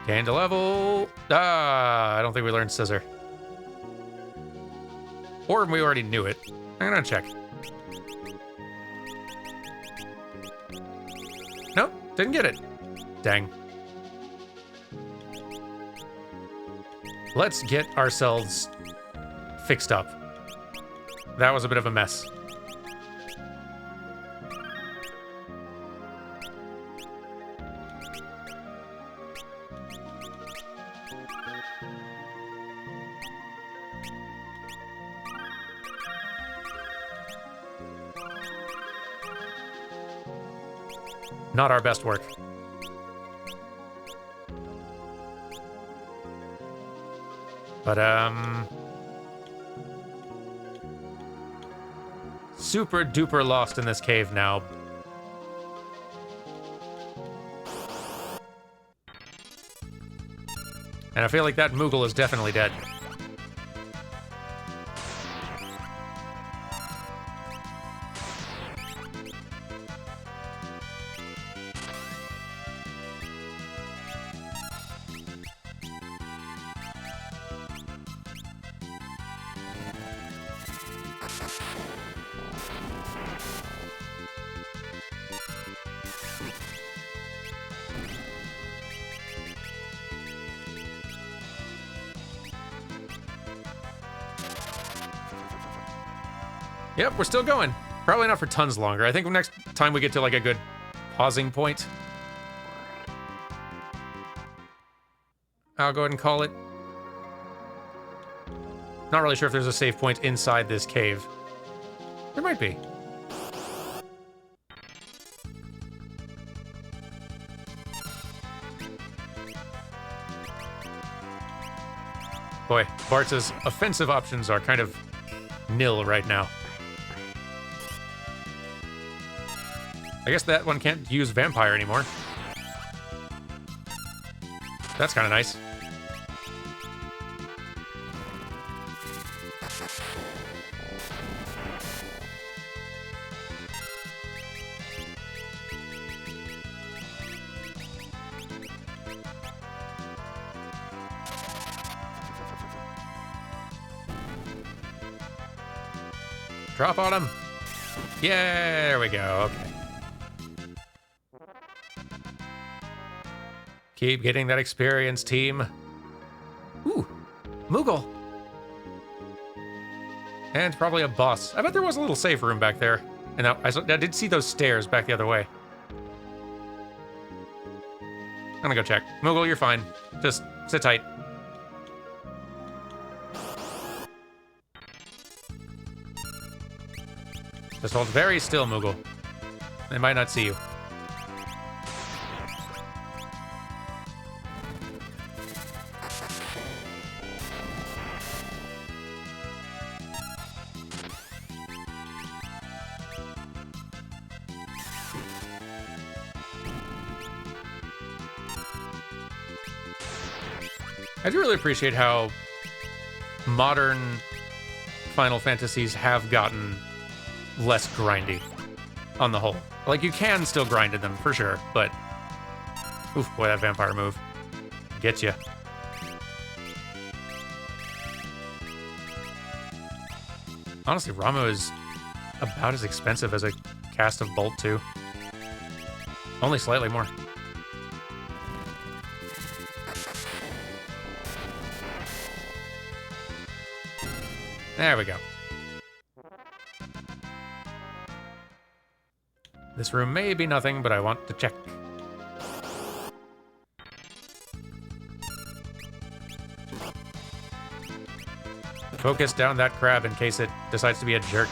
Gained a level. I don't think we learned Scissor. Or we already knew it. I'm gonna check. Nope, didn't get it. Dang. Let's get ourselves fixed up. That was a bit of a mess. Not our best work. But, super duper lost in this cave now. And I feel like that Moogle is definitely dead. Yep, we're still going. Probably not for tons longer. I think next time we get to like a good pausing point, I'll go ahead and call it. Not really sure if there's a save point inside this cave. There might be. Boy, Bartz's offensive options are kind of nil right now. I guess that one can't use Vampire anymore. That's kind of nice. Drop on him. Yeah, there we go. Okay. Keep getting that experience, team. Ooh, Moogle. And probably a boss. I bet there was a little safe room back there. And I did see those stairs back the other way. I'm gonna go check. Moogle, you're fine. Just sit tight. Just hold very still, Moogle. They might not see you. I do really appreciate how modern Final Fantasies have gotten less grindy on the whole. Like, you can still grind in them, for sure, but... Oof, boy, that vampire move. Get ya. Honestly, Ramuh is about as expensive as a cast of Bolt 2. Only slightly more. There we go. This room may be nothing, but I want to check. Focus down that crab in case it decides to be a jerk.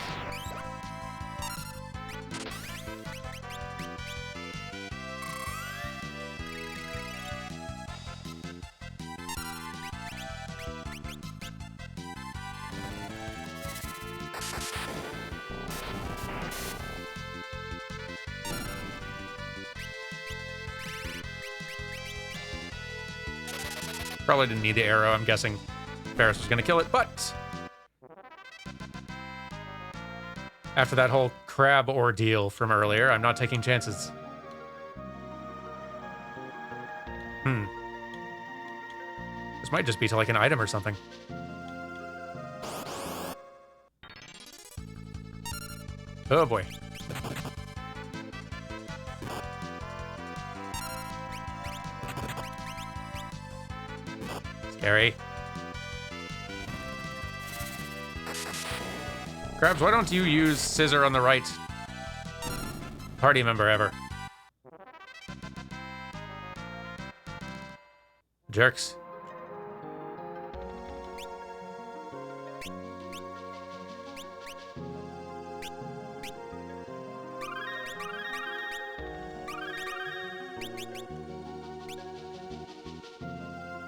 Probably didn't need the arrow. I'm guessing Ferris was going to kill it, but after that whole crab ordeal from earlier, I'm not taking chances. This might just be to like an item or something. Oh boy. Scary. Krabs, why don't you use scissor on the right party member ever? Jerks.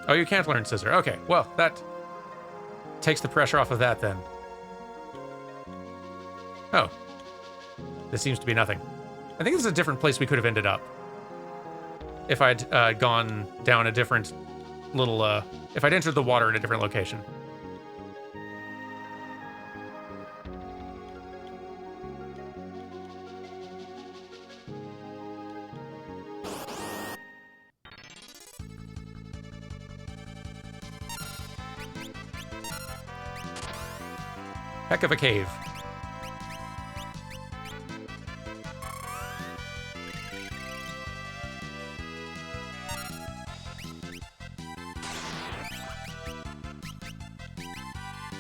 Oh, you can't learn scissor. Okay, well, that takes the pressure off of that then. Oh. This seems to be nothing. I think this is a different place we could have ended up. If I'd gone down a different little, if I'd entered the water in a different location. Heck of a cave.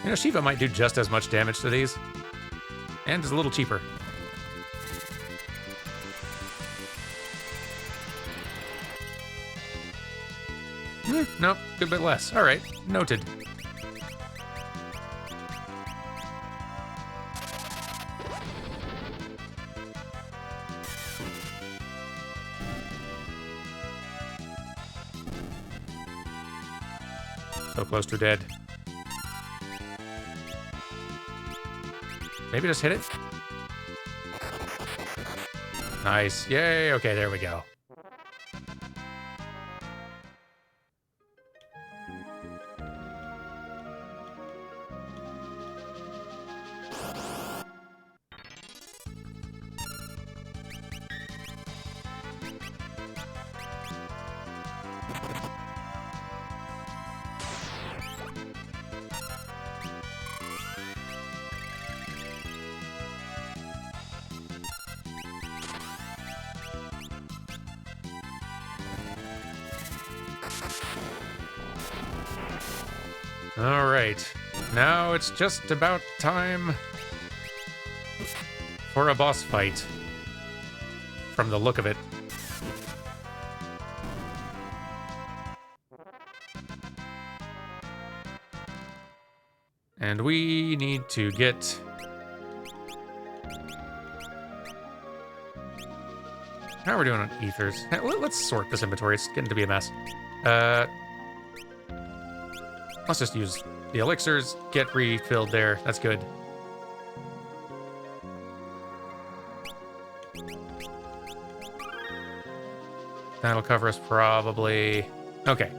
You know, Shiva might do just as much damage to these. And is a little cheaper. Nope, good bit less. Alright, noted. So close to dead. Maybe just hit it? Nice. Yay, okay, there we go. All right, now it's just about time for a boss fight, from the look of it. And we need to get... How are we doing on ethers? Let's sort this inventory, it's getting to be a mess. Let's just use the elixirs, get refilled there. That's good. That'll cover us probably. Okay.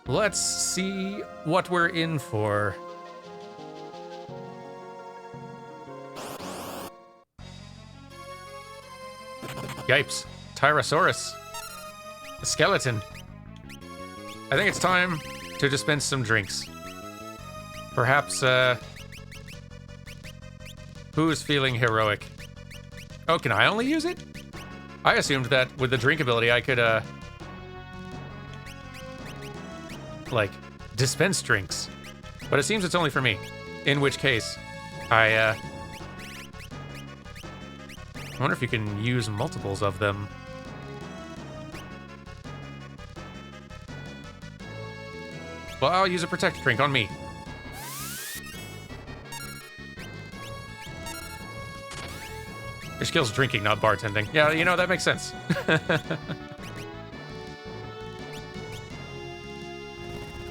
Let's see what we're in for. Yipes. Tyrannosaurus. A skeleton. I think it's time to dispense some drinks. Perhaps, who's feeling heroic? Oh, can I only use it? I assumed that with the drink ability I could, like, dispense drinks. But it seems it's only for me. In which case, I wonder if you can use multiples of them. Well, I'll use a protect drink on me. Your skill's drinking, not bartending. Yeah, you know, that makes sense.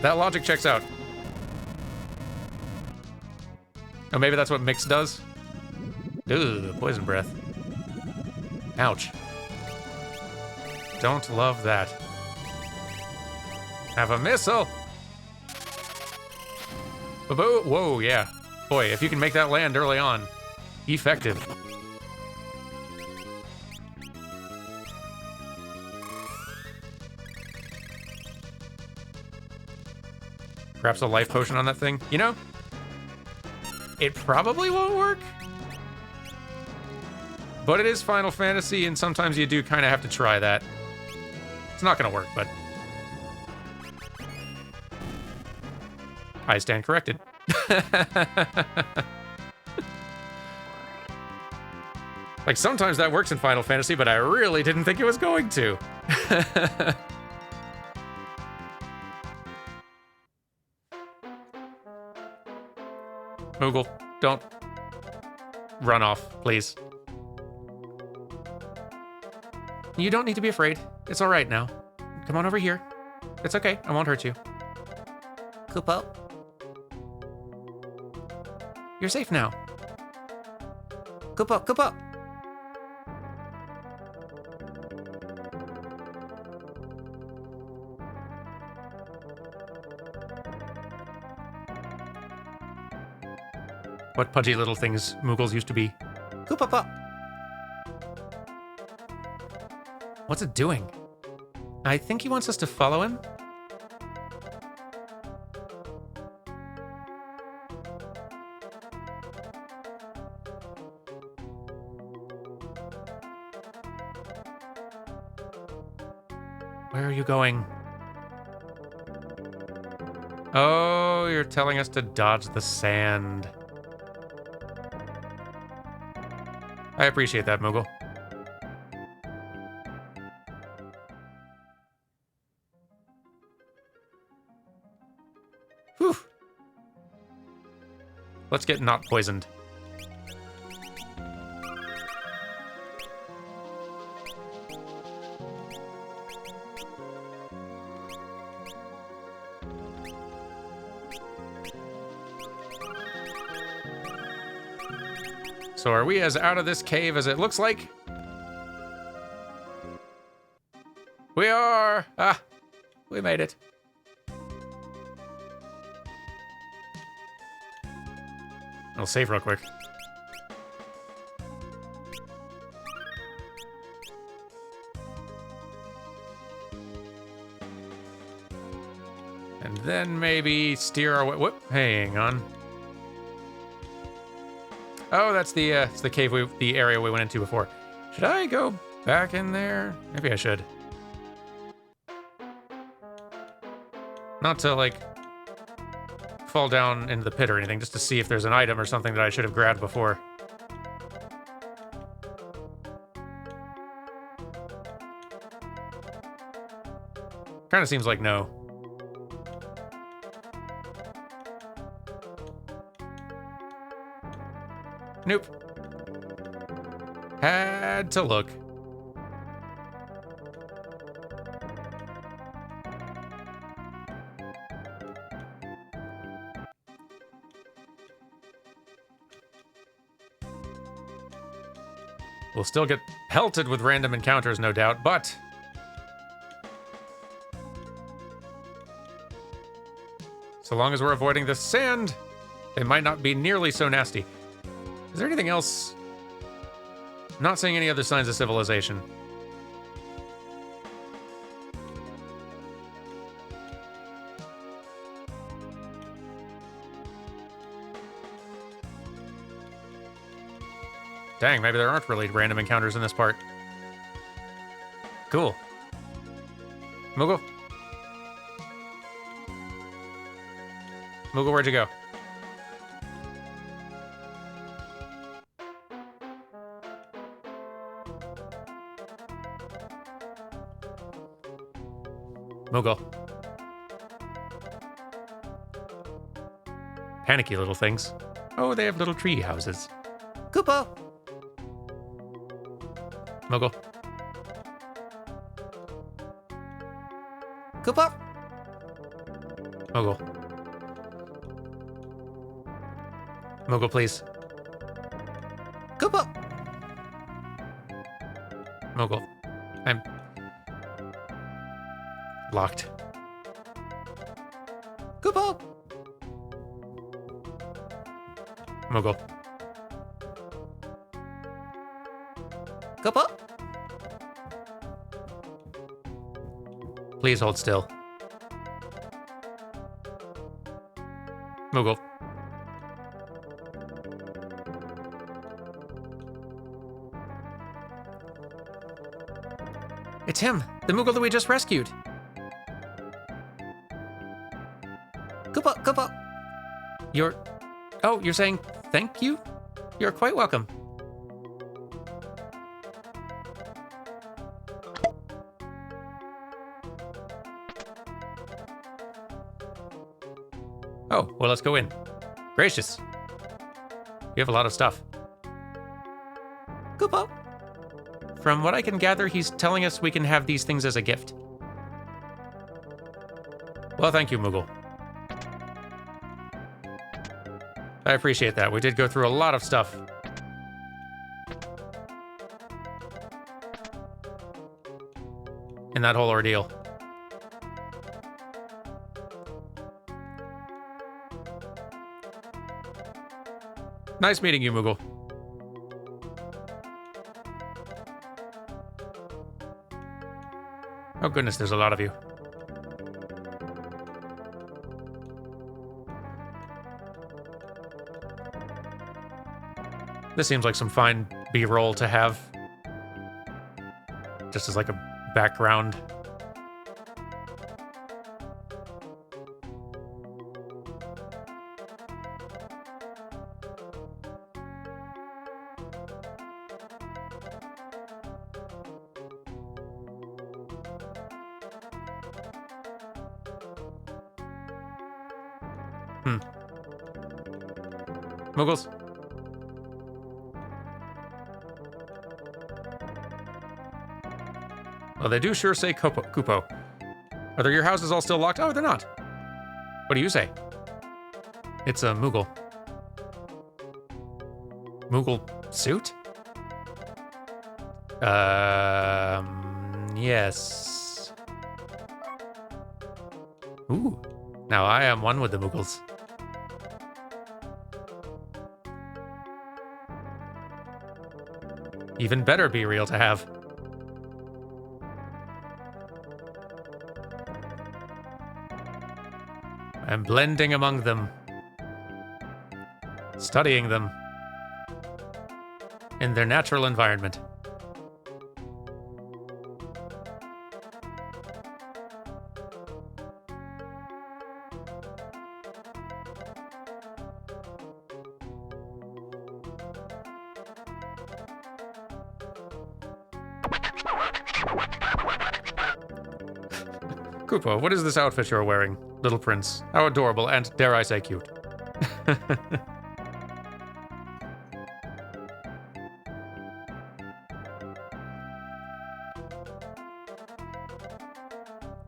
That logic checks out. Oh, maybe that's what mix does? Ugh, poison breath. Ouch. Don't love that. Have a missile. Whoa, yeah. Boy, if you can make that land early on, effective. Perhaps a life potion on that thing. You know, it probably won't work. But it is Final Fantasy, and sometimes you do kind of have to try that. It's not going to work, but I stand corrected. Like, sometimes that works in Final Fantasy, but I really didn't think it was going to. Moogle, don't run off, please. You don't need to be afraid. It's all right now. Come on over here. It's okay. I won't hurt you. Koopo. You're safe now. Koopo, Koopo. What pudgy little things Moogles used to be. Koopa. What's it doing? I think he wants us to follow him. Where are you going? Oh, you're telling us to dodge the sand. I appreciate that, Moogle. Whew. Let's get not poisoned. So are we as out of this cave as it looks like? We are! Ah, we made it. I'll save real quick. And then maybe steer our way. Whoop, hang on. Oh, that's the cave the area we went into before. Should I go back in there? Maybe I should. Not to, like, fall down into the pit or anything, just to see if there's an item or something that I should have grabbed before. Kind of seems like no. Nope. Had to look. We'll still get pelted with random encounters, no doubt, but so long as we're avoiding the sand, they might not be nearly so nasty. Is there anything else? I'm not seeing any other signs of civilization. Dang, maybe there aren't really random encounters in this part. Cool. Moogle? Moogle, where'd you go? Moogle. Panicky little things. Oh, they have little tree houses. Koopa! Moogle. Koopa! Moogle. Moogle, please. Koopa! Moogle. I'm locked. Koopa! Moogle. Koopa! Please hold still. Moogle. It's him, the Moogle that we just rescued. Koopa! Koopa! You're saying thank you? You're quite welcome. Oh, well, let's go in. Gracious. You have a lot of stuff. Koopa! From what I can gather, he's telling us we can have these things as a gift. Well, thank you, Moogle. I appreciate that. We did go through a lot of stuff. In that whole ordeal. Nice meeting you, Moogle. Oh goodness, there's a lot of you. This seems like some fine B-roll to have. Just as like a background. Moogles? Well, they do sure say Kupo. Are your houses all still locked? Oh, they're not. What do you say? It's a Moogle. Moogle suit? Yes. Ooh. Now I am one with the Moogles. Even better be real to have. I'm blending among them. Studying them. In their natural environment. Koopa, what is this outfit you're wearing? Little Prince. How adorable and, dare I say, cute.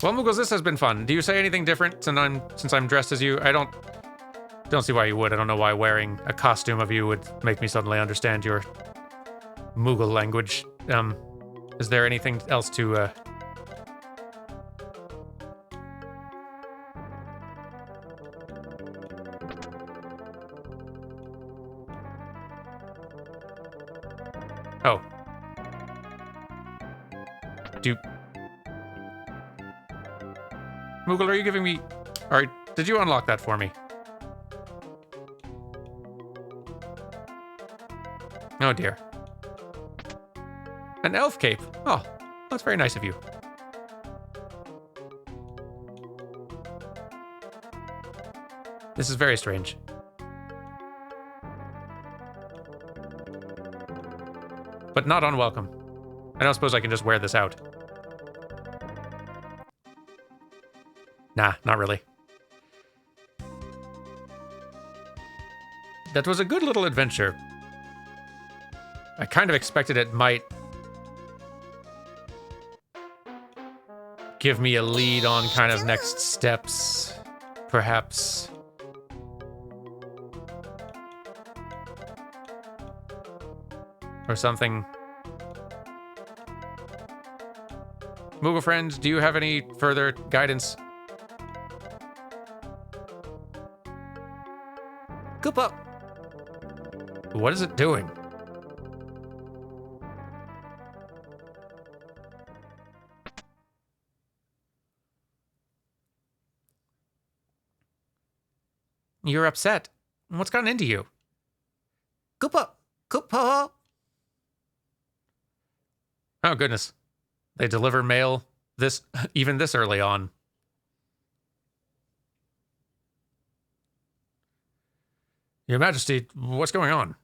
Well, Moogles, this has been fun. Do you say anything different since I'm dressed as you? I don't see why you would. I don't know why wearing a costume of you would make me suddenly understand your Moogle language. Is there anything else to, Oh. Moogle, are you giving me... Alright, did you unlock that for me? Oh dear. An elf cape. Oh, that's very nice of you. This is very strange. But not unwelcome. I don't suppose I can just wear this out. Nah, not really. That was a good little adventure. I kind of expected it might give me a lead on kind of next steps, perhaps. Or something. Moogle friend, do you have any further guidance? Koopa. What is it doing? You're upset. What's gotten into you? Koopa. Koopa. Oh, goodness. They deliver mail even this early on. Your Majesty, what's going on?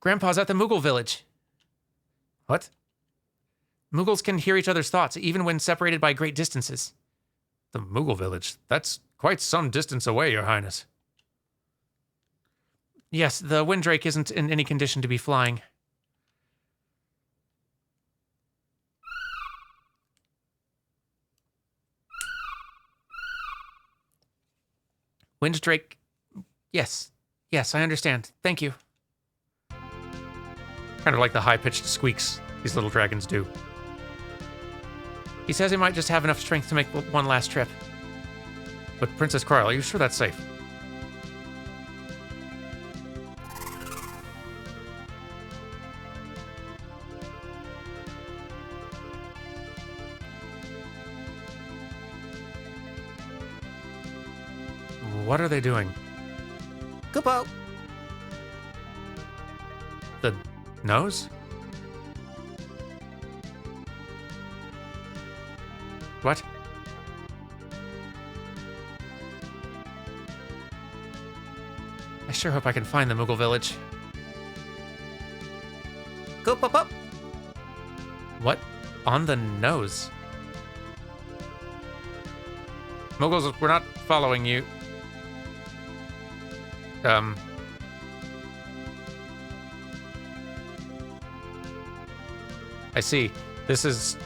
Grandpa's at the Moogle village. What? Moogles can hear each other's thoughts, even when separated by great distances. The Moogle village? That's quite some distance away, Your Highness. Yes, the Windrake isn't in any condition to be flying. Windrake... Yes. Yes, I understand. Thank you. Kind of like the high-pitched squeaks these little dragons do. He says he might just have enough strength to make one last trip. But Princess Carl, are you sure that's safe? What are they doing? Koopa. The nose? What? I sure hope I can find the Moogle village. Koopa. What on the nose? Moogles, we're not following you. I see. This is...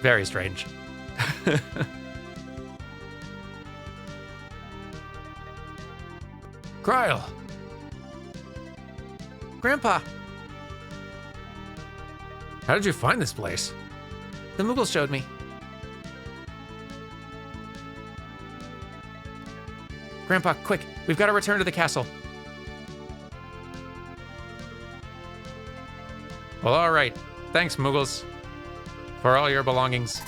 very strange. Kryle! Grandpa, How did you find this place? the Moogles showed me. Grandpa, quick, we've got to return to the castle. Well, all right. Thanks, Moogles, for all your belongings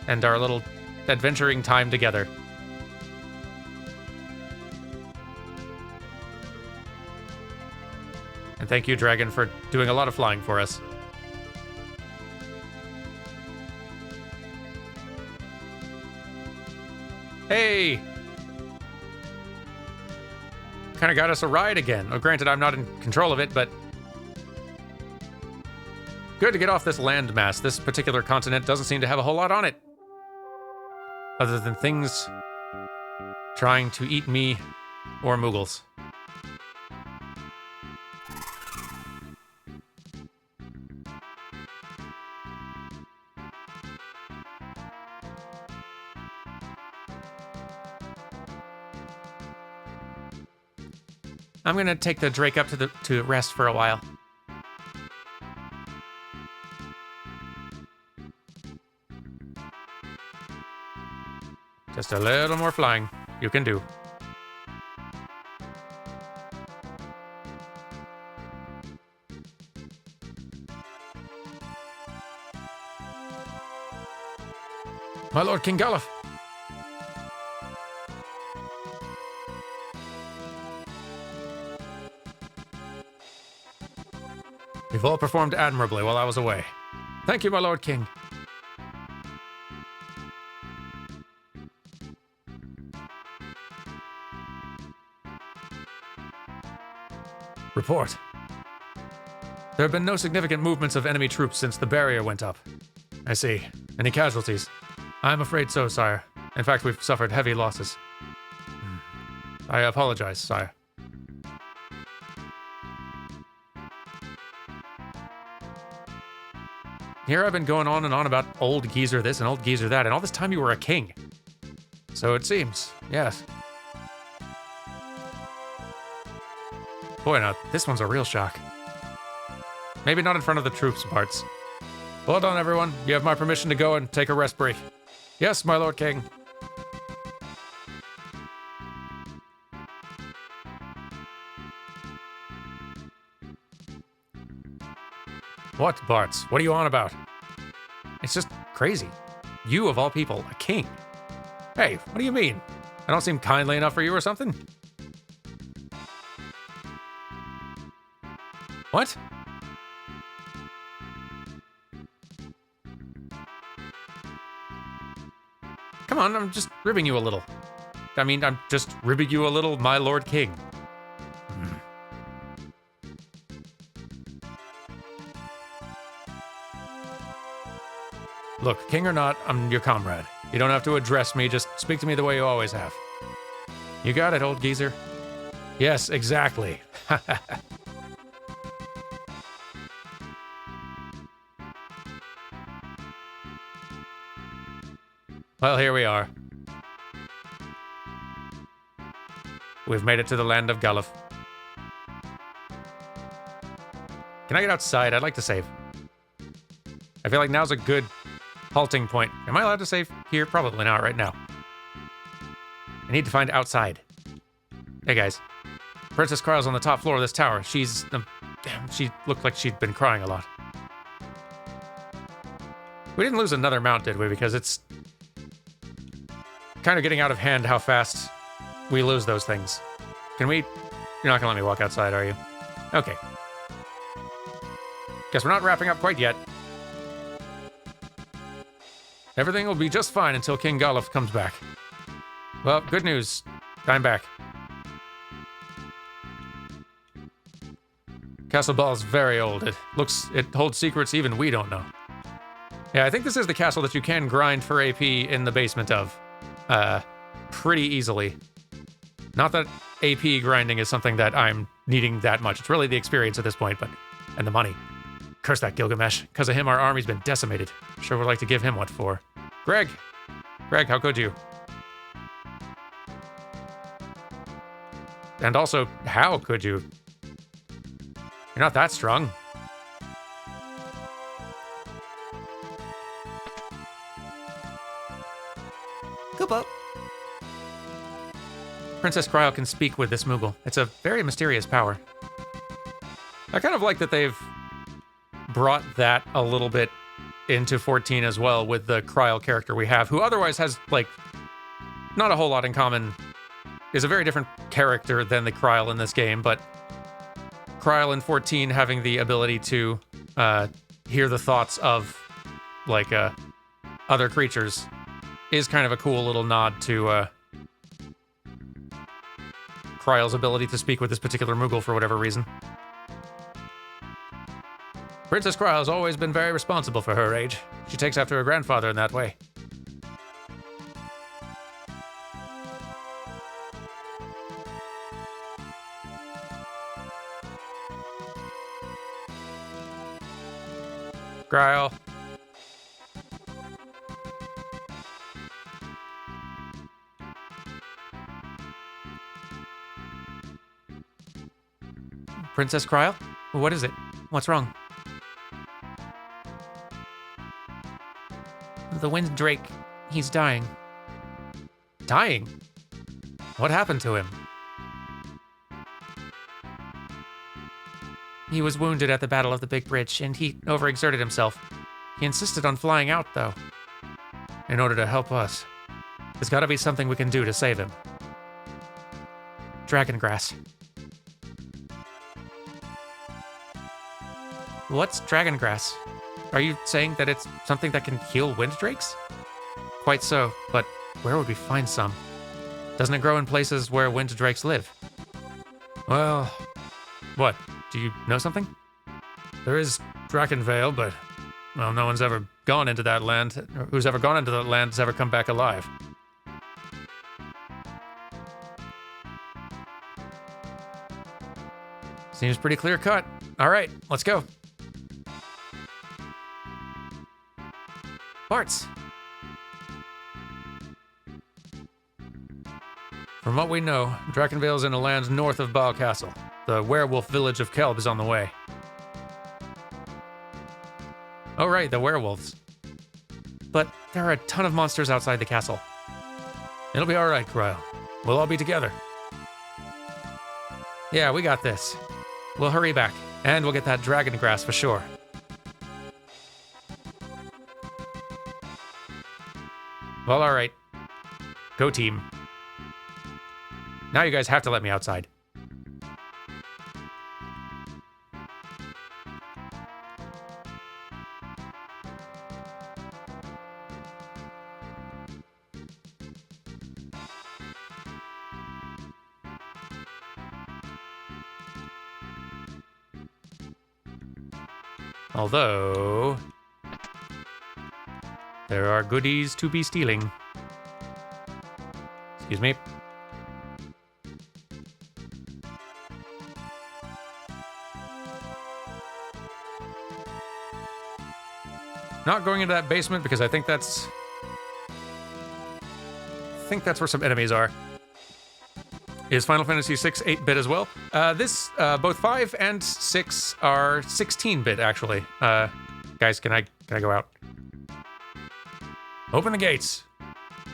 and our little adventuring time together. And thank you, Dragon, for doing a lot of flying for us. Hey! Kind of got us a ride again. Oh, granted, I'm not in control of it, but good to get off this landmass. This particular continent doesn't seem to have a whole lot on it, other than things trying to eat me or Moogles. I'm gonna take the Drake up to rest for a while. Just a little more flying. You can do. My Lord King Galuf. You've all performed admirably while I was away. Thank you, my Lord King. Report. There have been no significant movements of enemy troops since the barrier went up. I see. Any casualties? I'm afraid so, sire. In fact, we've suffered heavy losses. I apologize, sire. Here I've been going on and on about old geezer this and old geezer that, and all this time you were a king. So it seems, yes. Boy, now, this one's a real shock. Maybe not in front of the troops, Barts. Hold on, everyone. You have my permission to go and take a rest break. Yes, my Lord King. What, Bartz? What are you on about? It's just crazy. You, of all people, a king. Hey, what do you mean? I don't seem kindly enough for you or something? What? Come on, I'm just ribbing you a little. I mean, I'm just ribbing you a little, my Lord King. Look, king or not, I'm your comrade. You don't have to address me, just speak to me the way you always have. You got it, old geezer. Yes, exactly. Well, here we are. We've made it to the land of Gullif. Can I get outside? I'd like to save. I feel like now's a good halting point. Am I allowed to save here? Probably not right now. I need to find outside. Hey guys. Princess Kryle's on the top floor of this tower. She's... she looked like she'd been crying a lot. We didn't lose another mount, did we? Because it's kind of getting out of hand how fast we lose those things. Can we... You're not gonna let me walk outside, are you? Okay. Guess we're not wrapping up quite yet. Everything will be just fine until King Gullif comes back. Well, good news. I'm back. Castle Ball's very old. It holds secrets even we don't know. Yeah, I think this is the castle that you can grind for AP in the basement of. Pretty easily. Not that AP grinding is something that I'm needing that much. It's really the experience at this point, and the money. Curse that Gilgamesh. Because of him, our army's been decimated. Sure would like to give him what for. Greg! Greg, how could you? And also, how could you? You're not that strong. Kupo. Princess Kryle can speak with this Moogle. It's a very mysterious power. I kind of like that they've brought that a little bit into 14 as well with the Kryle character we have, who otherwise has, like, not a whole lot in common, is a very different character than the Kryle in this game, but Kryle in 14 having the ability to hear the thoughts of, like, other creatures is kind of a cool little nod to Kryle's ability to speak with this particular Moogle for whatever reason. Princess Kryle has always been very responsible for her age. She takes after her grandfather in that way. Kryle. Princess Kryle? What is it? What's wrong? The Wind Drake, he's dying. Dying? What happened to him? He was wounded at the Battle of the Big Bridge, and he overexerted himself. He insisted on flying out, though. In order to help us. There's gotta be something we can do to save him. Dragon grass. What's dragon grass? Are you saying that it's something that can heal wind drakes? Quite so, but where would we find some? Doesn't it grow in places where wind drakes live? Well, what? Do you know something? There is Drakenvale, but, well, no one's ever gone into that land. Who's ever gone into that land has ever come back alive. Seems pretty clear cut. All right, let's go. Bartz. From what we know, Drakenvale's in the lands north of Baal Castle. The werewolf village of Kelb is on the way. Oh, right, the werewolves. But there are a ton of monsters outside the castle. It'll be all right, Cryo. We'll all be together. Yeah, we got this. We'll hurry back, and we'll get that dragon grass for sure. Well, all right. Go team. Now you guys have to let me outside. Although, there are goodies to be stealing. Excuse me. Not going into that basement because I think that's where some enemies are. Is Final Fantasy VI 8-bit as well? Both 5 and 6 are 16-bit actually. Guys, can I go out? Open the gates.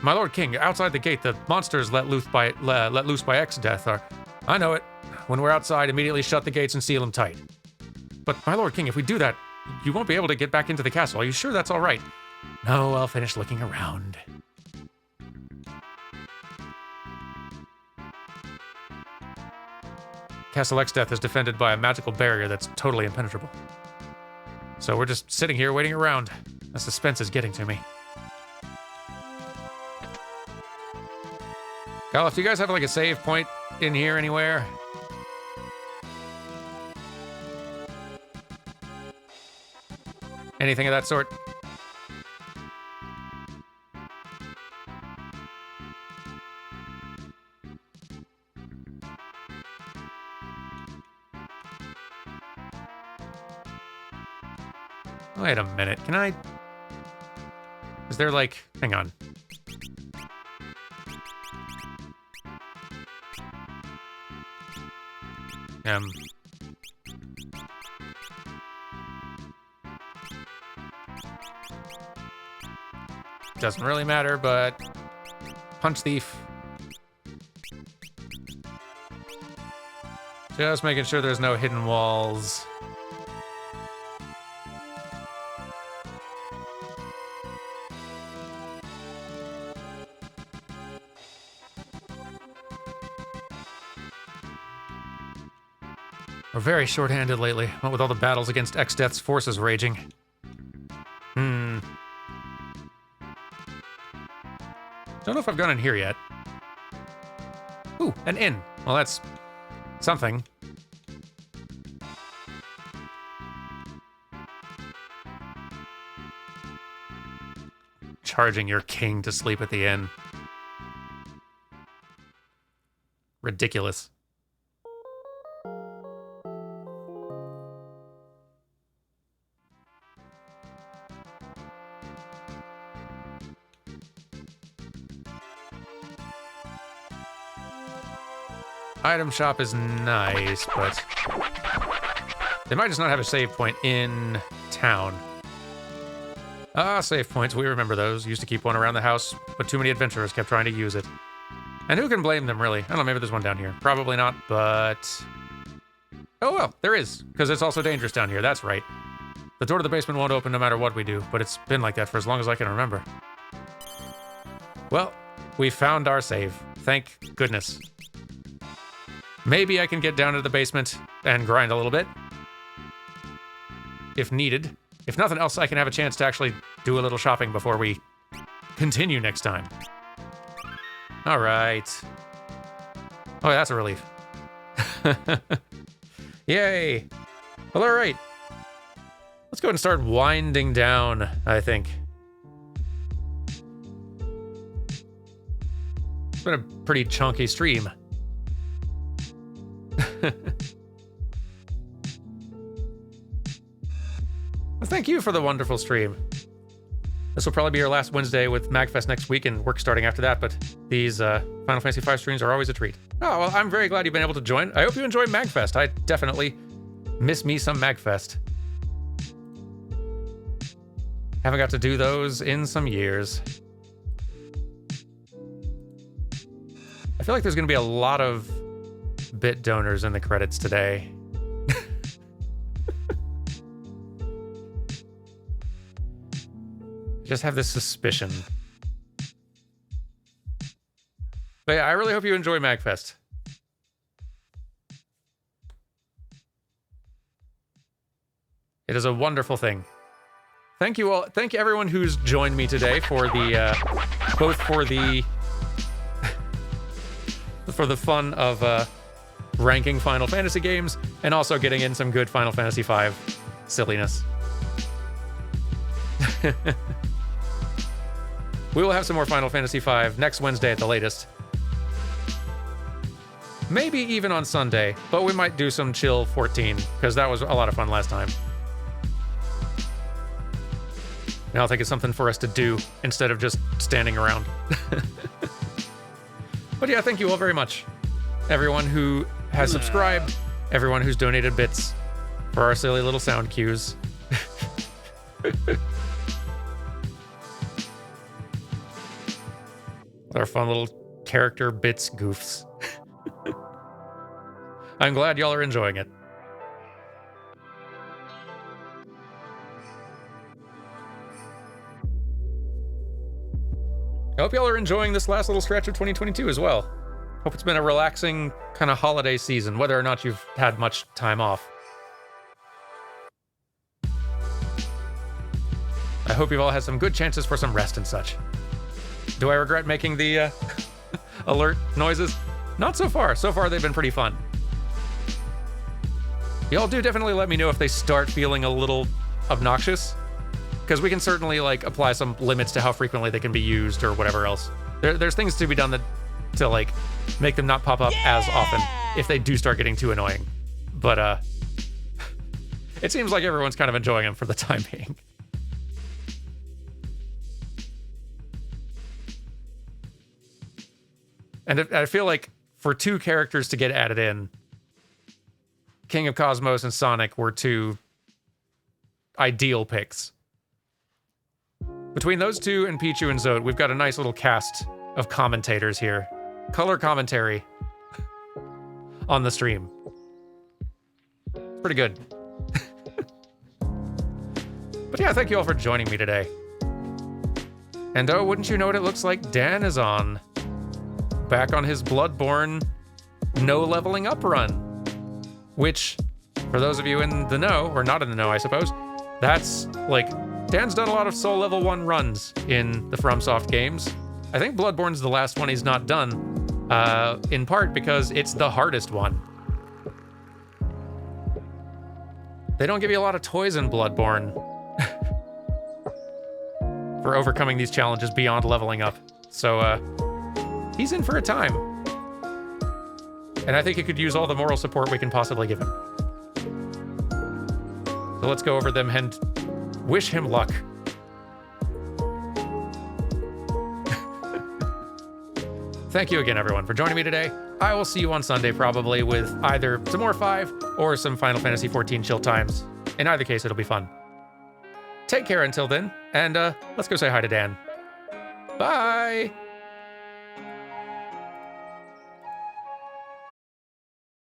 My Lord King, outside the gate, the monsters let loose by Exdeath are. I know it. When we're outside, immediately shut the gates and seal them tight. But my Lord King, if we do that, you won't be able to get back into the castle. Are you sure that's all right? No, I'll finish looking around. Castle Exdeath is defended by a magical barrier that's totally impenetrable. So we're just sitting here waiting around. The suspense is getting to me. Golf, do you guys have like a save point in here anywhere? Anything of that sort? Wait a minute, can I... Is there like... Hang on. Doesn't really matter, but... Punch Thief. Just making sure there's no hidden walls. We're very short-handed lately, what with all the battles against Exdeath's forces raging. Don't know if I've gone in here yet. Ooh, an inn. Well, that's something. Charging your king to sleep at the inn. Ridiculous. Item shop is nice, but they might just not have a save point in town. Save points, we remember those. Used to keep one around the house, but too many adventurers kept trying to use it. And who can blame them, really? I don't know, maybe there's one down here. Probably not, but... Oh well, there is, because it's also dangerous down here, that's right. The door to the basement won't open no matter what we do, but it's been like that for as long as I can remember. Well, we found our save. Thank goodness. Maybe I can get down to the basement and grind a little bit. If needed. If nothing else, I can have a chance to actually do a little shopping before we continue next time. All right. Oh, that's a relief. Yay. Well, all right. Let's go ahead and start winding down, I think. It's been a pretty chunky stream. Well, thank you for the wonderful stream. This will probably be our last Wednesday with MagFest next week and work starting after that, but these Final Fantasy V streams are always a treat. Oh, well, I'm very glad you've been able to join. I hope you enjoyed MagFest. I definitely miss me some MagFest. Haven't got to do those in some years. I feel like there's going to be a lot of bit donors in the credits today. Just have this suspicion. But yeah, I really hope you enjoy MagFest. It is a wonderful thing. Thank you all. Thank everyone who's joined me today for the both for the for the fun of ranking Final Fantasy games and also getting in some good Final Fantasy V silliness. We will have some more Final Fantasy V next Wednesday at the latest. Maybe even on Sunday, but we might do some chill 14 because that was a lot of fun last time. Now I think it's something for us to do instead of just standing around. But yeah, thank you all very much. Everyone who has subscribed, everyone who's donated bits for our silly little sound cues. Our fun little character bits goofs. I'm glad y'all are enjoying it. I hope y'all are enjoying this last little stretch of 2022 as well. Hope it's been a relaxing kind of holiday season, whether or not you've had much time off. I hope you've all had some good chances for some rest and such. Do I regret making the alert noises? Not so far. So far, they've been pretty fun. Y'all do definitely let me know if they start feeling a little obnoxious, because we can certainly like apply some limits to how frequently they can be used or whatever else. There's things to be done to like make them not pop up as often if they do start getting too annoying. But it seems like everyone's kind of enjoying them for the time being. And I feel like for two characters to get added in, King of Cosmos and Sonic were two ideal picks. Between those two and Pichu and Zote, we've got a nice little cast of commentators here. Color commentary on the stream. Pretty good. But yeah, thank you all for joining me today. And oh, wouldn't you know it, it looks like Dan is on. Back on his Bloodborne no leveling up run. Which, for those of you in the know, or not in the know, I suppose, that's like, Dan's done a lot of Soul Level 1 runs in the FromSoft games. I think Bloodborne's the last one he's not done, in part because it's the hardest one. They don't give you a lot of toys in Bloodborne for overcoming these challenges beyond leveling up. So, he's in for a time. And I think he could use all the moral support we can possibly give him. So let's go over them and wish him luck. Thank you again, everyone, for joining me today. I will see you on Sunday, probably, with either some more 5 or some Final Fantasy XIV chill times. In either case, it'll be fun. Take care until then, and let's go say hi to Dan. Bye!